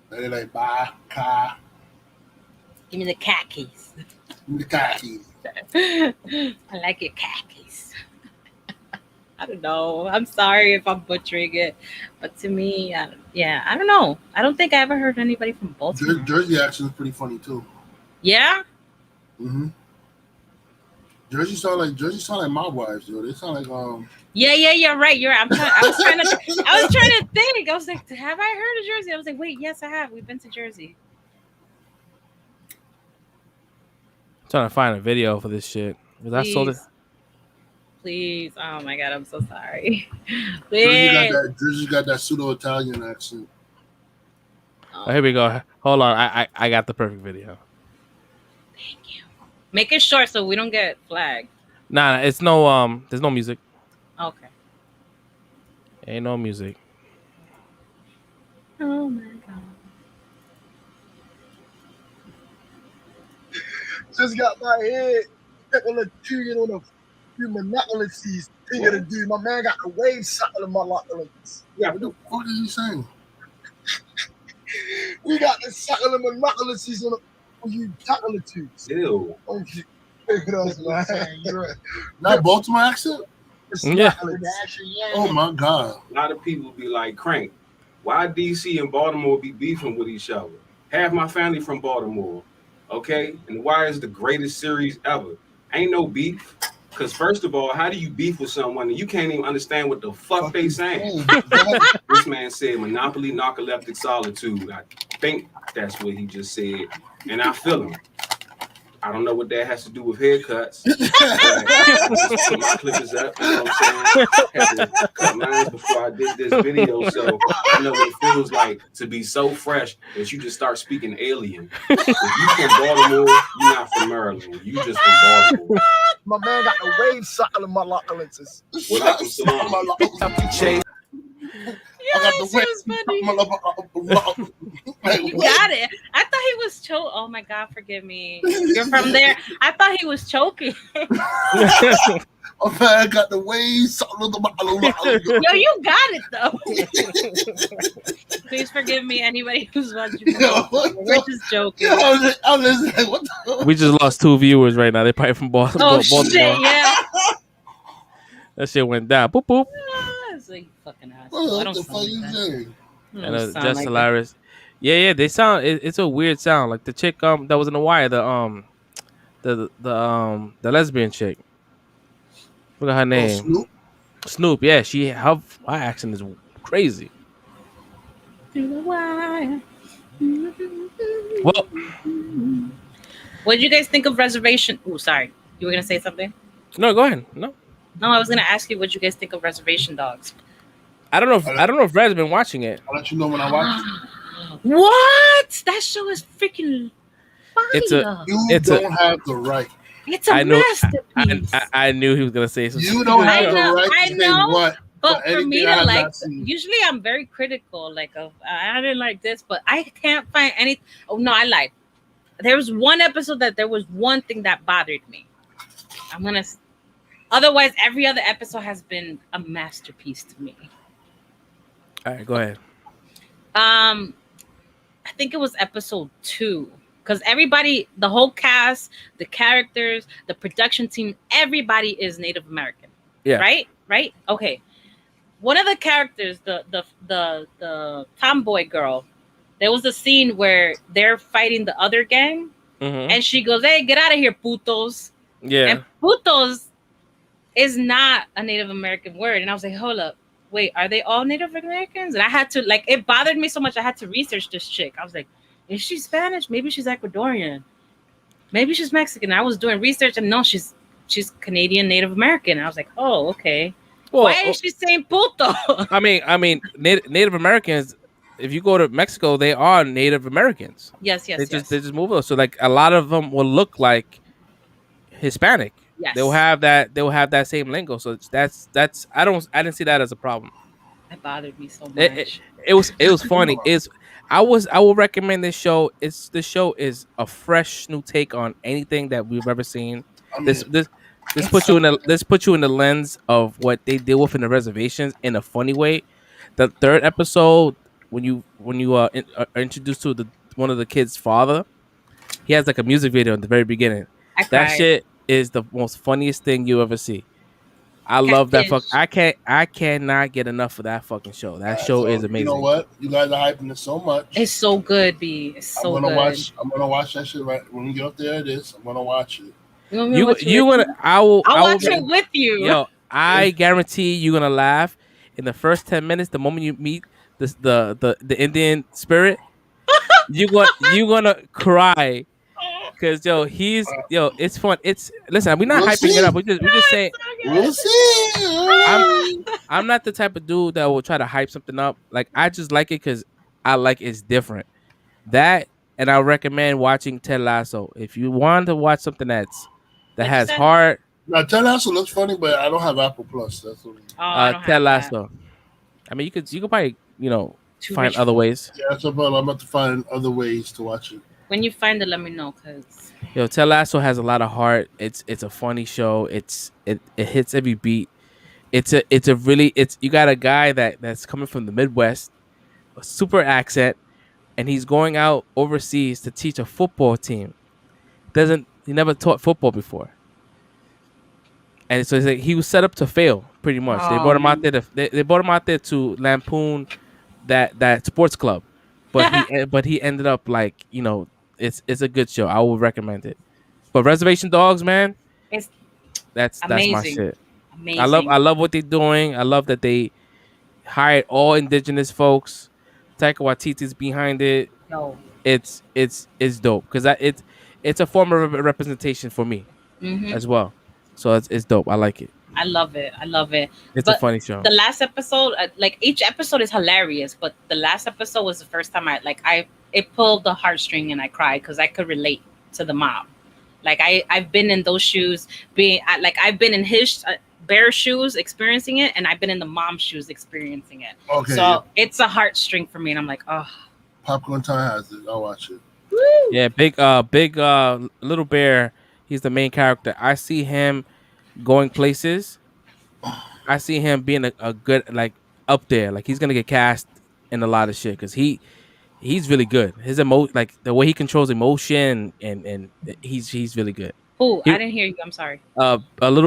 [SPEAKER 1] They're like, bye, car.
[SPEAKER 3] Give me the khakis.
[SPEAKER 1] Give me the khakis.
[SPEAKER 3] I like your khakis. I don't know. I'm sorry if I'm butchering it. But to me, I don't know. I don't think I ever heard anybody from Baltimore.
[SPEAKER 1] Jersey accent is pretty funny too.
[SPEAKER 3] Yeah?
[SPEAKER 1] Mm-hmm. Jersey sound like my wives, yo. They sound like
[SPEAKER 3] Yeah, right. You're right. I was trying to think. I was like, have I heard of Jersey? I was like, wait, yes, I have. We've been to Jersey.
[SPEAKER 2] Trying to find a video for this shit. Was I sold it?
[SPEAKER 3] Please. Oh my god, I'm so sorry.
[SPEAKER 1] Jersey got that pseudo Italian accent.
[SPEAKER 2] Oh, here we go. Hold on. I got the perfect video.
[SPEAKER 3] Thank you. Make it short so we don't get flagged.
[SPEAKER 2] Nah, it's no there's no music.
[SPEAKER 3] Okay.
[SPEAKER 2] Ain't no music.
[SPEAKER 3] Oh my god.
[SPEAKER 8] Just got my head on a trillion on a few monopolies thing to do. My man got the wave suckling my monopolies.
[SPEAKER 1] Yeah, what the fuck is he saying?
[SPEAKER 8] We got the suckling monopolies on you monopolies.
[SPEAKER 9] Ew.
[SPEAKER 8] Okay. You're right.
[SPEAKER 1] Not Baltimore accent?
[SPEAKER 2] Yeah.
[SPEAKER 1] Oh my god.
[SPEAKER 9] A lot of people be like, Crank, why DC and Baltimore be beefing with each other? Half my family from Baltimore, okay? And why is the greatest series ever? Ain't no beef. Because first of all, how do you beef with someone and you can't even understand what the fuck they saying? This man said monopoly, narcoleptic solitude. I think that's what he just said. And I feel him. I don't know what that has to do with haircuts. Put my clippers up, you know what I'm saying? Had to cut mine before I did this video, so I know what it feels like to be so fresh that you just start speaking alien. If you from Baltimore, you're not from Maryland. You just from Baltimore.
[SPEAKER 8] My man got the wave suckling my monopolies.
[SPEAKER 9] Walaikum salam.
[SPEAKER 3] Yeah, you got it. I thought he was choking. Oh my god, forgive me. You're from there. I thought he was choking.
[SPEAKER 1] Oh man, I got the waves.
[SPEAKER 3] Yo, you got it though. Please forgive me, anybody who's watching. We're just joking.
[SPEAKER 1] I'm listening. What the?
[SPEAKER 2] We just lost 2 viewers right now. They probably from Boston.
[SPEAKER 3] Oh
[SPEAKER 2] Baltimore.
[SPEAKER 3] shit! Yeah.
[SPEAKER 2] That shit went down. Boop boop.
[SPEAKER 3] It's like fucking asshole. I don't sound like that.
[SPEAKER 2] And just hilarious. Yeah, they sound. It's a weird sound. Like the chick that was in the wire. The lesbian chick. Forgot her name. Snoop. Yeah, her accent is crazy.
[SPEAKER 3] Well,
[SPEAKER 2] Well,
[SPEAKER 3] what did you guys think of Reservation? Oh, sorry, you were gonna say something.
[SPEAKER 2] no, go ahead. No,
[SPEAKER 3] I was gonna ask you what you guys think of Reservation Dogs.
[SPEAKER 2] I don't know if Red's been watching it.
[SPEAKER 1] I'll let you know when I watch it.
[SPEAKER 3] What? That show is freaking fire.
[SPEAKER 1] You don't have the right.
[SPEAKER 3] It's a masterpiece.
[SPEAKER 2] I knew he was gonna say something.
[SPEAKER 1] You don't have the right to say what.
[SPEAKER 3] But for me to like, usually I'm very critical. Like, I didn't like this, but I can't find any. Oh no, I lied. There was one episode that there was one thing that bothered me. Otherwise, every other episode has been a masterpiece to me.
[SPEAKER 2] All right, go ahead.
[SPEAKER 3] I think it was episode 2. Because everybody, the whole cast, the characters, the production team, everybody is Native American. Yeah. Right? Okay. One of the characters, the tomboy girl, there was a scene where they're fighting the other gang, and she goes, "Hey, get out of here, putos." Yeah. And putos is not a Native American word. And I was like, hold up. Wait, are they all Native Americans? And I had to, it bothered me so much. I had to research this chick. I was like, is she Spanish? Maybe she's Ecuadorian. Maybe she's Mexican. I was doing research and no, she's Canadian Native American. I was like, oh, okay. Well, why is she saying puto?
[SPEAKER 2] I mean, Native Americans. If you go to Mexico, they are Native Americans.
[SPEAKER 3] Yes.
[SPEAKER 2] They just move over. So a lot of them will look like Hispanic. Yes. They'll have that same lingo. So that's I didn't see that as a problem.
[SPEAKER 3] That bothered me so much.
[SPEAKER 2] It was funny. I will recommend this show. This show is a fresh new take on anything that we've ever seen. This puts you in the lens of what they deal with in the reservations in a funny way. The 3rd episode, when you are introduced to one of the kids' father, he has a music video at the very beginning. That shit is the most funniest thing you ever see. I love that I cannot get enough of that fucking show. That show is amazing.
[SPEAKER 1] You know what? You guys are hyping it so much.
[SPEAKER 3] It's so good, B. It's so good.
[SPEAKER 1] I'm gonna watch that shit right when we get up there. I'm gonna watch it.
[SPEAKER 3] You want me to watch it
[SPEAKER 2] You
[SPEAKER 3] with
[SPEAKER 2] gonna
[SPEAKER 3] you?
[SPEAKER 2] I will
[SPEAKER 3] I'll
[SPEAKER 2] I will
[SPEAKER 3] watch it with you.
[SPEAKER 2] Yo, I guarantee you're gonna laugh in the first 10 minutes. The moment you meet the Indian spirit, you gonna cry because it's fun. Listen, we're not
[SPEAKER 1] We'll
[SPEAKER 2] hyping it
[SPEAKER 1] see.
[SPEAKER 2] up. We just saying
[SPEAKER 1] We'll see.
[SPEAKER 2] I'm not the type of dude that will try to hype something up. Like I just like it because I like it's different. That and I recommend watching Ted Lasso if you want to watch something that
[SPEAKER 3] What you
[SPEAKER 2] has
[SPEAKER 3] said?
[SPEAKER 2] heart.
[SPEAKER 1] Now, Ted Lasso looks funny, but I don't have Apple Plus. That's what.
[SPEAKER 3] Oh, I don't
[SPEAKER 2] Ted
[SPEAKER 3] have that.
[SPEAKER 2] Lasso. I mean, you could probably
[SPEAKER 3] Too
[SPEAKER 2] find
[SPEAKER 3] rich
[SPEAKER 2] other
[SPEAKER 3] for-
[SPEAKER 2] ways.
[SPEAKER 1] Yeah, that's about. I'm about to find other ways to watch it.
[SPEAKER 3] When you find it, let me know, cause
[SPEAKER 2] Ted Lasso has a lot of heart. It's a funny show. It hits every beat. It's a really you got a guy that's coming from the Midwest, a super accent, and he's going out overseas to teach a football team. He never taught football before, and so it's like he was set up to fail pretty much. They brought him out there they brought him out there to lampoon that sports club, but he ended up like it's a good show. I will recommend it. But Reservation Dogs, man,
[SPEAKER 3] it's
[SPEAKER 2] that's my
[SPEAKER 3] amazing.
[SPEAKER 2] shit.
[SPEAKER 3] Amazing.
[SPEAKER 2] I love what they're doing. I love that they hired all indigenous folks. Taika Waititi's behind it.
[SPEAKER 3] No.
[SPEAKER 2] It's dope because it's a form of representation for me as well. So it's dope. I like it.
[SPEAKER 3] I love it. I love it.
[SPEAKER 2] It's
[SPEAKER 3] But
[SPEAKER 2] a funny show.
[SPEAKER 3] The last episode, like each episode is hilarious, but the last episode was the first time it pulled the heartstring and I cried because I could relate to the mom. Like I've been in those shoes, I've been in his Bear shoes experiencing it, and I've been in the mom's shoes experiencing it.
[SPEAKER 1] Okay.
[SPEAKER 3] So it's a heartstring for me, and I'm like, oh.
[SPEAKER 1] Popcorn Time has it. I'll watch it.
[SPEAKER 3] Woo!
[SPEAKER 2] Yeah, big Little Bear. He's the main character. I see him going places. I see him being a good up there. Like he's gonna get cast in a lot of shit because he's really good. His like the way he controls emotion and he's really good.
[SPEAKER 3] Who? I didn't hear you. I'm sorry.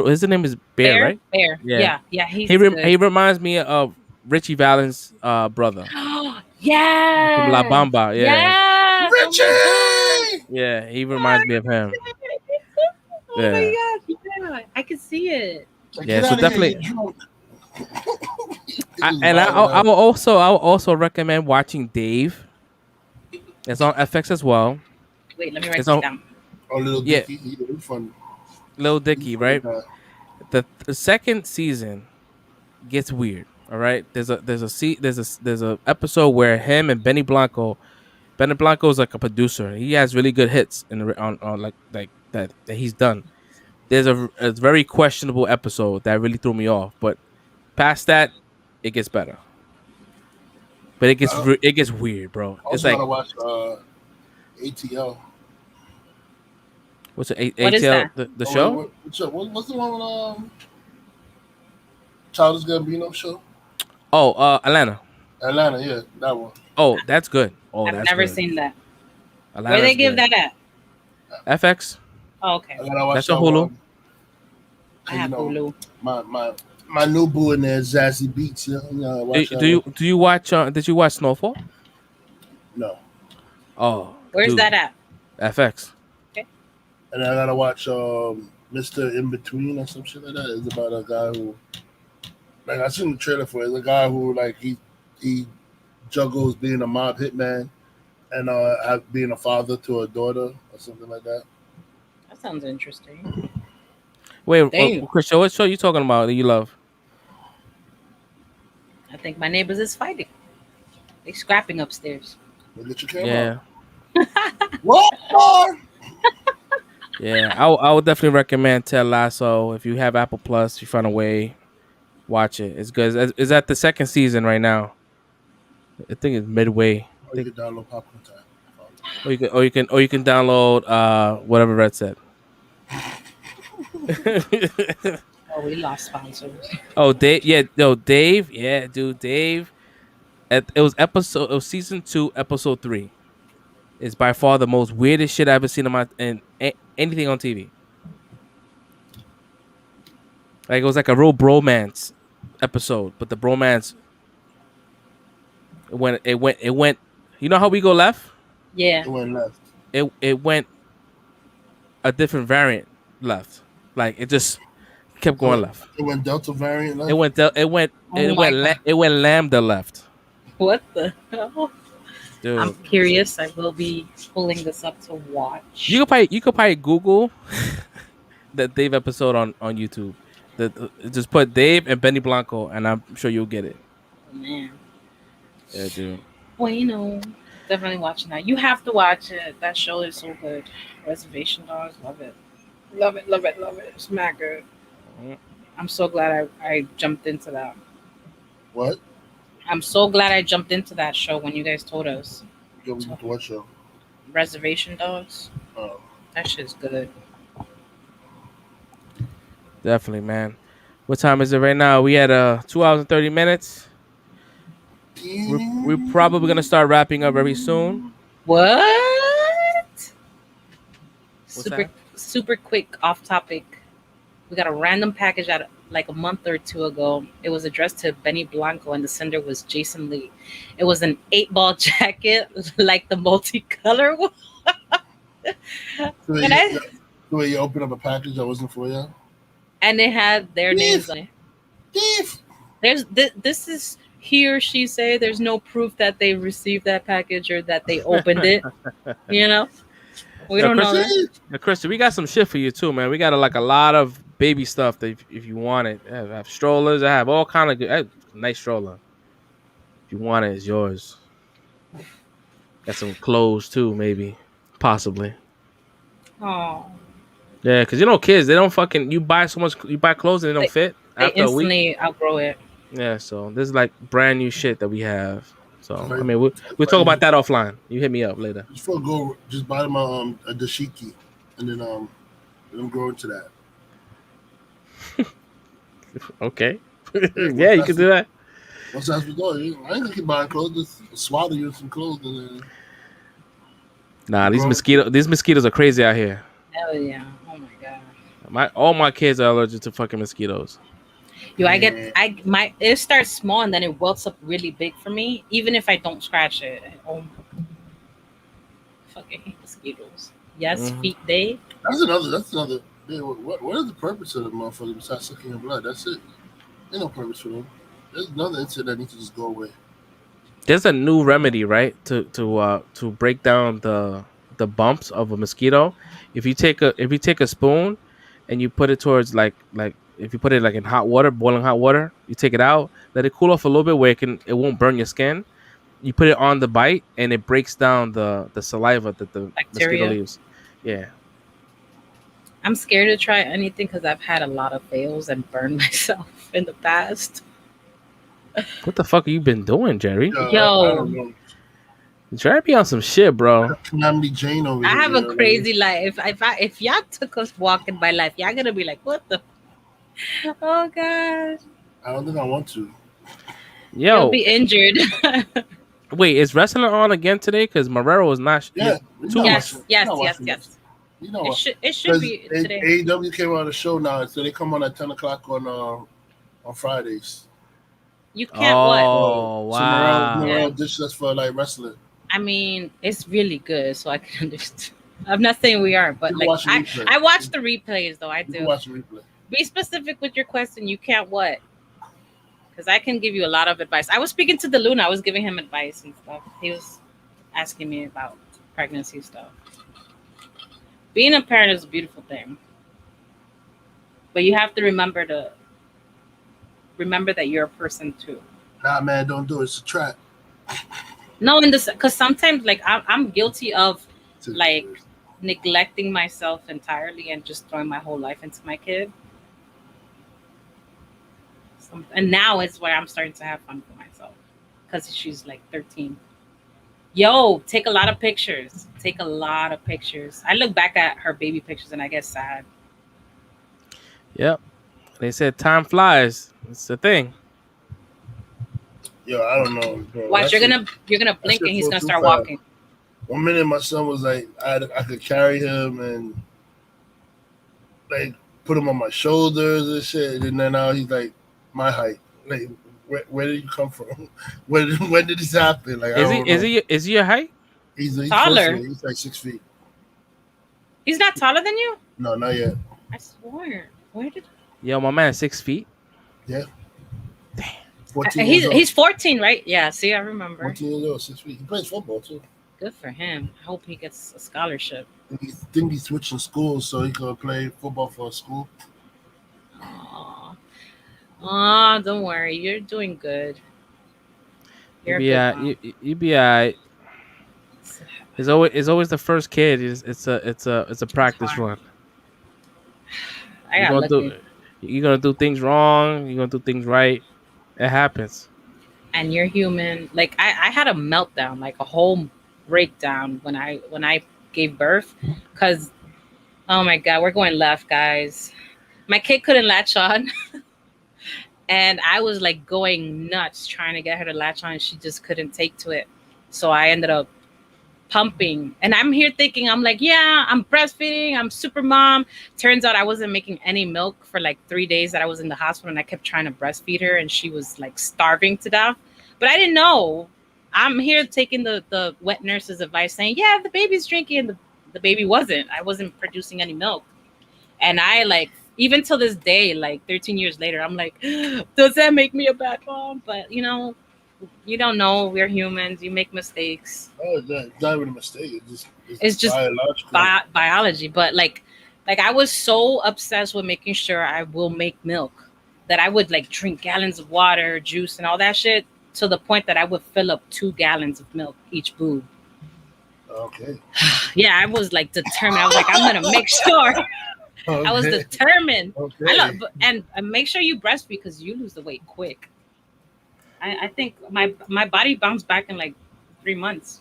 [SPEAKER 2] His name is Bear, right?
[SPEAKER 3] Bear. Yeah. He's
[SPEAKER 2] he
[SPEAKER 3] good.
[SPEAKER 2] reminds me of Richie Valens' brother.
[SPEAKER 3] Yeah.
[SPEAKER 2] From La Bamba. Yeah.
[SPEAKER 3] Yes.
[SPEAKER 1] Richie.
[SPEAKER 3] Oh
[SPEAKER 2] yeah, he reminds me of him.
[SPEAKER 3] my god. Yeah, I can see it.
[SPEAKER 2] Yeah, so definitely. I will also recommend watching Dave. It's on FX as well.
[SPEAKER 3] Wait, let me write this down.
[SPEAKER 1] Oh, Little Dicky. He's fun.
[SPEAKER 2] Little Dicky, right? The second season gets weird. All right, there's a episode where him and Benny Blanco is like a producer. He has really good hits on like that he's done. There's a very questionable episode that really threw me off, but past that, it gets better. But it gets weird, bro.
[SPEAKER 1] I also want to watch ATL.
[SPEAKER 2] What's it?
[SPEAKER 3] What is
[SPEAKER 2] ATL
[SPEAKER 3] that?
[SPEAKER 2] The show?
[SPEAKER 1] What's the one with Childish Gambino show?
[SPEAKER 2] Oh, Atlanta.
[SPEAKER 1] Atlanta, yeah, that one.
[SPEAKER 2] Oh, that's good. Oh,
[SPEAKER 3] I've never seen that.
[SPEAKER 2] Atlanta's
[SPEAKER 3] Where they give
[SPEAKER 2] good.
[SPEAKER 3] that at?
[SPEAKER 2] FX.
[SPEAKER 3] Oh, okay.
[SPEAKER 2] That's a Hulu.
[SPEAKER 3] I have Hulu.
[SPEAKER 1] My new boo in there, Zazie Beats.
[SPEAKER 2] Do you watch? Did you watch Snowfall?
[SPEAKER 1] No.
[SPEAKER 2] Oh,
[SPEAKER 3] where's that at?
[SPEAKER 2] FX.
[SPEAKER 3] Okay.
[SPEAKER 1] And I gotta watch Mr. In Between or some shit like that. It's about a guy who, like, I seen the trailer for it. It's a guy who he juggles being a mob hitman and being a father to a daughter or something like that.
[SPEAKER 3] That sounds interesting.
[SPEAKER 2] Wait, Christian, what show you talking about that you love?
[SPEAKER 3] I think my neighbors is fighting. They scrapping upstairs.
[SPEAKER 1] Get your camera
[SPEAKER 2] Yeah.
[SPEAKER 1] What?
[SPEAKER 2] Yeah, I would definitely recommend Ted Lasso. If you have Apple Plus, you find a way, watch it. It's good. It's at the second season right now. I think it's midway.
[SPEAKER 1] Or you can download Popcorn Time.
[SPEAKER 2] Or you can download whatever Red said.
[SPEAKER 3] Oh, we lost sponsors.
[SPEAKER 2] Oh, Dave. Yeah, Dave. Yeah, dude, Dave. It was season 2, episode 3. It's by far the most weirdest shit I've ever seen in anything on TV. Like, it was like a real bromance episode, but the bromance it went. You know how we go left?
[SPEAKER 3] Yeah.
[SPEAKER 1] It went left.
[SPEAKER 2] It went a different variant. left. Like it just kept going left.
[SPEAKER 1] It went Delta variant left.
[SPEAKER 2] It went lambda left.
[SPEAKER 3] What the hell?
[SPEAKER 2] Dude.
[SPEAKER 3] I'm curious. I will be pulling this up to watch.
[SPEAKER 2] You could probably Google the Dave episode on YouTube. Just put Dave and Benny Blanco, and I'm sure you'll get it.
[SPEAKER 3] Oh, man.
[SPEAKER 2] Yeah, dude.
[SPEAKER 3] Bueno. Definitely watching that. You have to watch it. That show is so good. Reservation Dogs, love it. Love it, love it, love it. It's mad good. I'm so glad I jumped into that.
[SPEAKER 1] What?
[SPEAKER 3] I'm so glad I jumped into that show when you guys told us.
[SPEAKER 1] What show?
[SPEAKER 3] Reservation Dogs.
[SPEAKER 1] Oh.
[SPEAKER 3] That shit's good.
[SPEAKER 2] Definitely, man. What time is it right now? We had 2 hours and 30 minutes. We're probably gonna start wrapping up very soon.
[SPEAKER 3] What?
[SPEAKER 2] What's
[SPEAKER 3] Super quick off topic. We got a random package out like a month or two ago. It was addressed to Benny Blanco and the sender was Jason Lee. It was an 8-ball jacket, like the multicolor one.
[SPEAKER 1] So you opened up a package that wasn't for you?
[SPEAKER 3] And it had their names on it.
[SPEAKER 1] Thief.
[SPEAKER 3] This is he or she say there's no proof that they received that package or that they opened it. You know? We don't know that.
[SPEAKER 2] Now, Christy, we got some shit for you too, man. We got a lot of baby stuff that if you want it. I have strollers. I have all kind of good, nice stroller. If you want it, it's yours. Got some clothes too, maybe, possibly.
[SPEAKER 3] Oh.
[SPEAKER 2] Yeah, because kids, they don't fucking. You buy clothes and they don't fit.
[SPEAKER 3] They
[SPEAKER 2] after
[SPEAKER 3] instantly
[SPEAKER 2] a week.
[SPEAKER 3] outgrow it.
[SPEAKER 2] Yeah, so this is like brand new shit that we have. So I mean, we'll talk about that offline. You hit me up later.
[SPEAKER 1] Just buy them a dashiki, and then let them grow into that.
[SPEAKER 2] Okay. Yeah, you can do that.
[SPEAKER 1] What's that for doing? I ain't gonna keep buying clothes. Just swallow you some clothes and then.
[SPEAKER 2] Nah, these mosquitoes are crazy out here.
[SPEAKER 3] Hell yeah! Oh my god!
[SPEAKER 2] All my kids are allergic to fucking mosquitoes.
[SPEAKER 3] Yo, it starts small and then it welts up really big for me, even if I don't scratch it. Oh, fucking hate mosquitoes. Yes, feet day.
[SPEAKER 1] That's another. Yeah, what is the purpose of the motherfucker besides sucking your blood? That's it. There's no purpose for them. There's another incident that needs to just go away.
[SPEAKER 2] There's a new remedy, right? To break down the bumps of a mosquito. If you take a spoon and you put it towards like if you put it like in hot water, boiling hot water, you take it out, let it cool off a little bit where it won't burn your skin. You put it on the bite and it breaks down the saliva that the mosquito leaves. Yeah.
[SPEAKER 3] I'm scared to try anything because I've had a lot of fails and burned myself in the past.
[SPEAKER 2] What the fuck have you been doing, Jerry?
[SPEAKER 1] I don't know.
[SPEAKER 2] Jerry be on some shit, bro.
[SPEAKER 1] Calamity Jane over
[SPEAKER 3] I
[SPEAKER 1] here.
[SPEAKER 3] have a crazy life. If y'all took us walking by life, y'all gonna be like, what the? Oh gosh.
[SPEAKER 1] I don't think I want to.
[SPEAKER 3] Yo, you'll be injured.
[SPEAKER 2] Wait, is wrestling on again today? Because Marrero is not.
[SPEAKER 3] Yeah. Yes. You know it should be today.
[SPEAKER 1] AEW came on the show now, so they come on at 10 o'clock on Fridays.
[SPEAKER 3] You can't
[SPEAKER 2] wow.
[SPEAKER 1] So Morale ditched us for like wrestling.
[SPEAKER 3] I mean, it's really good, so I can understand. I'm not saying we are, but like I watch the replays though. I do.
[SPEAKER 1] Watch the replay.
[SPEAKER 3] Be specific with your question. You can't what? Because I can give you a lot of advice. I was speaking to the Luna. I was giving him advice and stuff. He was asking me about pregnancy stuff. Being a parent is a beautiful thing, but you have to remember that you're a person too.
[SPEAKER 1] Nah, man, don't do it. It's a trap.
[SPEAKER 3] No, because sometimes like I'm guilty of like neglecting myself entirely and just throwing my whole life into my kid. And now it's where I'm starting to have fun for myself because she's like 13. Yo, take a lot of pictures. I look back at her baby pictures and I get sad.
[SPEAKER 2] Yep. They said time flies. It's the thing.
[SPEAKER 1] Yo, I don't know. Bro.
[SPEAKER 3] Watch, you're gonna blink and he's gonna start walking.
[SPEAKER 1] 1 minute my son was like, I could carry him and like put him on my shoulders and shit, and then now he's like my height. Like, where did you come from? When did this happen? Like,
[SPEAKER 2] is he your height?
[SPEAKER 3] He's taller.
[SPEAKER 1] He's like 6 feet.
[SPEAKER 3] He's not taller than you?
[SPEAKER 1] No, not yet.
[SPEAKER 3] I swore. Where did
[SPEAKER 2] Yo, my man, 6 feet.
[SPEAKER 1] Yeah. 14 years
[SPEAKER 3] he's
[SPEAKER 1] old.
[SPEAKER 3] he's 14, right? Yeah. See, I remember.
[SPEAKER 1] 14 years old, 6 feet. He plays football too.
[SPEAKER 3] Good for him. I hope he gets a scholarship.
[SPEAKER 1] I think he's switching schools so he could play football for a school.
[SPEAKER 3] Aw, don't worry. You're doing good. You're
[SPEAKER 2] Yeah, you be alright. It's always the first kid. It's a practice run.
[SPEAKER 3] I got lucky.
[SPEAKER 2] You're gonna do things wrong. You're gonna do things right. It happens.
[SPEAKER 3] And you're human. Like I had a meltdown, like a whole breakdown when I gave birth, because oh my god, we're going left, guys. My kid couldn't latch on, and I was like going nuts trying to get her to latch on, and she just couldn't take to it. So I ended up pumping, and I'm here thinking, I'm like, yeah, I'm breastfeeding, I'm super mom. Turns out I wasn't making any milk for like 3 days that I was in the hospital, and I kept trying to breastfeed her, and she was like starving to death. But I didn't know. I'm here taking the wet nurse's advice, saying, yeah, the baby's drinking, and the baby wasn't. I wasn't producing any milk. And I like, even till this day, like 13 years later, I'm like, does that make me a bad mom? But you know, you don't know. We're humans. You make mistakes.
[SPEAKER 1] Oh, it's not even a mistake.
[SPEAKER 3] It's just biology. But like I was so obsessed with making sure I will make milk that I would like drink gallons of water, juice, and all that shit, to the point that I would fill up 2 gallons of milk each boob.
[SPEAKER 1] Okay.
[SPEAKER 3] Yeah, I was like determined. I was like, I'm gonna make sure.
[SPEAKER 1] Okay.
[SPEAKER 3] I was determined.
[SPEAKER 1] Okay.
[SPEAKER 3] And make sure you breastfeed because you lose the weight quick. I think my body bounced back in like 3 months.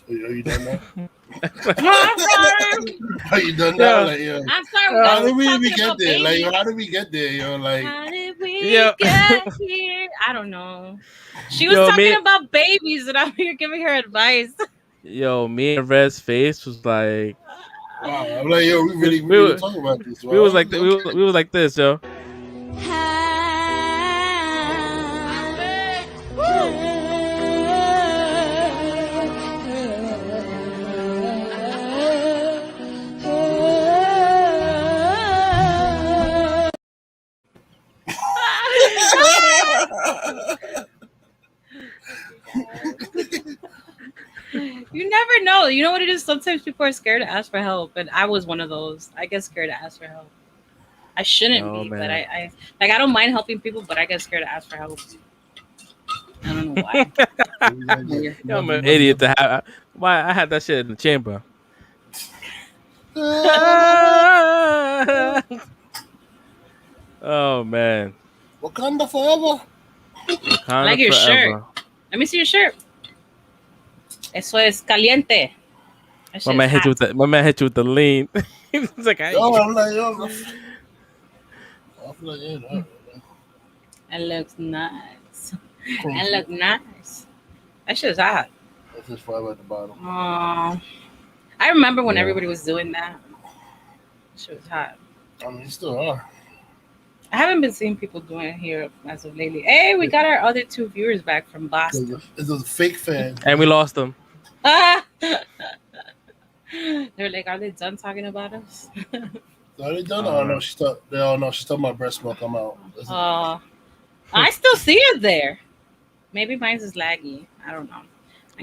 [SPEAKER 1] Are you done now?
[SPEAKER 3] No, I'm sorry.
[SPEAKER 1] Are you done now? Like, yo,
[SPEAKER 3] I'm sorry.
[SPEAKER 1] how did we even
[SPEAKER 3] talking
[SPEAKER 1] get
[SPEAKER 3] about
[SPEAKER 1] there? Like,
[SPEAKER 3] babies.
[SPEAKER 1] how did we get there? Yo, like,
[SPEAKER 3] How did we
[SPEAKER 2] Yeah.
[SPEAKER 3] get here? I don't know. She was
[SPEAKER 2] Yo,
[SPEAKER 3] talking
[SPEAKER 2] me-
[SPEAKER 3] about babies, and I'm here giving her advice.
[SPEAKER 2] Yo, me and Red's face was like,
[SPEAKER 1] wow. I'm like, yo, we really
[SPEAKER 2] were-
[SPEAKER 1] talking about this.
[SPEAKER 2] we was like we was like this, yo.
[SPEAKER 3] You never know. You know what it is? Sometimes people are scared to ask for help, and I was one of those. I get scared to ask for help. I shouldn't
[SPEAKER 2] Oh,
[SPEAKER 3] be,
[SPEAKER 2] man.
[SPEAKER 3] but I like. I don't mind helping people, but I get scared to ask for help. I don't know why.
[SPEAKER 2] Yo, I'm an idiot to have. Why I had that shit in the chamber. Oh man,
[SPEAKER 1] Wakanda forever.
[SPEAKER 2] Wakanda
[SPEAKER 3] I like your
[SPEAKER 2] forever.
[SPEAKER 3] shirt. Let me see your shirt. Eso es caliente. That shit
[SPEAKER 2] My man
[SPEAKER 3] is
[SPEAKER 2] hit you
[SPEAKER 3] hot.
[SPEAKER 2] with the. My man hit you with the lean. He's like, I
[SPEAKER 1] Yo, I'm like, yo, I feel like, yeah, no.
[SPEAKER 3] It looks nice. It look nice. That shit is hot.
[SPEAKER 1] That's just forever at the bottom.
[SPEAKER 3] I remember when
[SPEAKER 2] Yeah.
[SPEAKER 3] everybody was doing that. Shit was hot.
[SPEAKER 1] I mean, you still are.
[SPEAKER 3] I haven't been seeing people doing it here as of lately. Hey, we got our other 2 viewers back from Boston.
[SPEAKER 1] It's a fake fan.
[SPEAKER 2] and we lost them.
[SPEAKER 3] They're like, are they done talking about us?
[SPEAKER 1] Are they done? Oh no, they all know she's talking about breast milk. I'm out.
[SPEAKER 3] I still see it there. Maybe mine's is laggy. I don't know.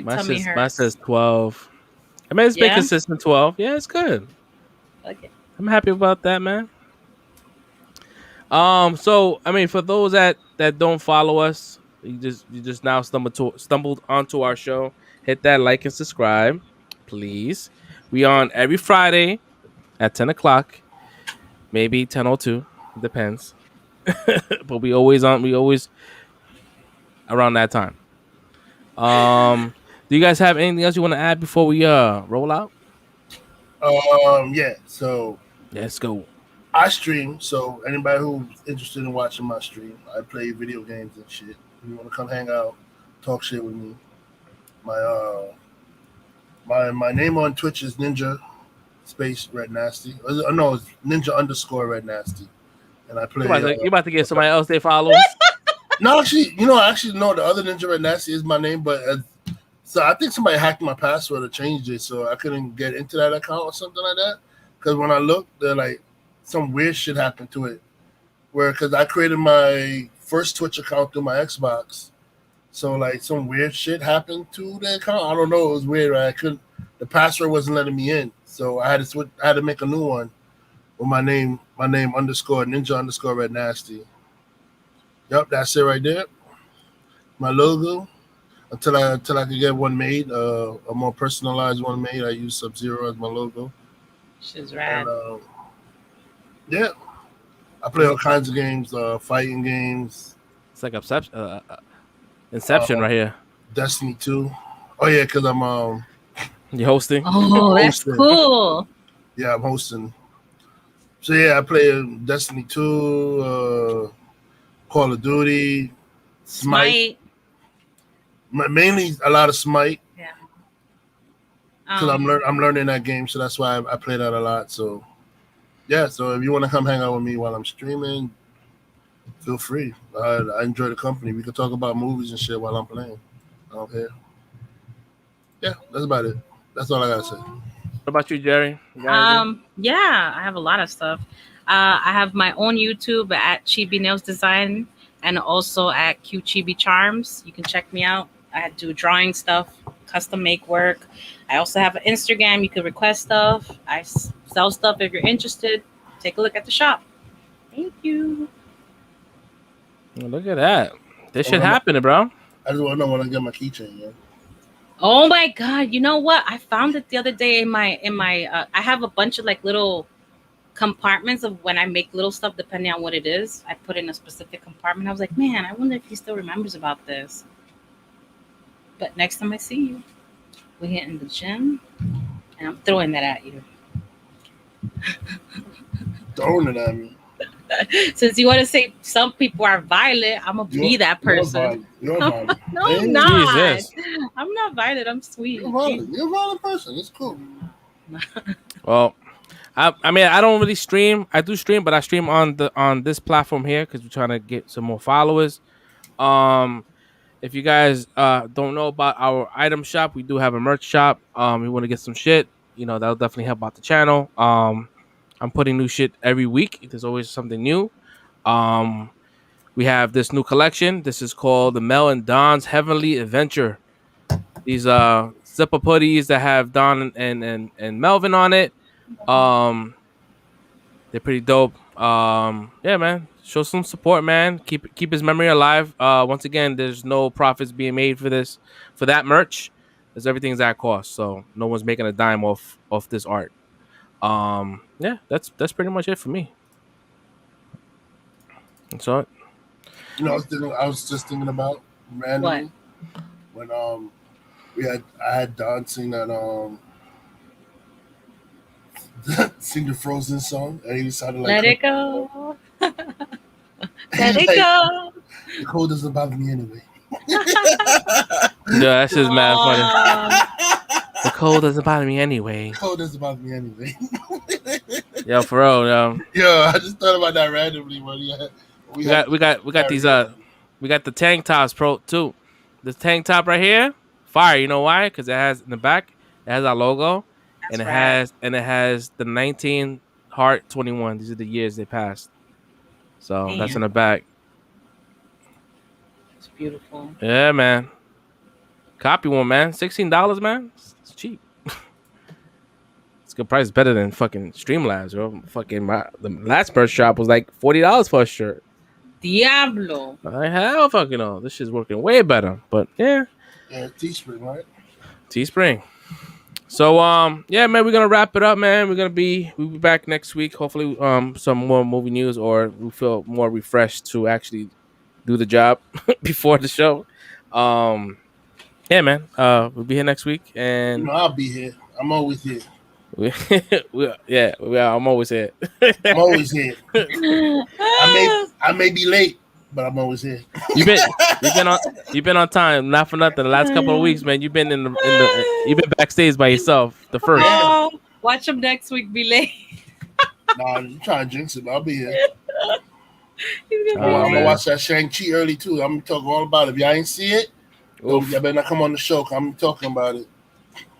[SPEAKER 3] My tummy hurts.
[SPEAKER 2] Mine says 12. I mean, it's been
[SPEAKER 3] Yeah?
[SPEAKER 2] consistent 12. Yeah, it's good.
[SPEAKER 3] Okay.
[SPEAKER 2] I'm happy about that, man. So I mean, for those that don't follow us, you just now stumbled onto our show. Hit that like and subscribe, please. We on every Friday at 10 o'clock, maybe 10:02, depends. But we always around that time. Do you guys have anything else you want to add before we roll out?
[SPEAKER 1] Yeah. So
[SPEAKER 2] Let's go.
[SPEAKER 1] I stream. So anybody who's interested in watching my stream, I play video games and shit. If you want to come hang out, talk shit with me. My name on Twitch is Ninja Space Red Nasty. No, it's Ninja _ Red Nasty. And I play.
[SPEAKER 2] You about to get somebody else they follow?
[SPEAKER 1] No, actually, no. The other Ninja Red Nasty is my name, but So I think somebody hacked my password or changed it, so I couldn't get into that account or something like that. Because when I looked, they're like some weird shit happened to it. Where because I created my first Twitch account through my Xbox, so like some weird shit happened to the account. I don't know. It was weird. Right? I couldn't. The password wasn't letting me in, so I had to switch. I had to make a new one with my name underscore ninja underscore red nasty. Yep, that's it right there. My logo. Until I could get one made, a more personalized one made. I use Sub-Zero as my logo.
[SPEAKER 3] She's rad.
[SPEAKER 1] And, yeah, I play all kinds of games, fighting games.
[SPEAKER 2] It's like Inception right here.
[SPEAKER 1] Destiny 2. Oh yeah, because I'm
[SPEAKER 2] You hosting?
[SPEAKER 3] Oh, that's cool.
[SPEAKER 1] Yeah, I'm hosting. So yeah, I play Destiny 2, Call of Duty, Smite. Mainly a lot of Smite.
[SPEAKER 3] Yeah.
[SPEAKER 1] Because I'm learning that game, so that's why I play that a lot. So yeah, so if you want to come hang out with me while I'm streaming, feel free. I enjoy the company. We can talk about movies and shit while I'm playing. I don't care. Yeah, that's about it. That's all I gotta say.
[SPEAKER 2] What about you, Jerry?
[SPEAKER 3] Yeah, I have a lot of stuff. I have my own YouTube at Chibi Nails Design and also at Q Chibi Charms. You can check me out. I do drawing stuff, custom make work. I also have an Instagram. You can request stuff. I sell stuff if you're interested. Take a look at the shop. Thank you.
[SPEAKER 2] Well, look at that. This shit happening, bro.
[SPEAKER 1] I just want to know when I get my keychain, yeah.
[SPEAKER 3] Oh my God! You know what? I found it the other day in my. I have a bunch of like little compartments of when I make little stuff depending on what it is. I put in a specific compartment. I was like, man, I wonder if he still remembers about this. But next time I see you, we're hitting the gym, and I'm throwing that at you.
[SPEAKER 1] Throwing it at me.
[SPEAKER 3] Since you want to say some people are violent, I'm gonna be that person.
[SPEAKER 1] You're violent.
[SPEAKER 3] No, I'm not.
[SPEAKER 2] Jesus.
[SPEAKER 3] I'm not violent. I'm sweet.
[SPEAKER 1] You're violent. You're a violent person. It's cool.
[SPEAKER 2] Well, I mean, I don't really stream. I do stream, but I stream on this platform here because we're trying to get some more followers. If you guys don't know about our item shop, we do have a merch shop. We want to get some shit. You know, that'll definitely help out the channel. I'm putting new shit every week. There's always something new. We have this new collection. This is called the Mel and Don's Heavenly Adventure. These zipper hoodies that have Don and Melvin on it. They're pretty dope. Yeah, man. Show some support, man. Keep his memory alive. Once again, there's no profits being made for that merch. Because everything's at cost. So no one's making a dime off this art. Yeah, that's pretty much it for me. That's all.
[SPEAKER 1] You know, I was just thinking about randomly when I had Don sing that sing the Frozen song, and he sounded like
[SPEAKER 3] Let it go. Let it go.
[SPEAKER 1] The cold doesn't bother me anyway.
[SPEAKER 2] Yeah, that's just mad funny. The cold doesn't bother me anyway.
[SPEAKER 1] The cold doesn't bother me anyway.
[SPEAKER 2] Yo, for real, yo.
[SPEAKER 1] Yo, I just thought about that randomly when we
[SPEAKER 2] got these we got the tank tops pro too. This tank top right here, fire. You know why? Because it has in the back, it has our logo, and it has the 19 Heart 21. These are the years they passed. So that's in the back.
[SPEAKER 3] It's beautiful.
[SPEAKER 2] Yeah, man. Copy one, man. $16, man. It's cheap. It's a good price. Better than fucking Streamlabs, bro. Fucking the last merch shop was like $40 for a shirt.
[SPEAKER 3] Diablo.
[SPEAKER 2] I hell fucking know. This shit's working way better. But yeah.
[SPEAKER 1] Yeah, Teespring, right?
[SPEAKER 2] Teespring. So yeah, man, we're gonna wrap it up, man. We'll be back next week. Hopefully, some more movie news, or we feel more refreshed to actually do the job before the show. Yeah, man. We'll be here next week, and
[SPEAKER 1] I'll be here. I'm always here.
[SPEAKER 2] I'm always here.
[SPEAKER 1] I'm always here. I may be late, but I'm always here.
[SPEAKER 2] You've been on time. Not for nothing. The last couple of weeks, man, you've been you've been backstage by yourself. The first.
[SPEAKER 3] Oh, watch him next week. Be late.
[SPEAKER 1] Nah, you trying to jinx it, but I'll be here.
[SPEAKER 3] He's
[SPEAKER 1] I'm gonna watch that Shang-Chi early too. I'm gonna talk all about it. If y'all ain't see it, Y'all better not come on the show. 'Cause I'm talking about it.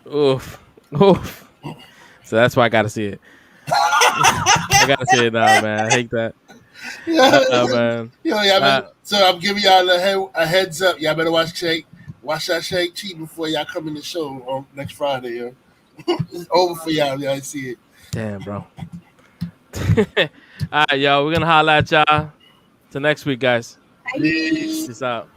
[SPEAKER 2] Oof. Oof. So that's why I gotta see it. I gotta see it now, man. I hate that. Man.
[SPEAKER 1] So I'm giving y'all a heads up. Y'all better watch that Shang-Chi before y'all come in the show on next Friday. Yo. It's over for y'all. Y'all see it.
[SPEAKER 2] Damn, bro. All right, y'all. We're gonna holla at y'all. Till next week, guys.
[SPEAKER 1] Peace.
[SPEAKER 2] Peace out.